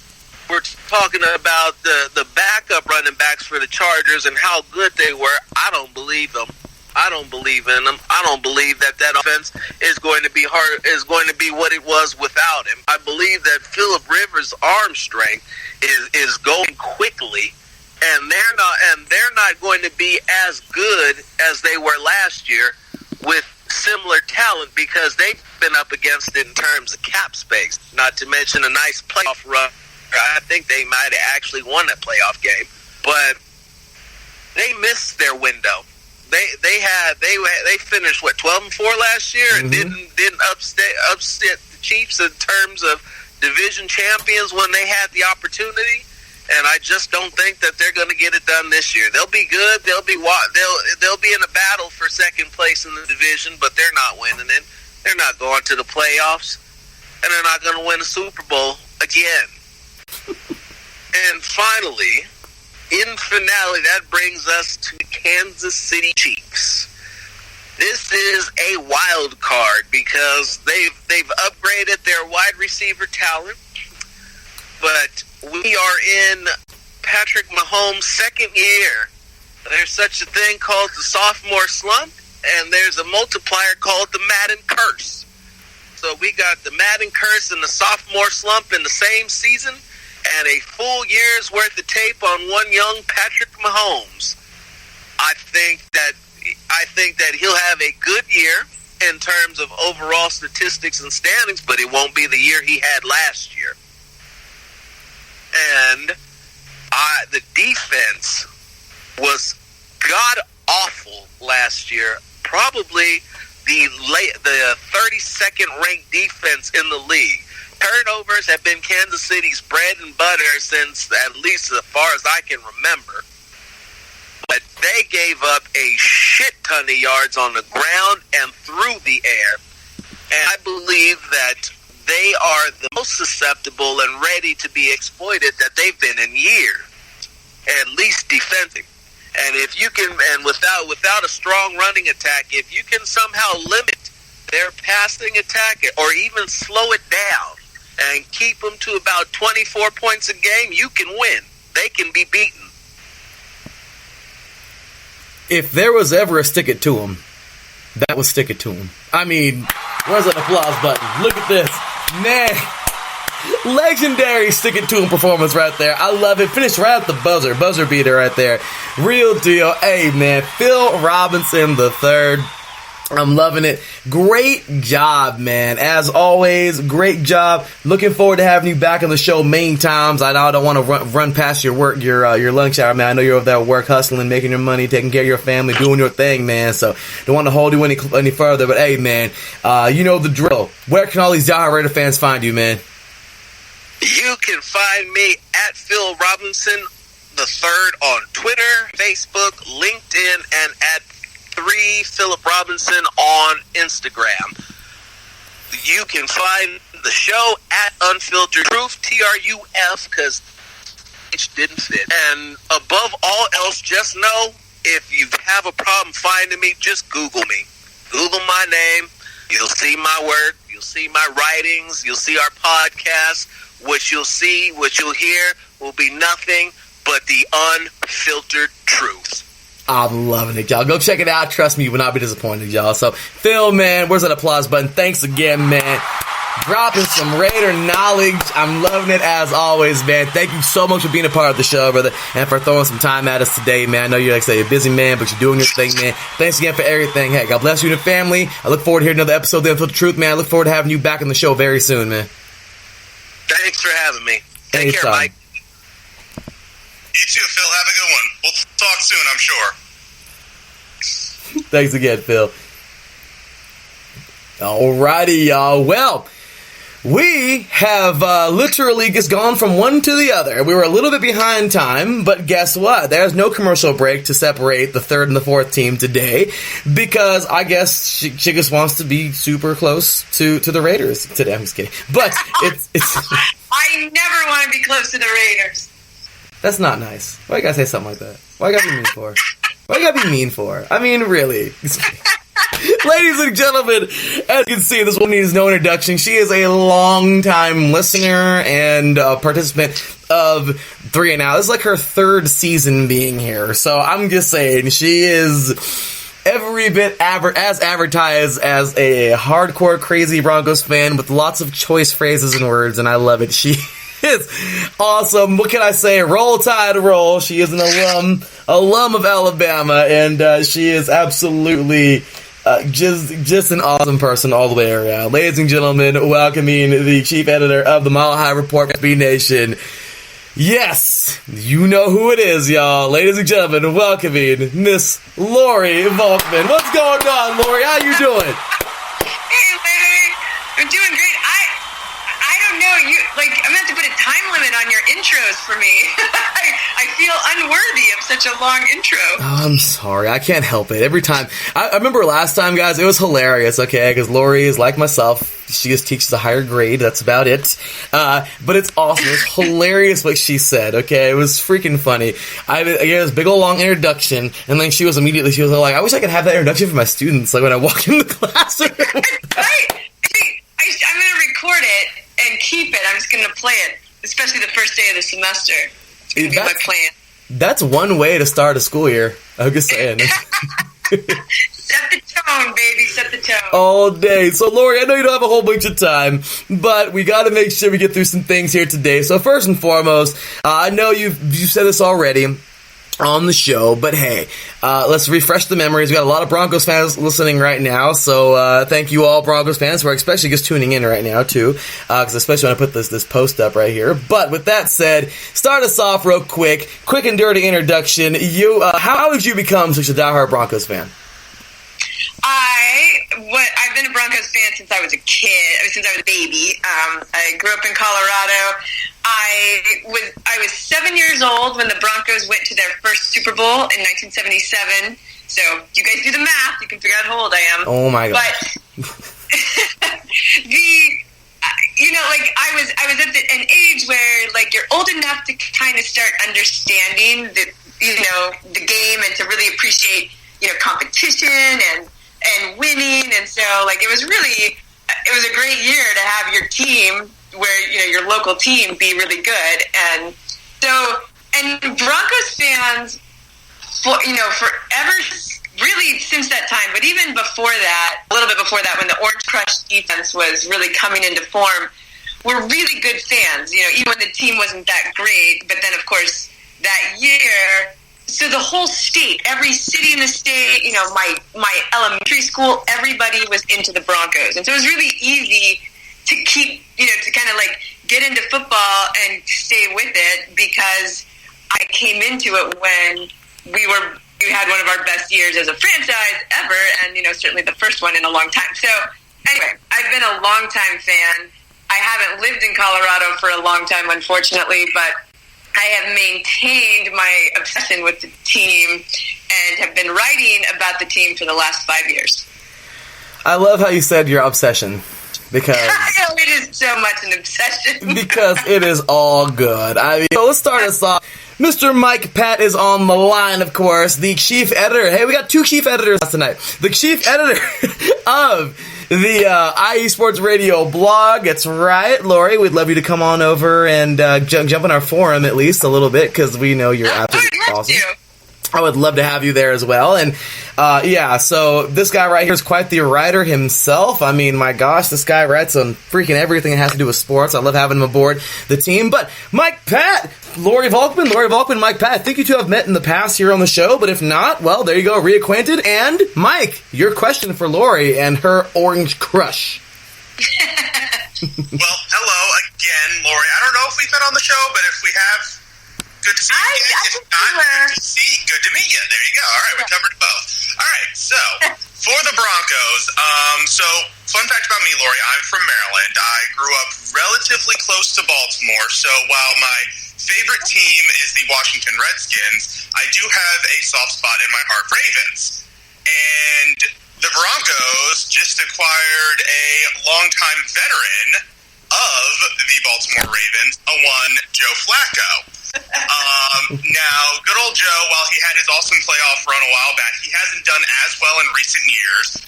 were talking about the backup running backs for the Chargers and how good they were. I don't believe them. I don't believe in them. I don't believe that offense is going to be what it was without him. I believe that Phillip Rivers' arm strength is going quickly, and they're not going to be as good as they were last year with similar talent, because they've been up against it in terms of cap space. Not to mention a nice playoff run. I think they might have actually won that playoff game, but they missed their window. They finished 12-4 last year, and didn't upset the Chiefs in terms of division champions when they had the opportunity. And I just don't think that they're going to get it done this year. They'll be good. They'll be in a battle for second place in the division, but they're not winning it. They're not going to the playoffs, and they're not going to win a Super Bowl again. And finally, in finale, that brings us to the Kansas City Chiefs. This is a wild card because they've upgraded their wide receiver talent, but we are in Patrick Mahomes' second year. There's such a thing called the sophomore slump, and there's a multiplier called the Madden curse. So we got the Madden curse and the sophomore slump in the same season, and a full year's worth of tape on one young Patrick Mahomes. I think that he'll have a good year in terms of overall statistics and standings, but it won't be the year he had last year. And the defense was god-awful last year. Probably the 32nd ranked defense in the league. Turnovers have been Kansas City's bread and butter since at least as far as I can remember. But they gave up a shit ton of yards on the ground and through the air. And I believe that they are the most susceptible and ready to be exploited that they've been in years, at least defensively. And if you can, and without a strong running attack, if you can somehow limit their passing attack or even slow it down and keep them to about 24 points a game, you can win. They can be beaten. If there was ever a stick it to him, that was stick it to him. I mean, where's that applause button? Look at this. Man, legendary stick it to him performance right there. I love it. Finished right at the buzzer beater right there. Real deal. Hey, man, Phil Robinson the third. I'm loving it. Great job, man. As always, great job. Looking forward to having you back on the show many times. I know I don't want to run past your work, your lunch hour, man. I know you're over there at work, hustling, making your money, taking care of your family, doing your thing, man. So don't want to hold you any further. But hey, man, you know the drill. Where can all these diehard Raider fans find you, man? You can find me at Phil Robinson the third on Twitter, Facebook, LinkedIn, and at 3 Philip Robinson on Instagram. You can find the show at Unfiltered Truth, TRUF, because it didn't fit. And above all else, just know if you have a problem finding me, just Google me. Google my name. You'll see my work. You'll see my writings. You'll see our podcast. What you'll see, what you'll hear will be nothing but the unfiltered truth. I'm loving it, y'all. Go check it out. Trust me, you will not be disappointed, y'all. So, Phil, man, where's that applause button? Thanks again, man. Dropping some Raider knowledge. I'm loving it as always, man. Thank you so much for being a part of the show, brother, and for throwing some time at us today, man. I know you're, like I say, a busy man, but you're doing your thing, man. Thanks again for everything. Hey, God bless you and your family. I look forward to hearing another episode of The Unfiltered Truth, man. I look forward to having you back on the show very soon, man. Thanks for having me. Take care, Mike. You too, Phil. Have a good one. We'll talk soon, I'm sure. Thanks again, Phil. Alrighty, y'all. Well, we have literally just gone from one to the other. We were a little bit behind time, but guess what? There's no commercial break to separate the third and the fourth team today because I guess she just wants to be super close to the Raiders today. I'm just kidding. But it's I never want to be close to the Raiders. That's not nice. Why you gotta say something like that? Why you gotta be mean for? Why you gotta be mean for? I mean, really. Ladies and gentlemen, as you can see, this woman needs no introduction. She is a long-time listener and participant of 3 and Out. This is like her third season being here. So I'm just saying, she is every bit as advertised as a hardcore, crazy Broncos fan with lots of choice phrases and words, and I love it. She is awesome. What can I say? Roll Tide, roll. She is an alum of Alabama, and she is absolutely just an awesome person all the way around. Ladies and gentlemen, welcoming the chief editor of the Mile High Report, SB Nation. Yes, you know who it is, y'all. Ladies and gentlemen, welcoming Miss Lori Volkman. What's going on, Lori? How you doing? Hey, I'm doing great. I don't know you. I'm going to have to put a time limit on your intros for me. I feel unworthy of such a long intro. Oh, I'm sorry. I can't help it. Every time. I remember last time, guys, it was hilarious, okay? Because Lori is like myself. She just teaches a higher grade. That's about it. But it's awesome. It's hilarious what she said, okay? It was freaking funny. I gave this big old long introduction, and then she was like, I wish I could have that introduction for my students, like when I walk in the classroom. Right. I'm going to record it and keep it. I'm just going to play it, especially the first day of the semester. It's going to be my plan. That's one way to start a school year. I'm just saying. Set the tone, baby. Set the tone. All day. So, Lori, I know you don't have a whole bunch of time, but we got to make sure we get through some things here today. So, first and foremost, I know you've said this already on the show, but hey, let's refresh the memories. We got a lot of Broncos fans listening right now, so thank you all Broncos fans who are especially just tuning in right now too, because especially when I put this post up right here. But with that said, start us off real quick and dirty introduction. How did you become such a diehard Broncos fan? I've been a Broncos fan since I was a kid, since I was a baby. I grew up in Colorado. I was 7 years old when the Broncos went to their first Super Bowl in 1977. So you guys do the math. You can figure out how old I am. Oh my God. But I was at an age where you're old enough to kind of start understanding the game and to really appreciate competition and winning. And so it was a great year to have your team where your local team be really good. And Broncos fans forever, really since that time, but even before that, a little bit before that, when the Orange Crush defense was really coming into form, were really good fans, even when the team wasn't that great. But then of course that year, so the whole state, every city in the state, my elementary school, everybody was into the Broncos. And so it was really easy to keep, to kind of get into football and stay with it, because I came into it when we had one of our best years as a franchise ever, and, certainly the first one in a long time. So anyway, I've been a long-time fan. I haven't lived in Colorado for a long time, unfortunately, but I have maintained my obsession with the team and have been writing about the team for the last 5 years. I love how you said your obsession, because it is so much an obsession. Because it is all good. So let's start us off. Mr. Mike Pat is on the line, of course, the chief editor. Hey, we got two chief editors tonight. The chief editor of the IE Sports Radio blog. That's right, Lori. We'd love you to come on over and jump in our forum at least a little bit, because we know you're absolutely awesome. I would love to have you there as well. And so this guy right here is quite the writer himself. I mean, my gosh, this guy writes on freaking everything that has to do with sports. I love having him aboard the team. But Mike Pat, Lori Volkman, Mike Pat, I think you two have met in the past here on the show, but if not, well, there you go, reacquainted. And Mike, your question for Lori and her Orange Crush. Well, hello again, Lori. I don't know if we've been on the show, but if we have, good to see you again. If not, good to meet you. There you go. All right, we covered both. All right, so for the Broncos, fun fact about me, Lori, I'm from Maryland. I grew up relatively close to Baltimore, so while my favorite team is the Washington Redskins, I do have a soft spot in my heart, Ravens. And the Broncos just acquired a longtime veteran of the Baltimore Ravens, one Joe Flacco. Now, good old Joe, while he had his awesome playoff run a while back, he hasn't done as well in recent years.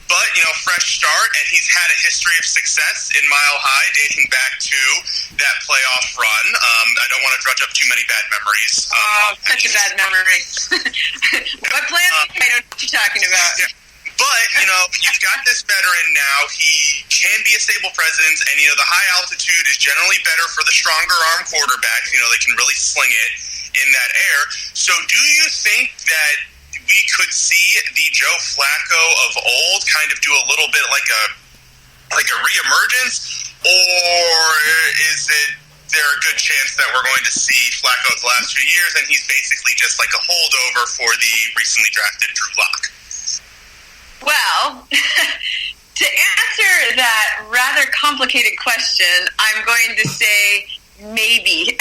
But, fresh start, and he's had a history of success in Mile High dating back to that playoff run. I don't want to drudge up too many bad memories. Such a bad memory. What playoff? I don't know what you're talking about. Yeah. But, you've got this veteran now. He can be a stable presence, and, the high altitude is generally better for the stronger arm quarterbacks. They can really sling it in that air. So do you think that we could see the Joe Flacco of old kind of do a little bit like a reemergence, or is there a good chance that we're going to see Flacco the last few years and he's basically just like a holdover for the recently drafted Drew Lock? Well, to answer that rather complicated question, I'm going to say maybe.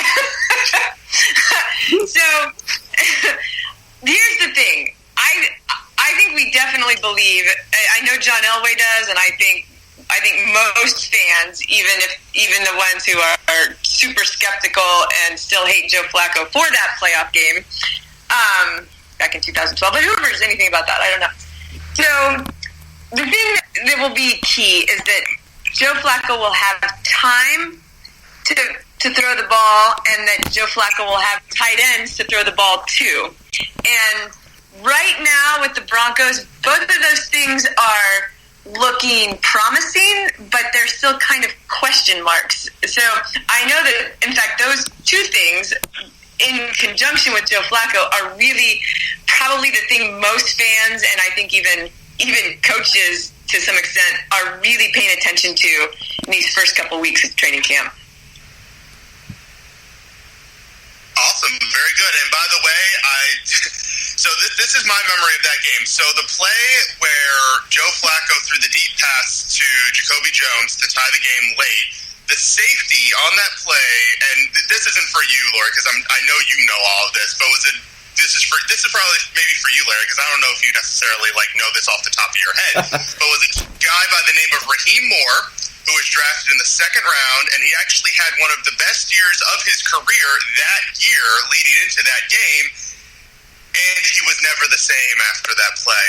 So here's the thing. I think we definitely believe. I know John Elway does, and I think most fans, even the ones who are super skeptical and still hate Joe Flacco for that playoff game back in 2012. But who remembers anything about that? I don't know. So the thing that will be key is that Joe Flacco will have time to throw the ball, and that Joe Flacco will have tight ends to throw the ball to. And right now with the Broncos, both of those things are looking promising, but they're still kind of question marks. So I know that, in fact, those two things in conjunction with Joe Flacco are really probably the thing most fans, and I think even coaches to some extent, are really paying attention to in these first couple weeks of training camp. Awesome, very good. And by the way, so this is my memory of that game. So the play where Joe Flacco threw the deep pass to Jacoby Jones to tie the game late, the safety on that play, and this isn't for you, Lori, because I know you know all of this, but this is probably maybe for you, Larry, because I don't know if you necessarily know this off the top of your head, but was a guy by the name of Raheem Moore, who was drafted in the second round, and he actually had one of the best years of his career that year leading into that game, and he was never the same after that play.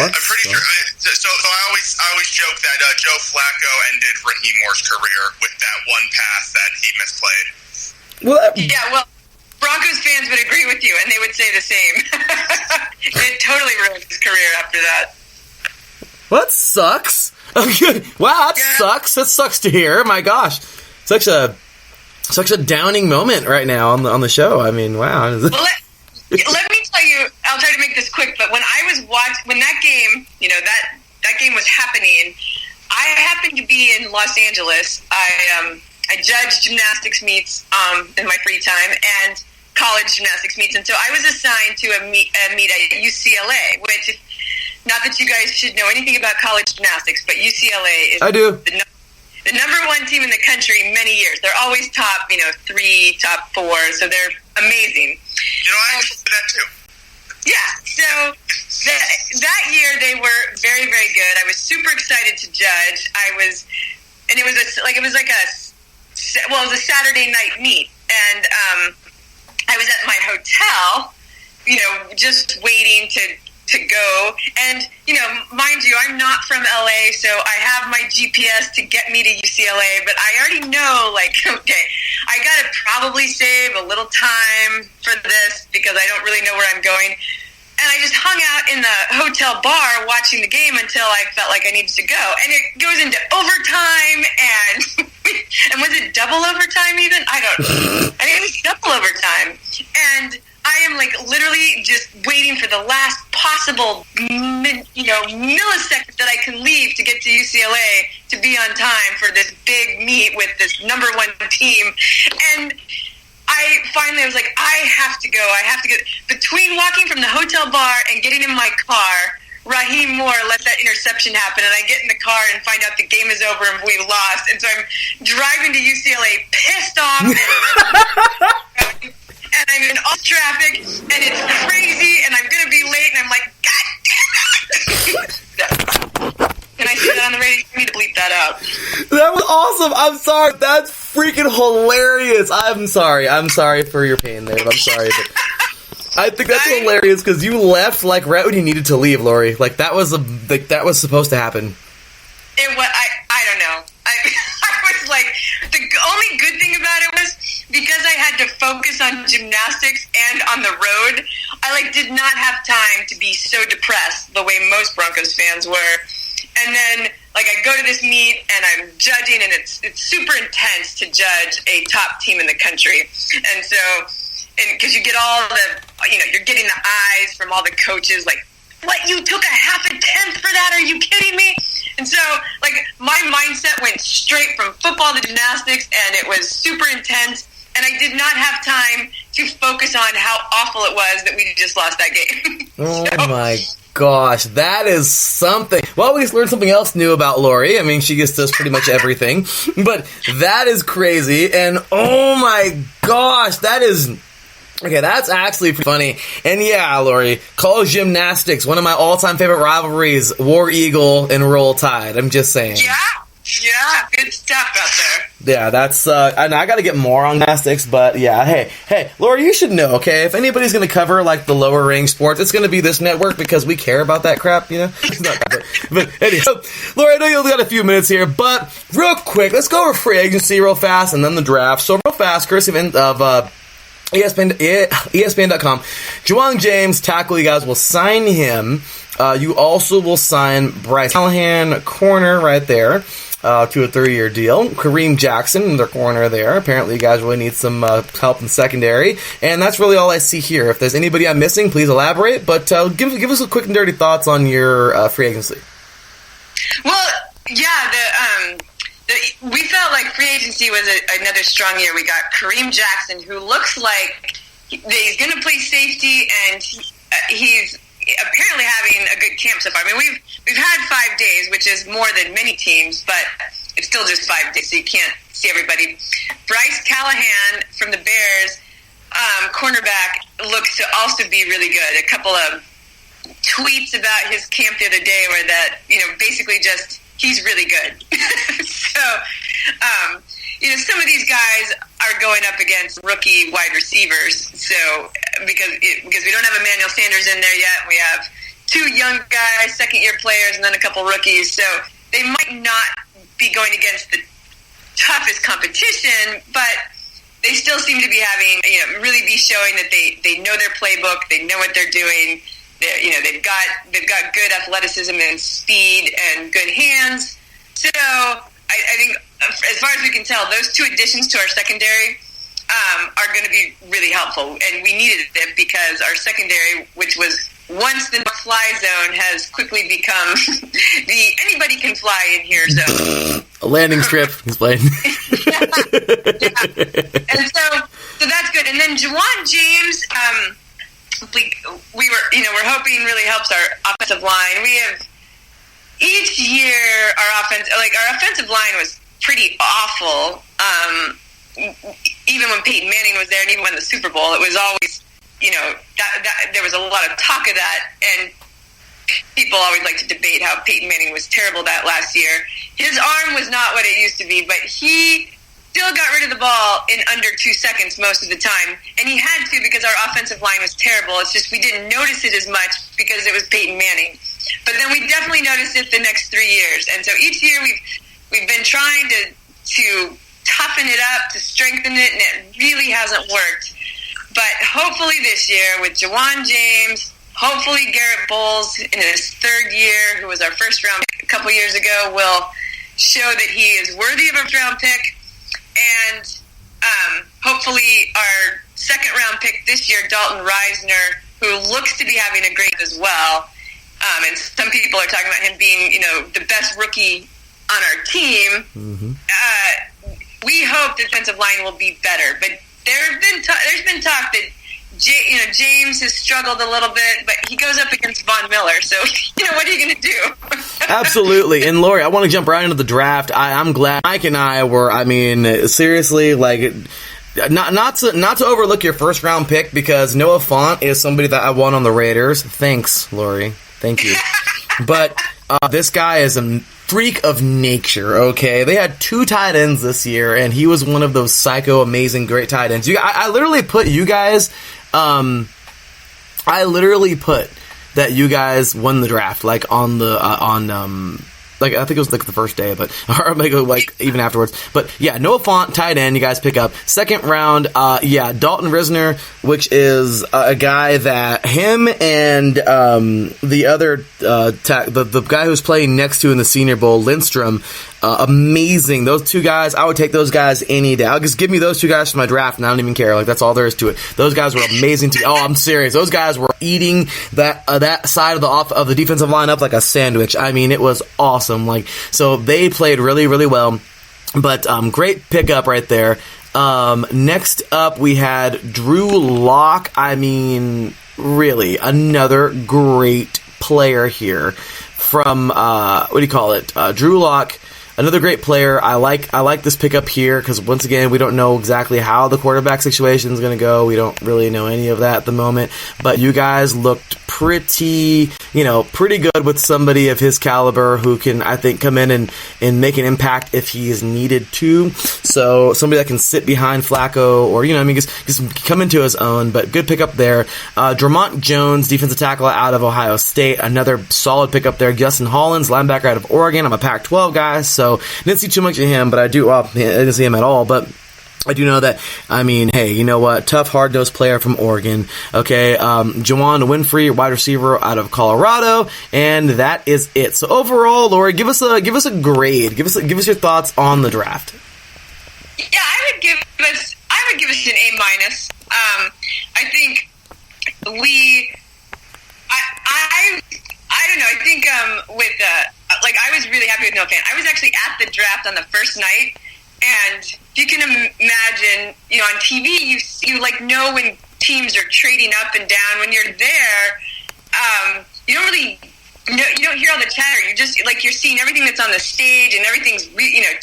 What? I'm pretty sure. So I always joke that Joe Flacco ended Raheem Moore's career with that one pass that he misplayed. Well, Broncos fans would agree with you, and they would say the same. It totally ruined his career after that. Well, that sucks. Wow, that sucks. That sucks to hear. My gosh, such a downing moment right now on the show. I mean, wow. Well, let me tell you. I'll try to make this quick. But when I was when that game, that game was happening, I happened to be in Los Angeles. I judged gymnastics meets in my free time and college gymnastics meets, and so I was assigned to a meet at UCLA, which. Not that you guys should know anything about college gymnastics, but UCLA is I do. The number one team in the country many years. They're always top, 3, top 4, so they're amazing. I actually did that too. Yeah, so that year they were very, very good. I was super excited to judge. It was a Saturday night meet, and I was at my hotel, just waiting to go, and mind you, I'm not from LA, so I have my GPS to get me to UCLA, but I already know, okay, I gotta probably save a little time for this because I don't really know where I'm going, and I just hung out in the hotel bar watching the game until I felt like I needed to go, and it goes into overtime, and was it double overtime even? I think it was double overtime, and I am literally just waiting for the last possible millisecond that I can leave to get to UCLA to be on time for this big meet with this number one team. And I was like, I have to go. Between walking from the hotel bar and getting in my car, Raheem Moore let that interception happen, and I get in the car and find out the game is over and we lost. And so I'm driving to UCLA pissed off. And I'm in all traffic, and it's crazy, and I'm going to be late, and I'm like, God damn it! Can I say that on the radio? You need to bleep that out. That was awesome. I'm sorry. That's freaking hilarious. I'm sorry for your pain there. I'm sorry. But I think that's hilarious because you left right when you needed to leave, Lori. That was supposed to happen. It was. I don't know. I was like, the only good thing about it was because I had to focus on gymnastics and on the road, I did not have time to be so depressed the way most Broncos fans were. And then I go to this meet and I'm judging, and it's super intense to judge a top team in the country. And so, because you get all the, you're getting the eyes from all the coaches, what, you took a half a tenth for that? Are you kidding me? And so, my mindset went straight from football to gymnastics, and it was super intense. And I did not have time to focus on how awful it was that we just lost that game. Oh, my gosh, that is something. Well, we just learned something else new about Lori. I mean, she gets us pretty much everything. But that is crazy. And oh my gosh, that is... Okay, that's actually pretty funny. And yeah, Lori, college gymnastics, one of my all-time favorite rivalries, War Eagle and Roll Tide. I'm just saying. Yeah, good stuff out there. Yeah, that's, and I gotta get more on gymnastics, but yeah, hey, Lori, you should know, okay, if anybody's gonna cover, like, the lower range sports, it's gonna be this network because we care about that crap, you know? but anyway, Lori, I know you only got a few minutes here, but real quick, let's go over free agency real fast and then the draft. So real fast, courtesy of ESPN.com, Juwan James, tackle, you guys will sign him. You also will sign Bryce Callahan, corner right there. To a 3-year deal. Kareem Jackson, their corner there. Apparently you guys really need some help in secondary. And that's really all I see here. If there's anybody I'm missing, please elaborate. But give us a quick and dirty thoughts on your free agency. Well, yeah, we felt like free agency was another strong year. We got Kareem Jackson, who looks like he's going to play safety, and he's apparently having a good camp so far. I mean, we've had 5 days, which is more than many teams, but it's still just 5 days, so you can't see everybody. Bryce Callahan from the Bears, cornerback, looks to also be really good. A couple of tweets about his camp the other day were that, basically just he's really good. So, some of these guys are going up against rookie wide receivers. So, because we don't have Emmanuel Sanders in there yet, we have 2 young guys, second-year players, and then a couple rookies. So they might not be going against the toughest competition, but they still seem to be having, really be showing that they know their playbook, they know what they're doing. They've got good athleticism and speed and good hands. So I think, as far as we can tell, those 2 additions to our secondary are going to be really helpful, and we needed it because our secondary, which was once the fly zone, has quickly become the anybody can fly in here zone. A landing strip. Explain. yeah. And so that's good. And then Juwan James, we're hoping really helps our offensive line. We have each year our offensive line was pretty awful. Even when Peyton Manning was there, and even when the Super Bowl, it was always, there was a lot of talk of that, and people always like to debate how Peyton Manning was terrible that last year. His arm was not what it used to be, but he still got rid of the ball in under 2 seconds most of the time, and he had to because our offensive line was terrible. It's just we didn't notice it as much because it was Peyton Manning. But then we definitely noticed it the next 3 years, and so each year we've been trying to toughen it up, to strengthen it, and it really hasn't worked. But hopefully this year with Juwan James, hopefully Garrett Bowles in his 3rd year, who was our first round pick a couple years ago, will show that he is worthy of a first round pick. And hopefully our 2nd round pick this year, Dalton Reisner, who looks to be having a great as well. And some people are talking about him being, the best rookie on our team. Mm-hmm. We hope the defensive line will be better, but there's been talk that James has struggled a little bit, but he goes up against Von Miller, so what are you going to do? Absolutely. And Lori, I want to jump right into the draft. I'm glad Mike and I were. I mean, seriously, like. Not to overlook your 1st round pick, because Noah Fant is somebody that I want on the Raiders. Thanks, Lori. Thank you. But this guy is a freak of nature, okay? They had 2 tight ends this year, and he was one of those psycho, amazing, great tight ends. I literally put you guys... I literally put that you guys won the draft, like, on the... Like, I think it was like the first day, but or maybe like even afterwards. But yeah, Noah Fant, tight end, you guys pick up. 2nd round, Dalton Reisner, which is a guy that him and the other the guy who's playing next to in the Senior Bowl, Lindstrom, amazing. Those 2 guys, I would take those guys any day. I'll just give me those 2 guys for my draft, and I don't even care. Like, that's all there is to it. Those guys were amazing. I'm serious. Those guys were eating that side of the defensive line up like a sandwich. I mean, it was awesome. Like, so they played really, really well. But great pickup right there. Next up, we had Drew Lock. I mean, really, another great player here from, Drew Lock. Another great player. I like this pickup here because, once again, we don't know exactly how the quarterback situation is going to go. We don't really know any of that at the moment. But you guys looked pretty good with somebody of his caliber who can, I think, come in and make an impact if he is needed to. So somebody that can sit behind Flacco or, just come into his own. But good pickup there. Dramont Jones, defensive tackle out of Ohio State. Another solid pickup there. Justin Hollins, linebacker out of Oregon. I'm a Pac-12 guy, so didn't see too much of him, but I didn't see him at all, but I do know that, hey, you know what? Tough, hard-nosed player from Oregon. Okay, Juwan Winfrey, wide receiver out of Colorado, and that is it. So overall, Lori, give us a grade. Give us your thoughts on the draft. Yeah, I would give us an A-. I think I don't know. I think I was really happy with No Fan. I was actually at the draft on the first night, and you can imagine, on TV, you know when teams are trading up and down. When you're there, you don't really, you don't hear all the chatter. You're just you're seeing everything that's on the stage, and everything's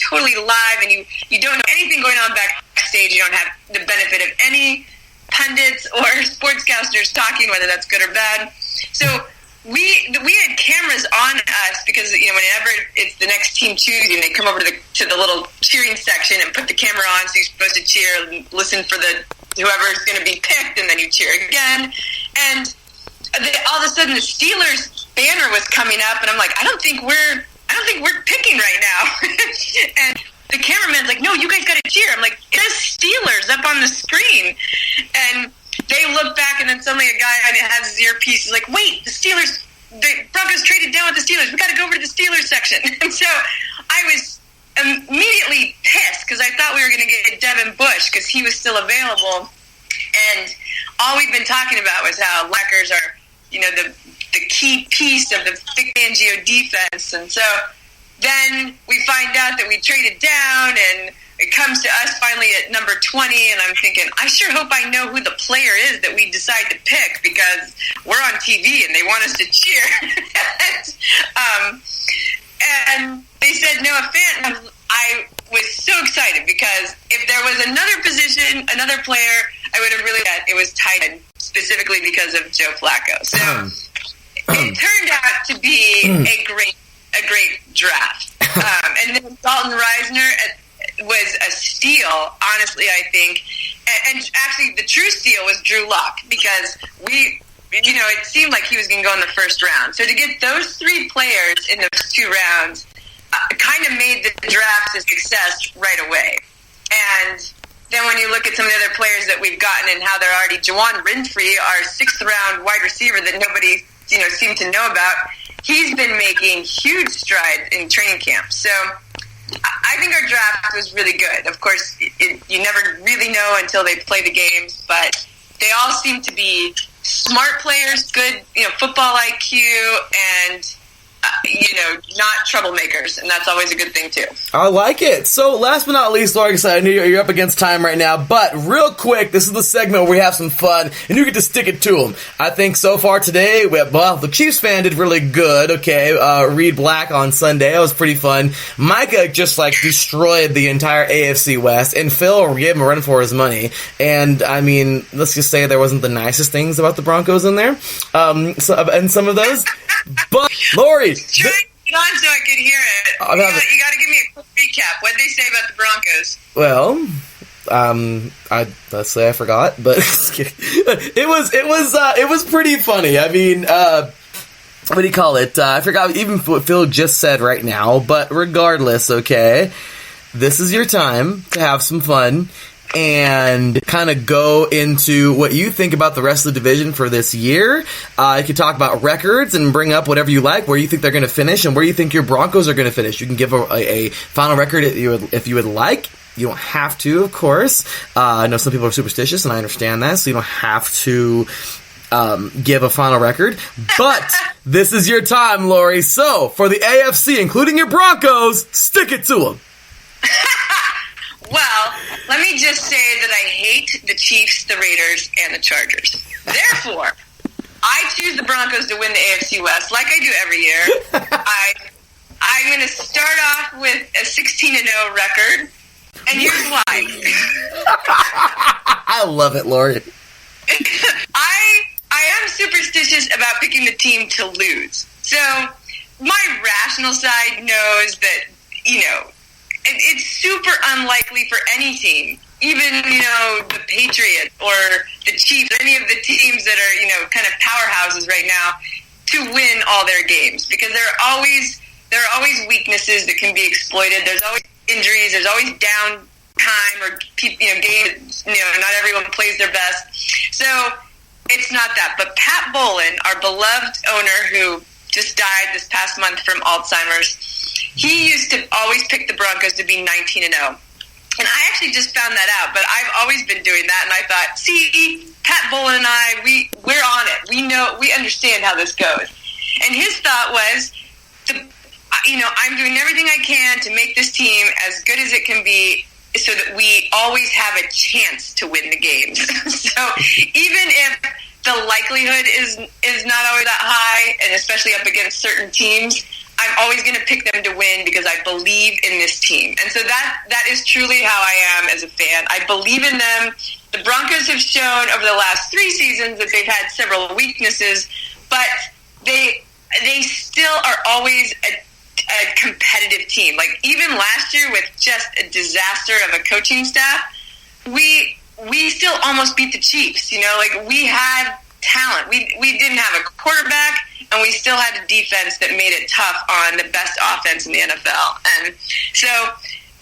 totally live, and you don't know anything going on backstage. You don't have the benefit of any pundits or sportscasters talking, whether that's good or bad. So we had cameras on us because whenever it's the next team choosing, they come over to the little cheering section and put the camera on, so you're supposed to cheer and listen for whoever's going to be picked, and then you cheer again. And all of a sudden, the Steelers banner was coming up, and I'm like, I don't think we're picking right now. And the cameraman's like, no, you guys got to cheer. I'm like, it says Steelers up on the screen, and they look back, and then suddenly a guy has his earpiece. He's like, wait, the Broncos traded down with the Steelers. We got to go over to the Steelers section. And so I was immediately pissed because I thought we were going to get Devin Bush because he was still available. And all we've been talking about was how Lackers are, the key piece of the Vic Fangio defense. And so then we find out that we traded down, and it comes to us finally at number 20, and I'm thinking, I sure hope I know who the player is that we decide to pick because we're on TV and they want us to cheer. And they said Noah Fant. I was so excited because if there was another position, another player, I would have really thought it was tight end, specifically because of Joe Flacco. So it turned out to be a great draft. And then Dalton Reisner was a steal, honestly, I think. And actually, the true steal was Drew Lock because it seemed like he was going to go in the first round. So to get those three players in the first two rounds kind of made the draft a success right away. And then when you look at some of the other players that we've gotten and how they're already, Juwan Winfrey, our sixth-round wide receiver that nobody seemed to know about, he's been making huge strides in training camp. So I think our draft was really good. Of course, you never really know until they play the games, but they all seem to be smart players, good, football IQ, and not troublemakers, and that's always a good thing too. I like it. So last but not least, like I said, I know you're up against time right now, but real quick, this is the segment where we have some fun, and you get to stick it to them. I think so far today, the Chiefs fan did really good, okay? Reed Black on Sunday, that was pretty fun. Micah just, destroyed the entire AFC West, and Phil gave him a run for his money, and, let's just say there wasn't the nicest things about the Broncos in there, and some of those, but, Lori, try to get on so I could hear it. You got to give me a quick recap. What did they say about the Broncos? Well, let's say I forgot, but it was pretty funny. What do you call it? I forgot even what Phil just said right now, but regardless, okay, this is your time to have some fun and kind of go into what you think about the rest of the division for this year. You can talk about records and bring up whatever you like, where you think they're going to finish and where you think your Broncos are going to finish. You can give a final record if you would like. You don't have to, of course. I know some people are superstitious, and I understand that, so you don't have to give a final record. But this is your time, Lori. So, for the AFC, including your Broncos, stick it to them. Well, let me just say that I hate the Chiefs, the Raiders, and the Chargers. Therefore, I choose the Broncos to win the AFC West, like I do every year. I'm going to start off with a 16-0 record, and here's why. I love it, Lori. I am superstitious about picking the team to lose. So my rational side knows that, it's super unlikely for any team, even, the Patriots or the Chiefs, or any of the teams that are, kind of powerhouses right now, to win all their games, because there are always weaknesses that can be exploited. There's always injuries. There's always downtime or games. Not everyone plays their best. So it's not that. But Pat Bowlen, our beloved owner, who just died this past month from Alzheimer's, he used to always pick the Broncos to be 19-0. And I actually just found that out, but I've always been doing that. And I thought, see, Pat Bowlen and I, we're on it. We understand how this goes. And his thought was, I'm doing everything I can to make this team as good as it can be so that we always have a chance to win the games. So even if the likelihood is not always that high, and especially up against certain teams, I'm always going to pick them to win because I believe in this team. And so that is truly how I am as a fan. I believe in them. The Broncos have shown over the last 3 seasons that they've had several weaknesses, but they still are always a competitive team. Like even last year with just a disaster of a coaching staff, we still almost beat the Chiefs. We had talent. We didn't have a quarterback, and we still had a defense that made it tough on the best offense in the NFL. And so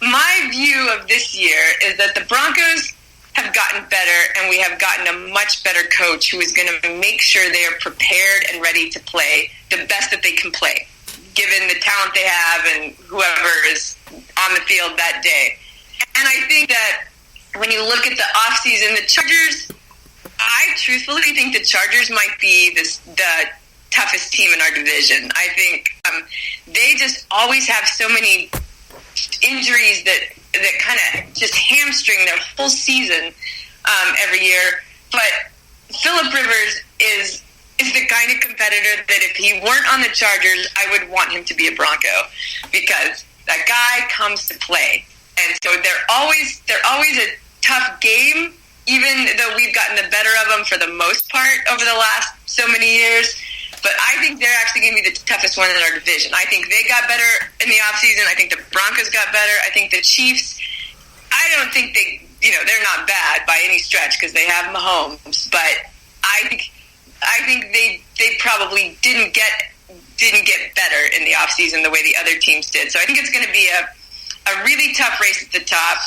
my view of this year is that the Broncos have gotten better, and we have gotten a much better coach who is going to make sure they are prepared and ready to play the best that they can play, given the talent they have and whoever is on the field that day. And I think that when you look at the offseason, the Chargers, I truthfully think the Chargers might be the toughest team in our division. I think they just always have so many injuries that kind of just hamstring their whole season every year. But Phillip Rivers is the kind of competitor that if he weren't on the Chargers, I would want him to be a Bronco, because that guy comes to play. And so they're always a tough game, even though we've gotten the better of them for the most part over the last so many years. But I think they're actually going to be the toughest one in our division. I think they got better in the offseason. I think the Broncos got better. I think the Chiefs, I don't think they're not bad by any stretch because they have Mahomes. But I think they probably didn't get better in the offseason the way the other teams did. So I think it's going to be a really tough race at the top.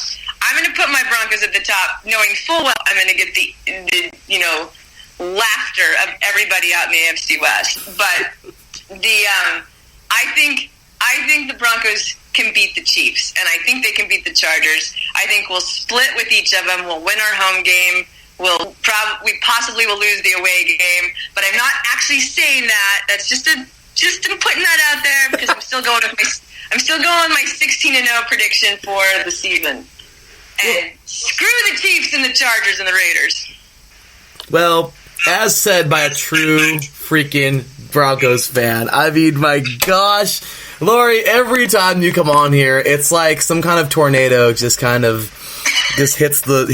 I'm going to put my Broncos at the top, knowing full well I'm going to get the laughter of everybody out in the AFC West. But I think the Broncos can beat the Chiefs, and I think they can beat the Chargers. I think we'll split with each of them. We'll win our home game. We possibly will lose the away game, but I'm not actually saying that. That's just I'm putting that out there because I'm still going with my 16-0 prediction for the season. And screw the Chiefs and the Chargers and the Raiders. Well, as said by a true freaking Broncos fan, I mean, my gosh, Lori, every time you come on here, it's like some kind of tornado just hits the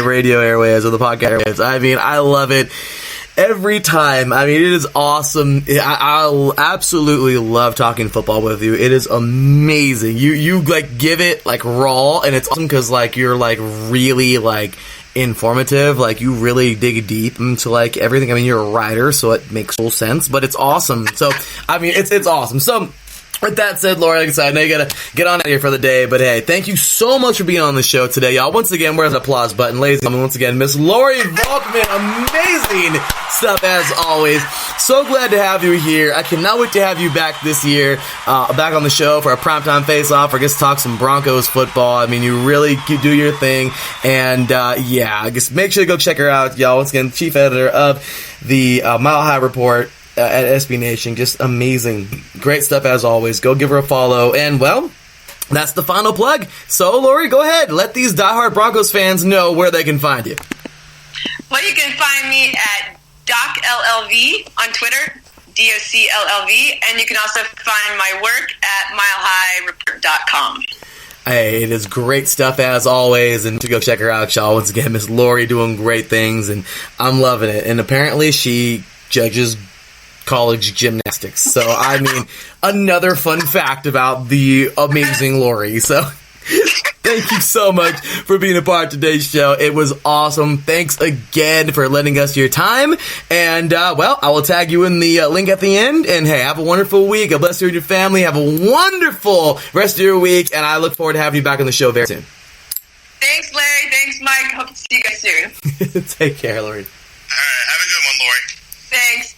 radio airwaves or the podcast airwaves. I mean, I love it every time. I mean, it is awesome. I absolutely love talking football with you. It is amazing. You like give it like raw, and it's awesome because like you're like really like informative. Like you really dig deep into like everything. I mean, you're a writer, so it makes full sense. But it's awesome. So I mean, it's awesome. So. With that said, Laura, like I said, I know you gotta get on out of here for the day, but hey, thank you so much for being on the show today, y'all. Once again, where's the applause button? Ladies and gentlemen, once again, Miss Lori Volkman, amazing stuff as always. So glad to have you here. I cannot wait to have you back this year, back on the show for a primetime face-off, or just talk some Broncos football. I mean, you really do your thing, and yeah, I guess make sure to go check her out, y'all. Once again, chief editor of the Mile High Report at SB Nation. Just amazing. Great stuff as always. Go give her a follow. And, well, that's the final plug. So, Lori, go ahead. Let these diehard Broncos fans know where they can find you. Well, you can find me at DocLLV on Twitter, DOCLLV, and you can also find my work at milehighreport.com. Hey, it is great stuff as always, and to go check her out, y'all. Once again, Miss Lori doing great things, and I'm loving it. And apparently she judges college gymnastics. So, I mean, another fun fact about the amazing Lori. So, thank you so much for being a part of today's show. It was awesome. Thanks again for lending us your time. And, well, I will tag you in the link at the end. And, hey, have a wonderful week. God bless you and your family. Have a wonderful rest of your week. And I look forward to having you back on the show very soon. Thanks, Larry. Thanks, Mike. Hope to see you guys soon. Take care, Lori. All right. Have a good one, Lori. Thanks.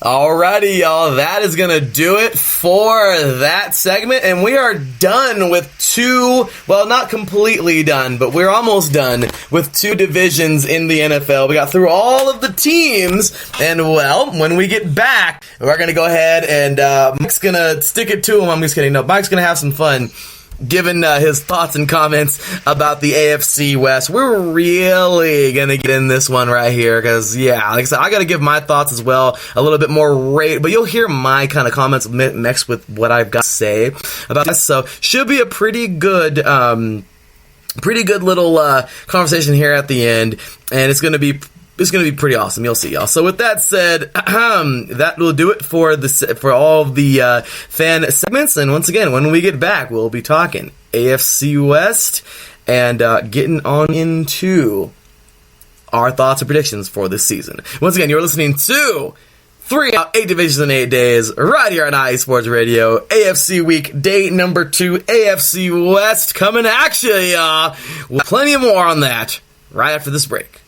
Alrighty, y'all, that is gonna do it for that segment, and we are done with two, well, not completely done, but we're almost done with two divisions in the NFL. We got through all of the teams, and, well, when we get back, we're gonna go ahead and, Mike's gonna stick it to him. I'm just kidding. No, Mike's gonna have some fun giving his thoughts and comments about the AFC West. We're really going to get in this one right here because, yeah, like I said, I got to give my thoughts as well, a little bit more rate, but you'll hear my kind of comments mixed with what I've got to say about this. So, should be a pretty good little conversation here at the end, and it's going to be pretty awesome. You'll see, y'all. So with that said, that will do it for all of the fan segments. And once again, when we get back, we'll be talking AFC West and getting on into our thoughts and predictions for this season. Once again, you're listening to 3 out, 8 divisions in 8 days, right here on IE Sports Radio. AFC Week, day number 2, AFC West coming at you, y'all. With plenty more on that right after this break.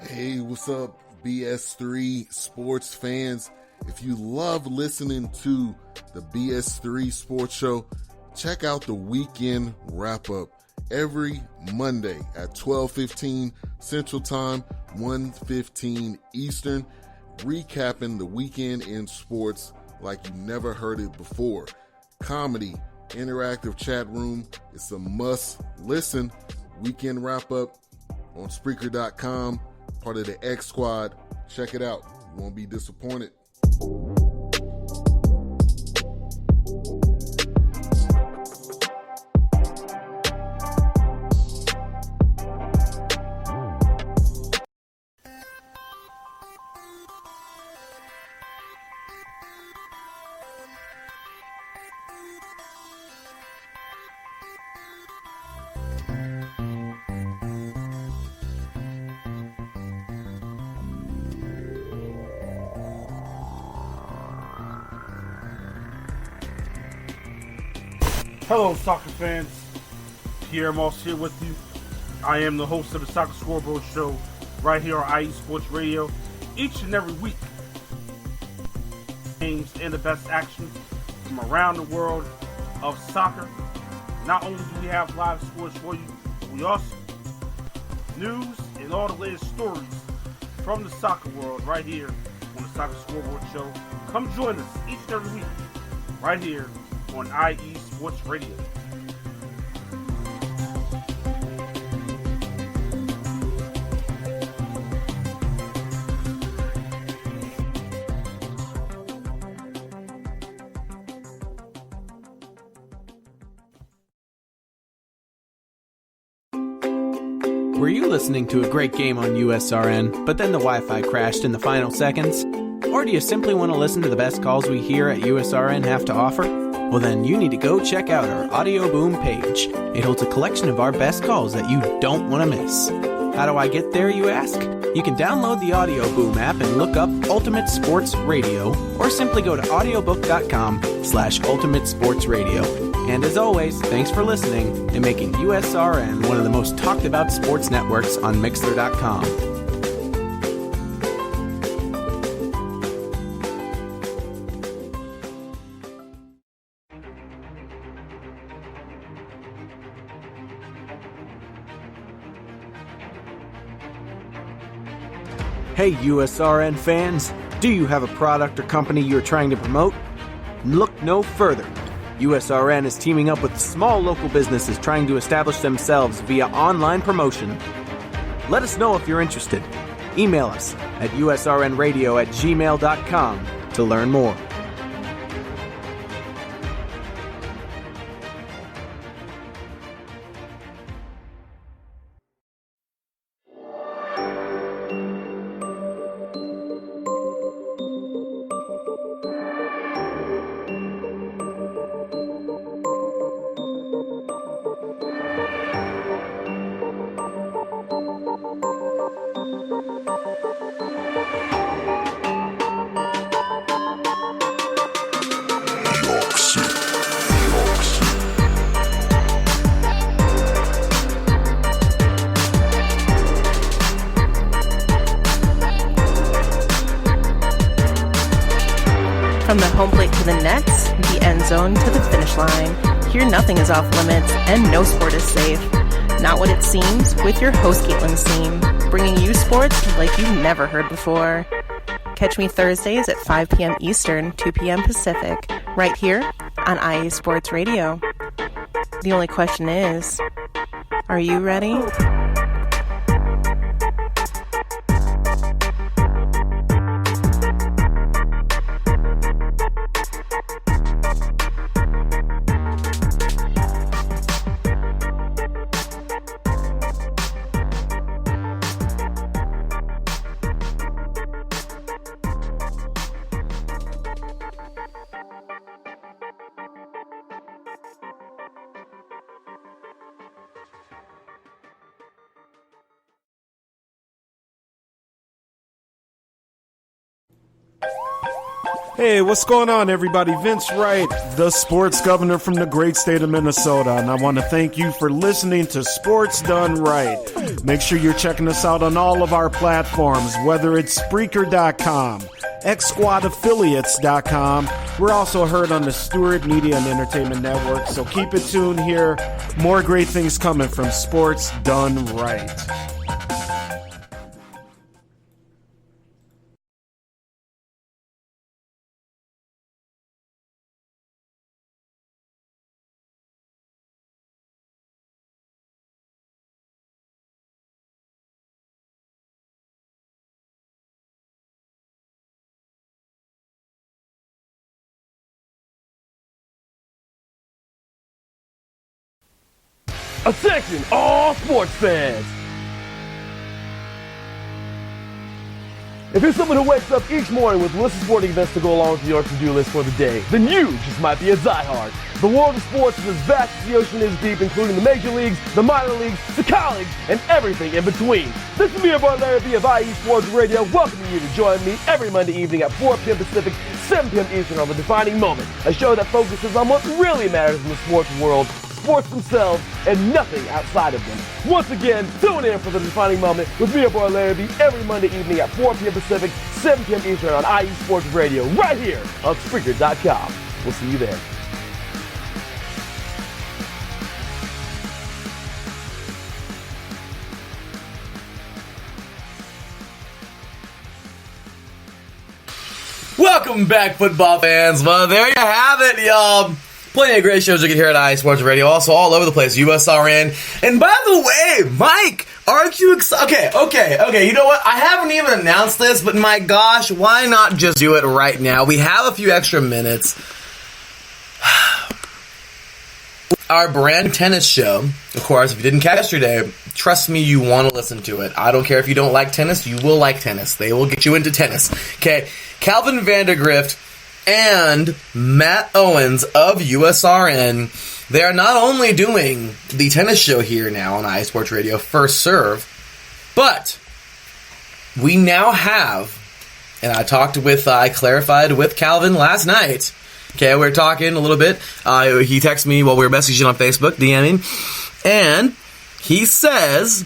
Hey, what's up, BS3 sports fans? If you love listening to the BS3 Sports Show, check out the Weekend Wrap-Up every Monday at 12:15 Central Time, 1:15 Eastern, recapping the weekend in sports like you never heard it before. Comedy, interactive chat room, it's a must-listen. Weekend Wrap-Up on Spreaker.com. Part of the X Squad. Check it out. You won't be disappointed. Hello, soccer fans. Pierre Moss here with you. I am the host of the Soccer Scoreboard Show right here on IE Sports Radio each and every week. Games and the best action from around the world of soccer. Not only do we have live scores for you, but we also news and all the latest stories from the soccer world right here on the Soccer Scoreboard Show. Come join us each and every week right here on IE Sports Radio. Were you listening to a great game on USRN, but then the Wi-Fi crashed in the final seconds? Or do you simply want to listen to the best calls we here at USRN have to offer? Well then, you need to go check out our Audio Boom page. It holds a collection of our best calls that you don't want to miss. How do I get there, you ask? You can download the Audio Boom app and look up Ultimate Sports Radio, or simply go to audiobook.com/Ultimate Sports Radio. And as always, thanks for listening and making USRN one of the most talked about sports networks on Mixler.com. Hey USRN fans, do you have a product or company you're trying to promote? Look no further. USRN is teaming up with small local businesses trying to establish themselves via online promotion. Let us know if you're interested. Email us at usrnradio@gmail.com to learn more. From the home plate to the nets, the end zone to the finish line, here nothing is off limits and no sport is safe. Not what it seems with your host Caitlin Seam, bringing you sports like you've never heard before. Catch me Thursdays at 5 p.m. Eastern, 2 p.m. Pacific, right here on IE Sports Radio. The only question is, are you ready? Hey, what's going on, everybody? Vince Wright, the sports governor from the great state of Minnesota, and I want to thank you for listening to Sports Done Right. Make sure you're checking us out on all of our platforms, whether it's Spreaker.com, XSquadAffiliates.com. We're also heard on the Stewart Media and Entertainment Network, so keep it tuned here. More great things coming from Sports Done Right. Attention, all sports fans! If you're someone who wakes up each morning with a list of sporting events to go along with your to-do list for the day, then you just might be a diehard. The world of sports is as vast as the ocean is deep, including the major leagues, the minor leagues, the college, and everything in between. This is me, your boy Larry B of IE Sports Radio, welcoming you to join me every Monday evening at 4 p.m. Pacific, 7 p.m. Eastern on The Defining Moment, a show that focuses on what really matters in the sports world, sports themselves, and nothing outside of them. Once again, tune in for The Defining Moment with me, your boy Larry B, every Monday evening at 4 p.m. Pacific, 7 p.m. Eastern on IE Sports Radio, right here on Spreaker.com. We'll see you there. Welcome back, football fans. Well, there you have it, y'all. Plenty of great shows you can hear at IE Sports Radio. Also, all over the place, USRN. And by the way, Mike, aren't you excited? Okay. You know what? I haven't even announced this, but my gosh, why not just do it right now? We have a few extra minutes. Our brand tennis show, of course, if you didn't catch yesterday, trust me, you want to listen to it. I don't care if you don't like tennis, you will like tennis. They will get you into tennis. Okay, Calvin Vandergrift and Matt Owens of USRN, they are not only doing the tennis show here now on IE Sports Radio, First Serve, but we now have, and I clarified with Calvin last night. Okay, we were talking a little bit. He texted me while we were messaging on Facebook, DMing, and he says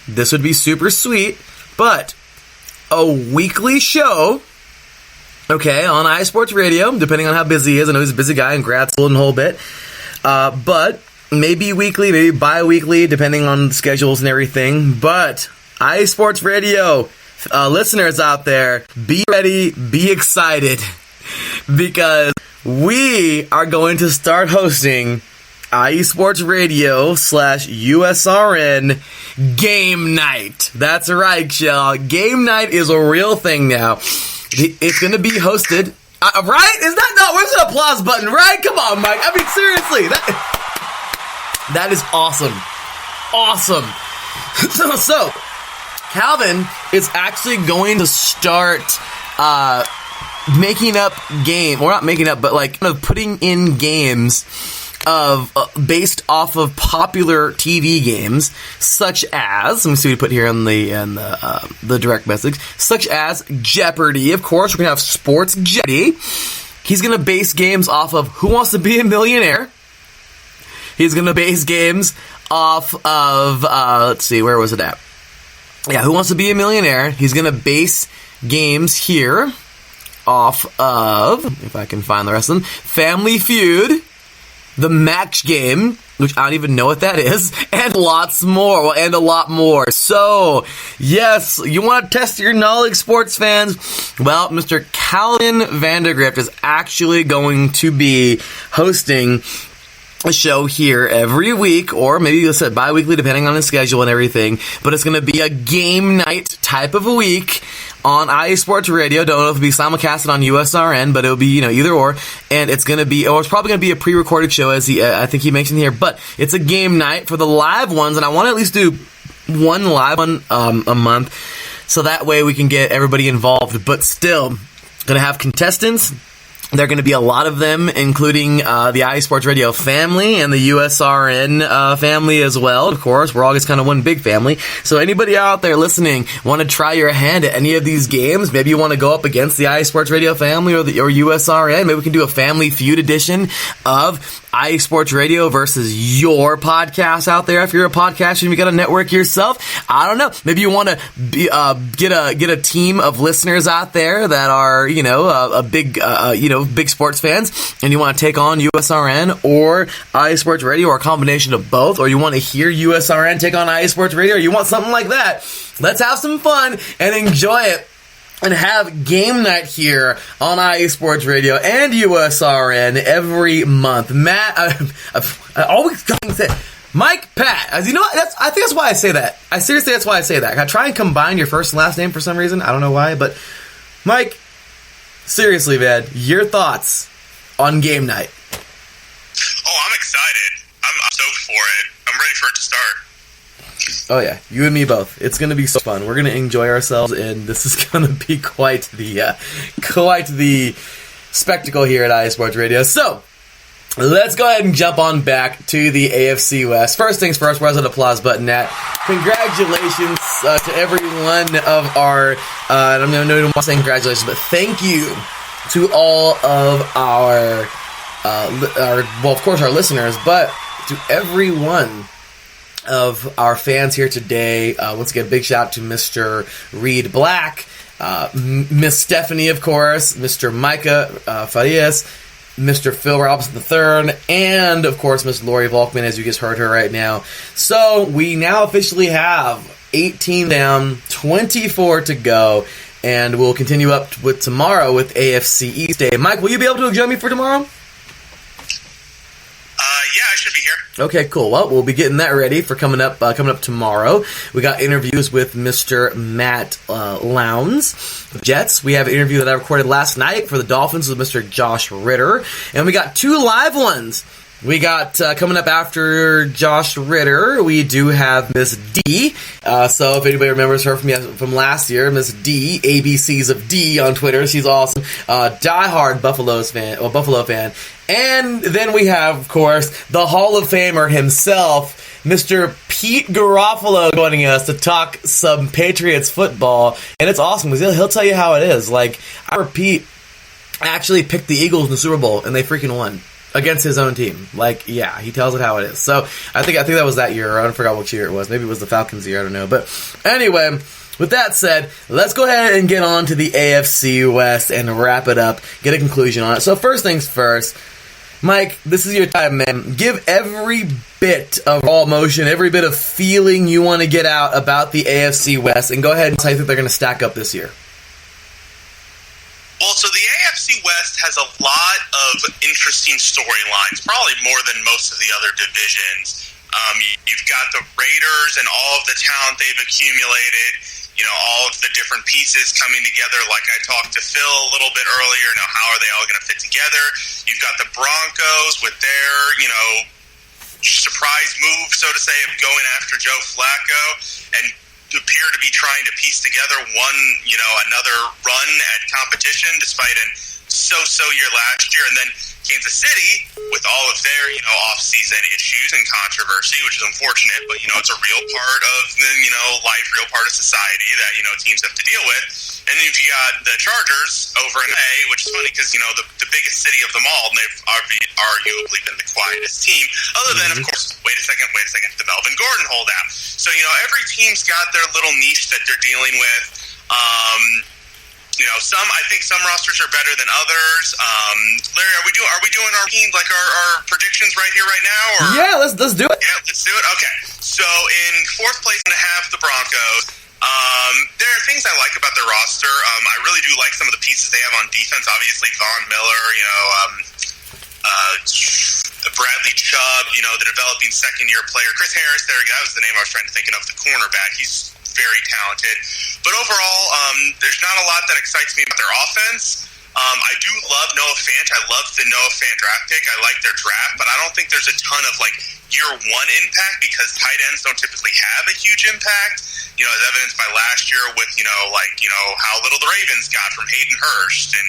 this would be super sweet, but a weekly show, okay, on IE Sports Radio, depending on how busy he is. I know he's a busy guy in grad school and a whole bit, but maybe weekly, maybe bi-weekly, depending on the schedules and everything. But IE Sports Radio listeners out there, be ready, be excited. because we are going to start hosting IE Sports Radio / USRN Game Night. That's right, y'all. Game Night is a real thing now. It's going to be hosted, right? Is that not? Where's the applause button, right? Come on, Mike. I mean, seriously. That is awesome. Awesome. So, Calvin is actually going to start making up not making up, but like kind of putting in games of based off of popular TV games, such as, let me see what we put here in the direct message, such as Jeopardy. Of course, we're gonna have Sports Jeopardy. He's gonna base games off of Who Wants to Be a Millionaire. He's gonna base games off of let's see, where was it at? Yeah, Who Wants to Be a Millionaire. He's gonna base games here off of, if I can find the rest of them, Family Feud, the Match Game, which I don't even know what that is, and lots more. Well, and a lot more. So, yes, you want to test your knowledge, sports fans? Well, Mr. Calvin Vandergrift is actually going to be hosting a show here every week, or maybe you'll say bi-weekly depending on his schedule and everything, but it's going to be a game night type of a week on IE Sports Radio. Don't know if it'll be simulcasted on USRN, but it'll be, either or, and it's going to be, or it's probably going to be a pre-recorded show, as I think he mentioned here, but it's a game night for the live ones, and I want to at least do one live one a month, so that way we can get everybody involved, but still, going to have contestants. There are going to be a lot of them, including the IE Sports Radio family and the USRN family as well. Of course, we're all just kind of one big family. So anybody out there listening, want to try your hand at any of these games? Maybe you want to go up against the IE Sports Radio family or USRN. Maybe we can do a Family Feud edition of IE Sports Radio versus your podcast out there. If you're a podcaster and you got a network yourself, I don't know. Maybe you want to get a team of listeners out there that are a big big sports fans, and you want to take on USRN or IE Sports Radio, or a combination of both, or you want to hear USRN take on IE Sports Radio, or you want something like that. Let's have some fun and enjoy it. And have game night here on IE Sports Radio and USRN every month. Matt, I always say Mike, Pat. As you know, I think that's why I say that. That's why I say that. I try and combine your first and last name for some reason. I don't know why, but Mike, seriously, man, your thoughts on game night? Oh, I'm excited. I'm stoked for it. I'm ready for it to start. Oh yeah, you and me both. It's going to be so fun. We're going to enjoy ourselves, and this is going to be quite the spectacle here at IE Sports Radio. So, let's go ahead and jump on back to the AFC West. First things first, where's that applause button at? Congratulations to every one of our, I don't know if I'm saying congratulations, but thank you to all of our of course our listeners, but to every one of our fans here today. Once again, big shout out to Mr. Reed Black, Miss Stephanie, of course, Mr. Micah Farias, Mr. Phil Robinson III, and, of course, Miss Lori Volkman, as you just heard her right now. So, we now officially have 18 down, 24 to go, and we'll continue up with tomorrow with AFC East Day. Mike, will you be able to join me for tomorrow? Yeah, I should be here. Okay, cool. Well, we'll be getting that ready for coming up tomorrow. We got interviews with Mr. Matt Lowndes, Jets. We have an interview that I recorded last night for the Dolphins with Mr. Josh Ritter. And we got 2 live ones. We got, coming up after Josh Ritter, we do have Miss D. So if anybody remembers her from last year, Miss D, ABCs of D on Twitter. She's awesome. Diehard Buffalo fan. And then we have, of course, the Hall of Famer himself, Mr. Pete Garofalo, joining us to talk some Patriots football. And it's awesome because he'll tell you how it is. Like, our Pete actually picked the Eagles in the Super Bowl, and they freaking won against his own team. Like, yeah, he tells it how it is. So I think that was that year. I forgot which year it was. Maybe it was the Falcons year. I don't know. But anyway, with that said, let's go ahead and get on to the AFC West and wrap it up, get a conclusion on it. So first things first, Mike, this is your time, man. Give every bit of raw emotion, every bit of feeling you want to get out about the AFC West, and go ahead and tell you think they're going to stack up this year. Well, so the AFC West has a lot of interesting storylines, probably more than most of the other divisions. You've got the Raiders and all of the talent they've accumulated, all of the different pieces coming together, like I talked to Phil a little bit earlier. Now, how are they all going to fit together? You've got the Broncos with their, surprise move, so to say, of going after Joe Flacco, and appear to be trying to piece together another run at competition despite an so-so year last year. And then Kansas City with all of their, off-season issues and controversy, which is unfortunate, but, it's a real part of the, life, real part of society that, teams have to deal with. And then you got the Chargers over in LA, which is funny because, the biggest city of them all, and they've arguably been the quietest team, other than, of course, wait a second, the Melvin Gordon holdout. So, every team's got their little niche that they're dealing with. I think some rosters are better than others. Larry, are we doing our team, like our predictions right here, right now? Or? Yeah, let's do it. Yeah, let's do it. Okay. So in fourth place, I'm going to have the Broncos. There are things I like about their roster. I really do like some of the pieces they have on defense. Obviously, Von Miller, Bradley Chubb, the developing second-year player. Chris Harris, that was the name I was trying to think of, the cornerback. He's very talented. But overall, there's not a lot that excites me about their offense. I do love Noah Fant. I love the Noah Fant draft pick. I like their draft, but I don't think there's a ton of year one impact because tight ends don't typically have a huge impact. As evidenced by last year with how little the Ravens got from Hayden Hurst and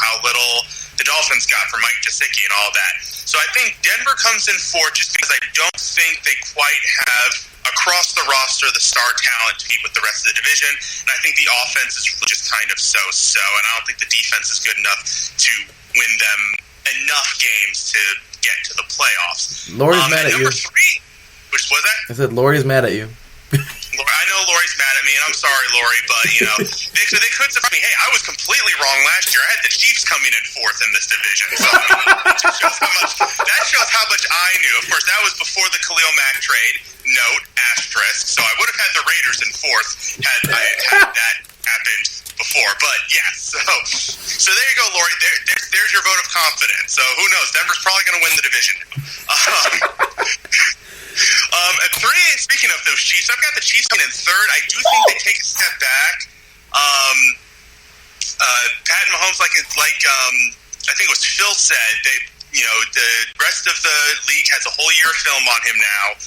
how little the Dolphins got from Mike Gesicki and all that. So I think Denver comes in fourth just because I don't think they quite have across the roster the star talent to compete with the rest of the division, and I think the offense is just kind of so-so, and I don't think the defense is good enough to win them enough games to get to the playoffs. Lori's mad at you. Number three, which was that? I said Lori's mad at you. I know Lori's mad at me, and I'm sorry, Lori, but they could surprise me. Hey, I was completely wrong last year. I had the Chiefs coming in fourth in this division, so that shows how much I knew. Of course, that was before the Khalil Mack trade. Note asterisk. So I would have had the Raiders in fourth had that happened before. But yes, so there you go, Lori. There's your vote of confidence. So who knows? Denver's probably going to win the division. At three, speaking of those Chiefs, I've got the Chiefs coming in third. I do think they take a step back. Pat Mahomes, I think it was Phil said, the rest of the league has a whole year of film on him now.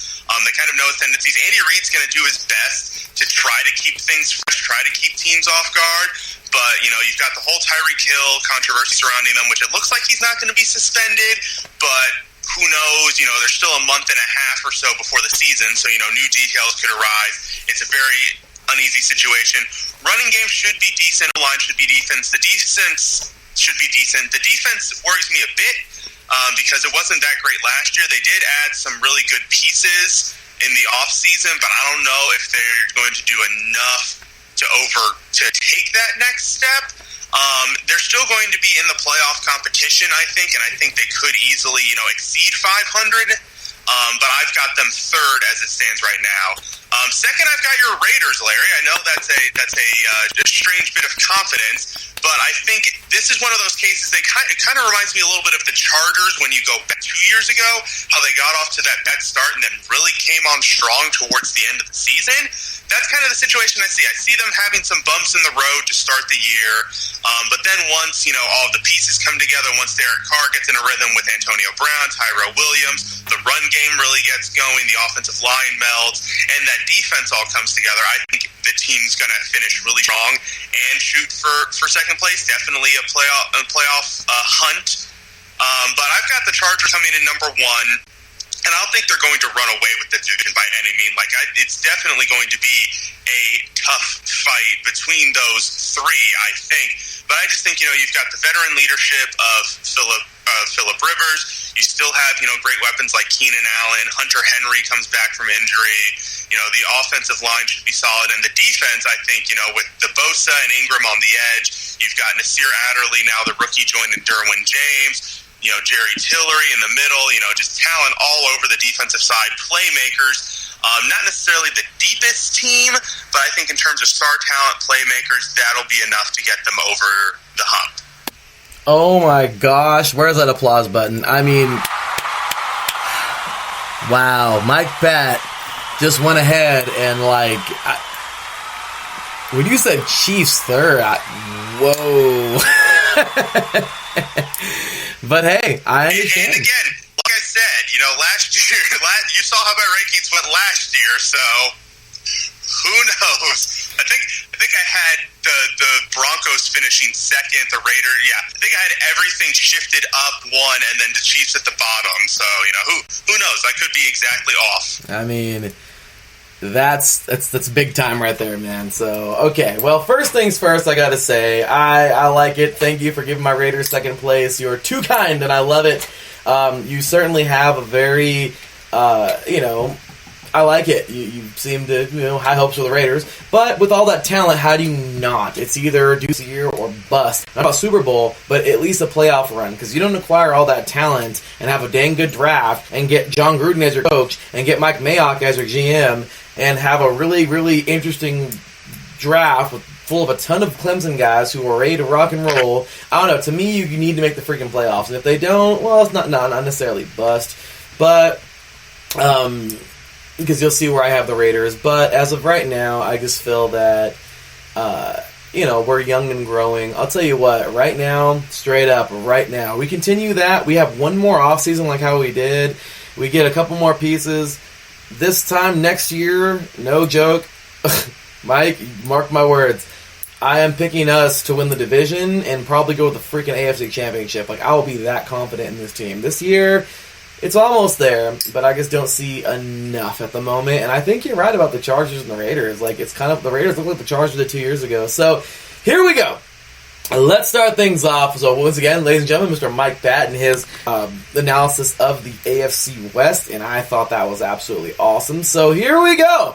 They kind of know his tendencies. Andy Reid's going to do his best to try to keep things fresh, try to keep teams off guard. But, you've got the whole Tyreek Hill controversy surrounding them, which it looks like he's not going to be suspended. But who knows? There's still a month and a half or so before the season. So, new details could arise. It's a very uneasy situation. Running game should be decent. Line should be defense. The defense should be decent. The defense worries me a bit. Because it wasn't that great last year. They did add some really good pieces in the offseason, but I don't know if they're going to do enough to take that next step. They're still going to be in the playoff competition, I think, and I think they could easily, exceed 500. But I've got them third as it stands right now. Second, I've got your Raiders, Larry. I know that's a strange bit of confidence, but I think this is one of those cases that it kind of reminds me a little bit of the Chargers when you go back 2 years ago, how they got off to that bad start and then really came on strong towards the end of the season. That's kind of the situation I see. I see them having some bumps in the road to start the year, but then once, all of the pieces come together, once Derek Carr gets in a rhythm with Antonio Brown, Tyrell Williams, the run game really gets going, the offensive line melds, and that defense all comes together, I think the team's going to finish really strong and shoot for second place, definitely a playoff hunt. But I've got the Chargers coming in number one. And I don't think they're going to run away with the division by any means. It's definitely going to be a tough fight between those three, I think. But I just think, you've got the veteran leadership of Phillip Rivers. You still have, great weapons like Keenan Allen. Hunter Henry comes back from injury. The offensive line should be solid. And the defense, I think, with the Bosa and Ingram on the edge, you've got Nasir Adderley, now the rookie, joining Derwin James. Jerry Tillery in the middle, just talent all over the defensive side, playmakers, not necessarily the deepest team, but I think in terms of star talent, playmakers, that'll be enough to get them over the hump. Oh my gosh, where's that applause button? I mean, wow, Mike Pat just went ahead and when you said Chiefs third, whoa. But hey, I understand. And again, like I said, last year, you saw how my rankings went last year, so who knows? I think I had the Broncos finishing second, the Raiders. Yeah, I think I had everything shifted up one, and then the Chiefs at the bottom. So who knows? I could be exactly off. I mean, that's big time right there, man. So okay, well, first things first, I gotta say I like it. Thank you for giving my Raiders second place. You're too kind, and I love it. You certainly have a very I like it. You seem to, high hopes for the Raiders. But with all that talent, how do you not? It's either deuce a year or bust. Not about Super Bowl, but at least a playoff run. Because you don't acquire all that talent and have a dang good draft and get John Gruden as your coach and get Mike Mayock as your GM and have a really, really interesting draft full of a ton of Clemson guys who are ready to rock and roll. I don't know. To me, you need to make the freaking playoffs. And if they don't, well, it's not necessarily bust. But, because you'll see where I have the Raiders. But as of right now, I just feel that, we're young and growing. I'll tell you what, right now, straight up, right now, we continue that. We have one more offseason like how we did. We get a couple more pieces. This time next year, no joke, Mike, mark my words, I am picking us to win the division and probably go with the freaking AFC Championship. I will be that confident in this team. This year, it's almost there, but I just don't see enough at the moment. And I think you're right about the Chargers and the Raiders. It's kind of, the Raiders look like the Chargers did 2 years ago. So, here we go. Let's start things off. So, once again, ladies and gentlemen, Mr. Mike Pat and his analysis of the AFC West. And I thought that was absolutely awesome. So, here we go.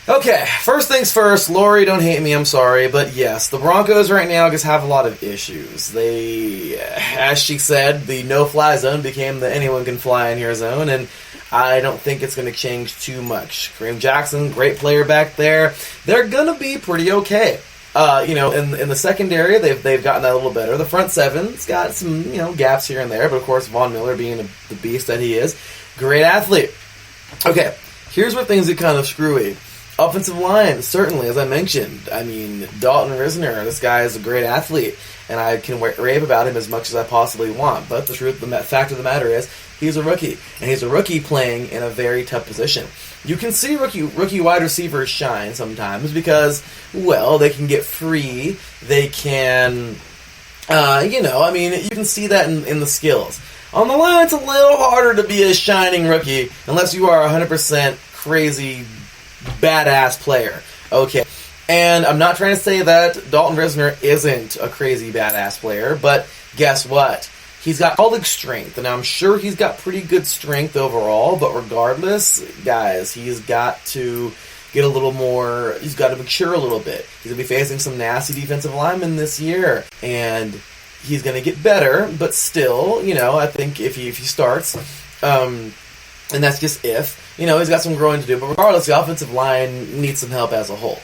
Okay, first things first, Lori, don't hate me, I'm sorry, but yes, the Broncos right now just have a lot of issues. They, as she said, the no-fly zone became the anyone-can-fly-in-here zone, and I don't think it's going to change too much. Kareem Jackson, great player back there. They're going to be pretty okay. In the secondary, they've gotten that a little better. The front seven's got some, gaps here and there, but of course, Von Miller being the beast that he is, great athlete. Okay, here's where things get kind of screwy. Offensive line, certainly, as I mentioned. I mean, Dalton Risner, this guy is a great athlete, and I can rave about him as much as I possibly want. But the fact of the matter is, he's a rookie, and he's a rookie playing in a very tough position. You can see rookie wide receivers shine sometimes because, well, they can get free. They can, you can see that in the skills. On the line, it's a little harder to be a shining rookie unless you are 100% crazy badass player. Okay. And I'm not trying to say that Dalton Risner isn't a crazy badass player, but guess what? He's got all the strength, and I'm sure he's got pretty good strength overall, but regardless, guys, he's got to get a little more, he's got to mature a little bit. He's going to be facing some nasty defensive linemen this year, and he's going to get better, but still, I think if he starts, and that's just if, he's got some growing to do. But regardless, the offensive line needs some help as a whole.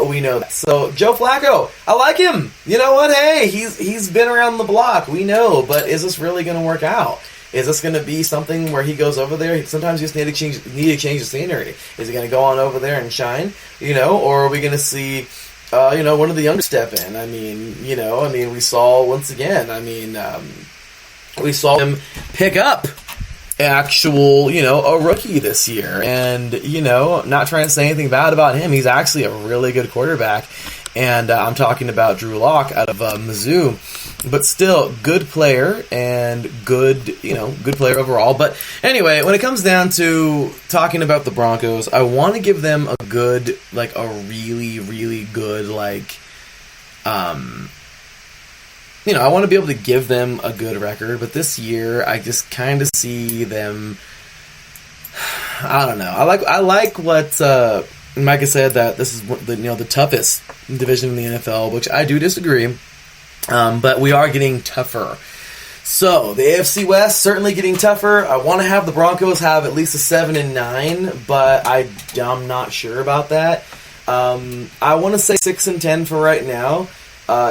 We know that. So, Joe Flacco, I like him. You know what? Hey, he's been around the block. We know. But is this really going to work out? Is this going to be something where he goes over there? Sometimes you just need to change the scenery. Is he going to go on over there and shine? Or are we going to see, one of the youngsters step in? We saw, once again, we saw him pick up actual, a rookie this year. And, not trying to say anything bad about him. He's actually a really good quarterback. And I'm talking about Drew Lock out of Mizzou. But still, good player and good player overall. But anyway, when it comes down to talking about the Broncos, I want to give them a good, a really, really good, I want to be able to give them a good record, but this year I just kind of see them. I don't know. I like what Micah said, that this is the toughest division in the NFL, which I do disagree. But we are getting tougher. So the AFC West certainly getting tougher. I want to have the Broncos have at least a 7-9, but I'm not sure about that. I want to say 6-10 for right now.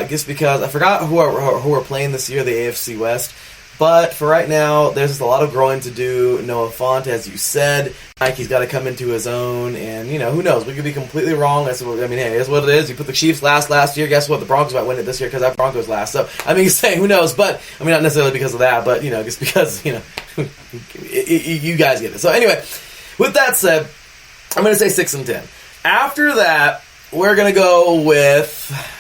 just because I forgot who are playing this year, the AFC West. But for right now, there's just a lot of growing to do. Noah Fant, as you said, Nike's got to come into his own, and who knows? We could be completely wrong. Hey, it's what it is. You put the Chiefs last year. Guess what? The Broncos might win it this year because that Broncos last. So saying who knows? But not necessarily because of that, but just because you guys get it. So anyway, with that said, I'm going to say 6-10. After that, we're going to go with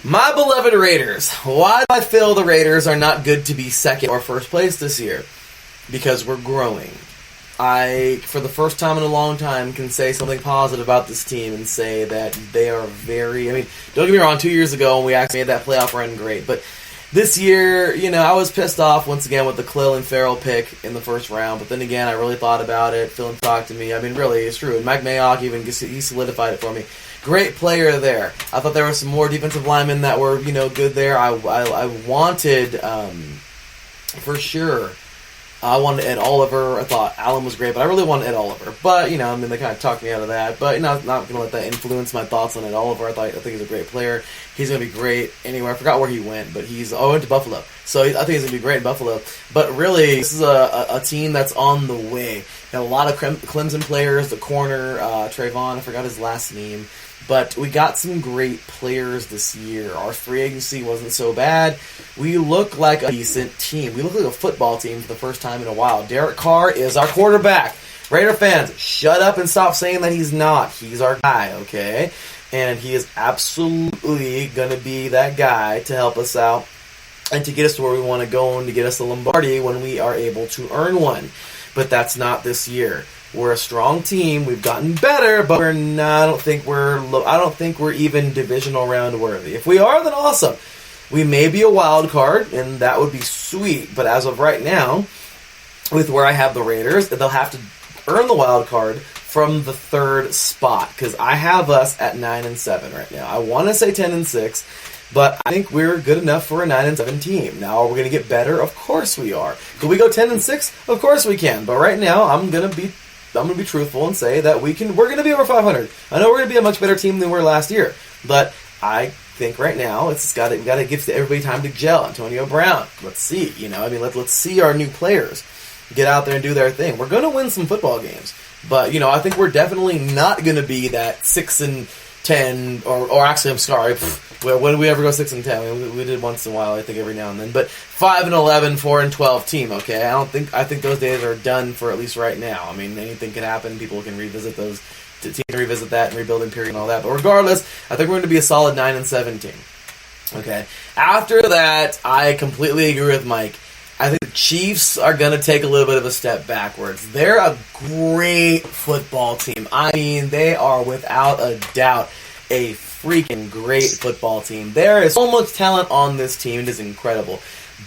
my beloved Raiders. Why do I feel the Raiders are not good to be second or first place this year? Because we're growing. I, for the first time in a long time, can say something positive about this team and say that they are very... don't get me wrong, 2 years ago when we actually made that playoff run, great. But this year, I was pissed off once again with the Khalil and Farrell pick in the first round. But then again, I really thought about it. Phil talked to me. Really, it's true. And Mike Mayock even, he solidified it for me. Great player there. I thought there were some more defensive linemen that were, good there. I wanted, for sure, I wanted Ed Oliver. I thought Allen was great, but I really wanted Ed Oliver. But, they kind of talked me out of that. But, I'm not going to let that influence my thoughts on Ed Oliver. I think he's a great player. He's going to be great anywhere. I forgot where he went, but he went to Buffalo. So I think he's going to be great in Buffalo. But really, this is a team that's on the way. Got a lot of Clemson players, the corner, Trayvon, I forgot his last name. But we got some great players this year. Our free agency wasn't so bad. We look like a decent team. We look like a football team for the first time in a while. Derek Carr is our quarterback. Raider fans, shut up and stop saying that he's not. He's our guy, okay? And he is absolutely going to be that guy to help us out and to get us to where we want to go and to get us the Lombardi when we are able to earn one. But that's not this year. We're a strong team. We've gotten better, but we're not. I don't think we're even divisional round worthy. If we are, then awesome. We may be a wild card, and that would be sweet. But as of right now, with where I have the Raiders, they'll have to earn the wild card from the third spot because I have us at 9-7 right now. I want to say 10-6, but I think we're good enough for a 9-7 team. Now, are we going to get better? Of course we are. Could we go 10-6? Of course we can. But right now, I'm going to be truthful and say that we're going to be over 500. I know we're going to be a much better team than we were last year, but I think right now we've got to give everybody time to gel. Antonio Brown, let's see. Let's see our new players get out there and do their thing. We're going to win some football games, but I think we're definitely not going to be that 6-10 or actually I'm sorry. When did we ever go 6-10? We did once in a while, I think, every now and then. But 5-11, 4-12 team. Okay, I think those days are done for at least right now. Anything can happen. People can revisit those. Teams can revisit that and rebuilding period and all that. But regardless, I think we're going to be a solid 9-7 team. Okay. After that, I completely agree with Mike. I think the Chiefs are going to take a little bit of a step backwards. They're a great football team. They are without a doubt a freaking great football team. There is so much talent on this team. It is incredible.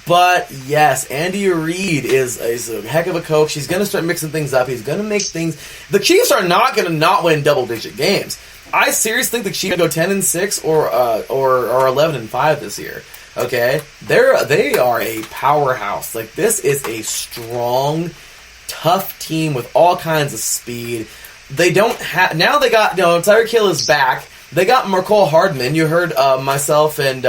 But, yes, Andy Reid is a heck of a coach. He's going to start mixing things up. He's going to make things... The Chiefs are not going to not win double-digit games. I seriously think the Chiefs go 10-6 or 11-5 this year. Okay? They are a powerhouse. This is a strong, tough team with all kinds of speed. They don't have... Now they got... Tyreek Hill is back. They got Mecole Hardman. You heard myself and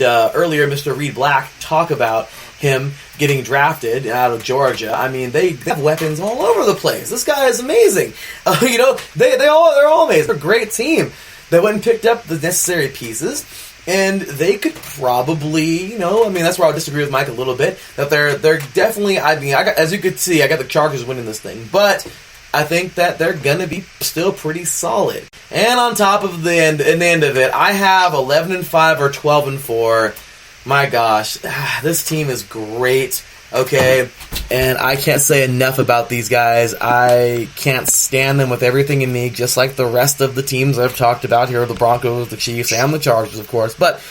earlier Mr. Reed Black talk about him getting drafted out of Georgia. They have weapons all over the place. This guy is amazing. They're all amazing. They're a great team. They went and picked up the necessary pieces, and they could probably, that's where I disagree with Mike a little bit. That they're definitely. As you could see, I got the Chargers winning this thing, but I think that they're going to be still pretty solid. And on top of the end of it, I have 11-5 or 12-4. My gosh, this team is great. Okay, and I can't say enough about these guys. I can't stand them with everything in me, just like the rest of the teams I've talked about here, the Broncos, the Chiefs, and the Chargers, of course. But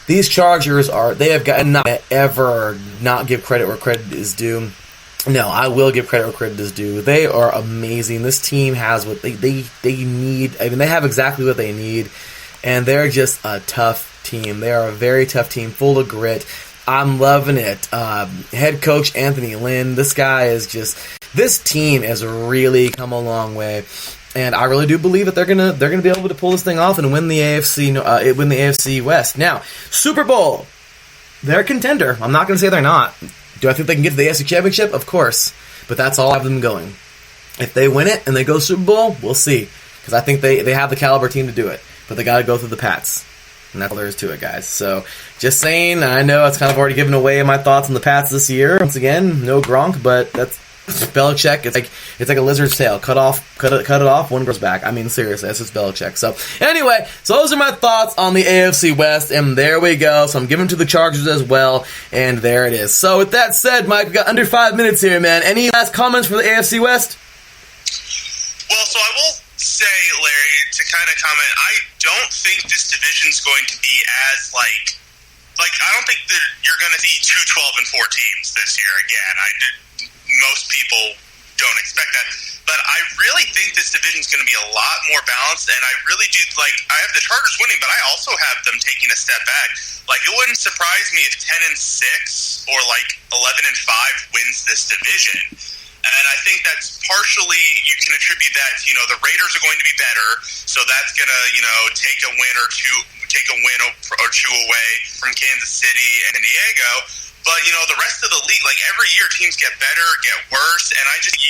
these Chargers they have got not ever not give credit where credit is due. No, I will give credit where credit is due. They are amazing. This team has what they need. They have exactly what they need, and they're just a tough team. They are a very tough team, full of grit. I'm loving it. Head coach Anthony Lynn, this guy is just... This team has really come a long way. And I really do believe that they're gonna be able to pull this thing off and win the AFC West. Now, Super Bowl, they're a contender. I'm not gonna say they're not. Do I think they can get to the AFC Championship? Of course, but that's all I have them going. If they win it and they go Super Bowl, we'll see. Because I think they have the caliber team to do it, but they got to go through the Pats, and that's all there is to it, guys. So, just saying. I know it's kind of already given away my thoughts on the Pats this year. Once again, no Gronk, but that's Belichick. It's like a lizard's tail. Cut it off. One grows back. I mean, seriously, that's just Belichick. So anyway, those are my thoughts on the AFC West, and there we go. So I'm giving to the Chargers as well, and there it is. So with that said, Mike, we got under 5 minutes here, man. Any last comments for the AFC West? Well, so I will say, Larry, to kind of comment, I don't think this division's going to be as like I don't think that you're going to see 2 12-4 teams this year again. Most people don't expect that. But I really think this division's going to be a lot more balanced, and I really do, I have the Chargers winning, but I also have them taking a step back. It wouldn't surprise me if 10-6 or 11-5 wins this division. And I think that's partially, you can attribute that to, the Raiders are going to be better, so that's going to, take a win or two away from Kansas City and San Diego. But, the rest of the league, every year teams get better, get worse, and I just,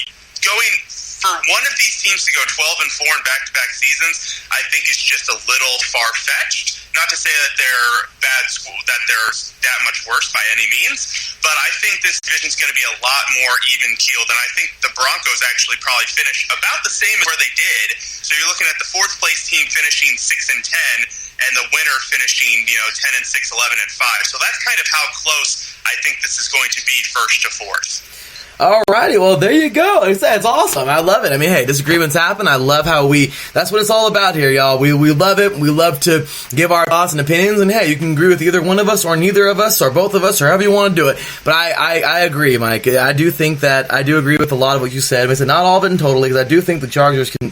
going for one of these teams to go 12-4 in back-to-back seasons, I think is just a little far-fetched. Not to say that they're that they're that much worse by any means, but I think this division's going to be a lot more even-keeled, and I think the Broncos actually probably finish about the same as where they did. So you're looking at the fourth-place team finishing 6-10, and the winner finishing, 10-6, 11-5. So that's kind of how close I think this is going to be first to fourth. Alrighty, well, there you go. Like I said, it's awesome. I love it. I mean, hey, disagreements happen. I love how that's what it's all about here, y'all. We love it. We love to give our thoughts and opinions, and hey, you can agree with either one of us or neither of us or both of us or however you want to do it. But I agree, Mike. I do agree with a lot of what you said. I said not all of it totally, because I do think the Chargers can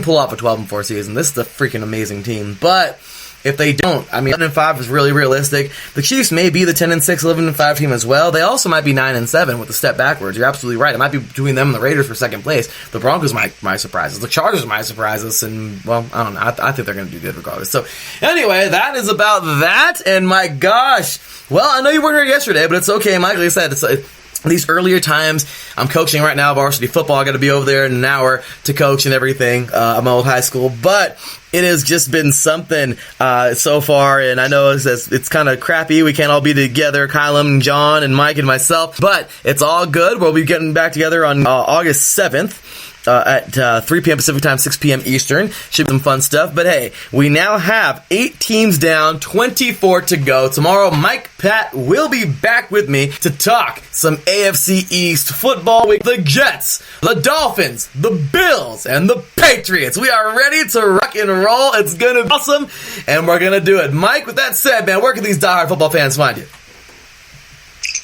pull off a 12-4 season. This is a freaking amazing team. But if they don't, 11-5 is really realistic. The Chiefs may be the 10-6, 11-5 team as well. They also might be 9-7 with a step backwards. You're absolutely right. It might be between them and the Raiders for second place. The Broncos might surprise us. The Chargers might surprise us. And, well, I don't know. I think they're going to do good regardless. So, anyway, that is about that. And, my gosh. Well, I know you weren't here yesterday, but it's okay, Mike. Like I said, these earlier times, I'm coaching right now varsity football. I got to be over there in an hour to coach and everything. I'm old high school, but it has just been something so far, and I know it's kind of crappy. We can't all be together, Kylam and John and Mike and myself, but it's all good. We'll be getting back together on August 7th. At 3 p.m. Pacific Time, 6 p.m. Eastern. Should be some fun stuff. But hey, we now have 8 teams down, 24 to go. Tomorrow, Mike Pat will be back with me to talk some AFC East football with the Jets, the Dolphins, the Bills, and the Patriots. We are ready to rock and roll. It's going to be awesome, and we're going to do it. Mike, with that said, man, where can these diehard football fans find you?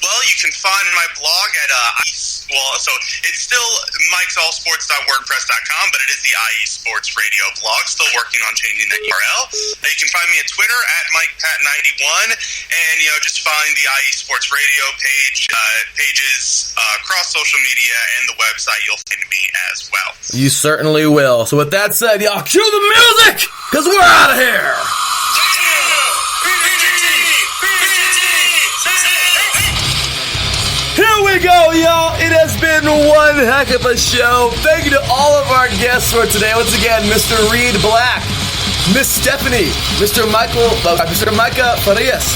Well, you can find my blog at so it's still mikesallsports.wordpress.com, but it is the IE Sports Radio blog. Still working on changing that URL. You can find me at Twitter at MikePat91, and just find the IE Sports Radio pages across social media and the website. You'll find me as well. You certainly will. So with that said, y'all, cue the music, because we're out of here. Here we go, y'all. It has been one heck of a show. Thank you to all of our guests for today. Once again, Mr. Reed Black, Miss Stephanie, Mr. Micah Farias,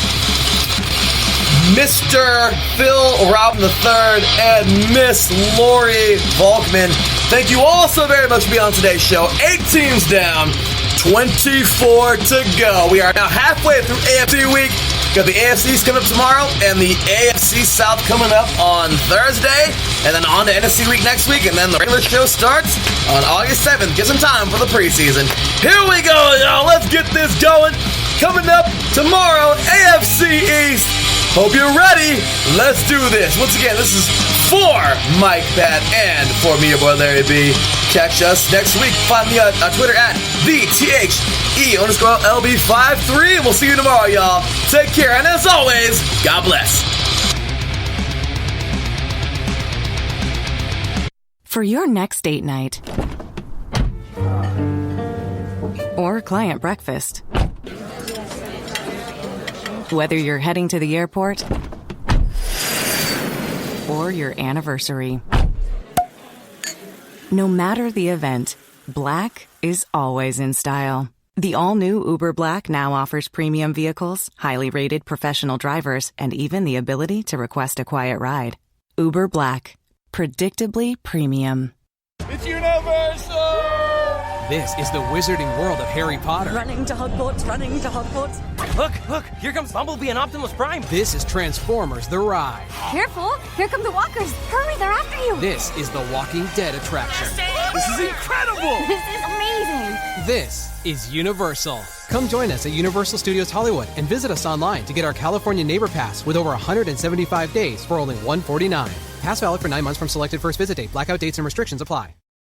Mr. Phil Robin III, and Miss Lori Volkman. Thank you all so very much for being on today's show. 8 teams down, 24 to go. We are now halfway through AFC week. Got the AFC East coming up tomorrow, and the AFC South coming up on Thursday, and then on to NFC week next week, and then the regular show starts on August 7th. Get some time for the preseason. Here we go, y'all. Let's get this going. Coming up tomorrow, AFC East. Hope you're ready. Let's do this. Once again, this is for Mike Pat and for me, your boy Larry B. Catch us next week. Find me on Twitter at @THE_LB53. And we'll see you tomorrow, y'all. Take care. And as always, God bless. For your next date night, or client breakfast. Whether you're heading to the airport or your anniversary. No matter the event, black is always in style. The all-new Uber Black now offers premium vehicles, highly rated professional drivers, and even the ability to request a quiet ride. Uber Black. Predictably premium. It's Universal! This is the wizarding world of Harry Potter. Running to Hogwarts, running to Hogwarts. Look, here comes Bumblebee and Optimus Prime. This is Transformers The Ride. Careful, here come the walkers. Hurry, they're after you. This is the Walking Dead attraction. This is incredible! This is amazing. This is Universal. Come join us at Universal Studios Hollywood and visit us online to get our California Neighbor Pass with over 175 days for only $149. Pass valid for 9 months from selected first visit date. Blackout dates and restrictions apply.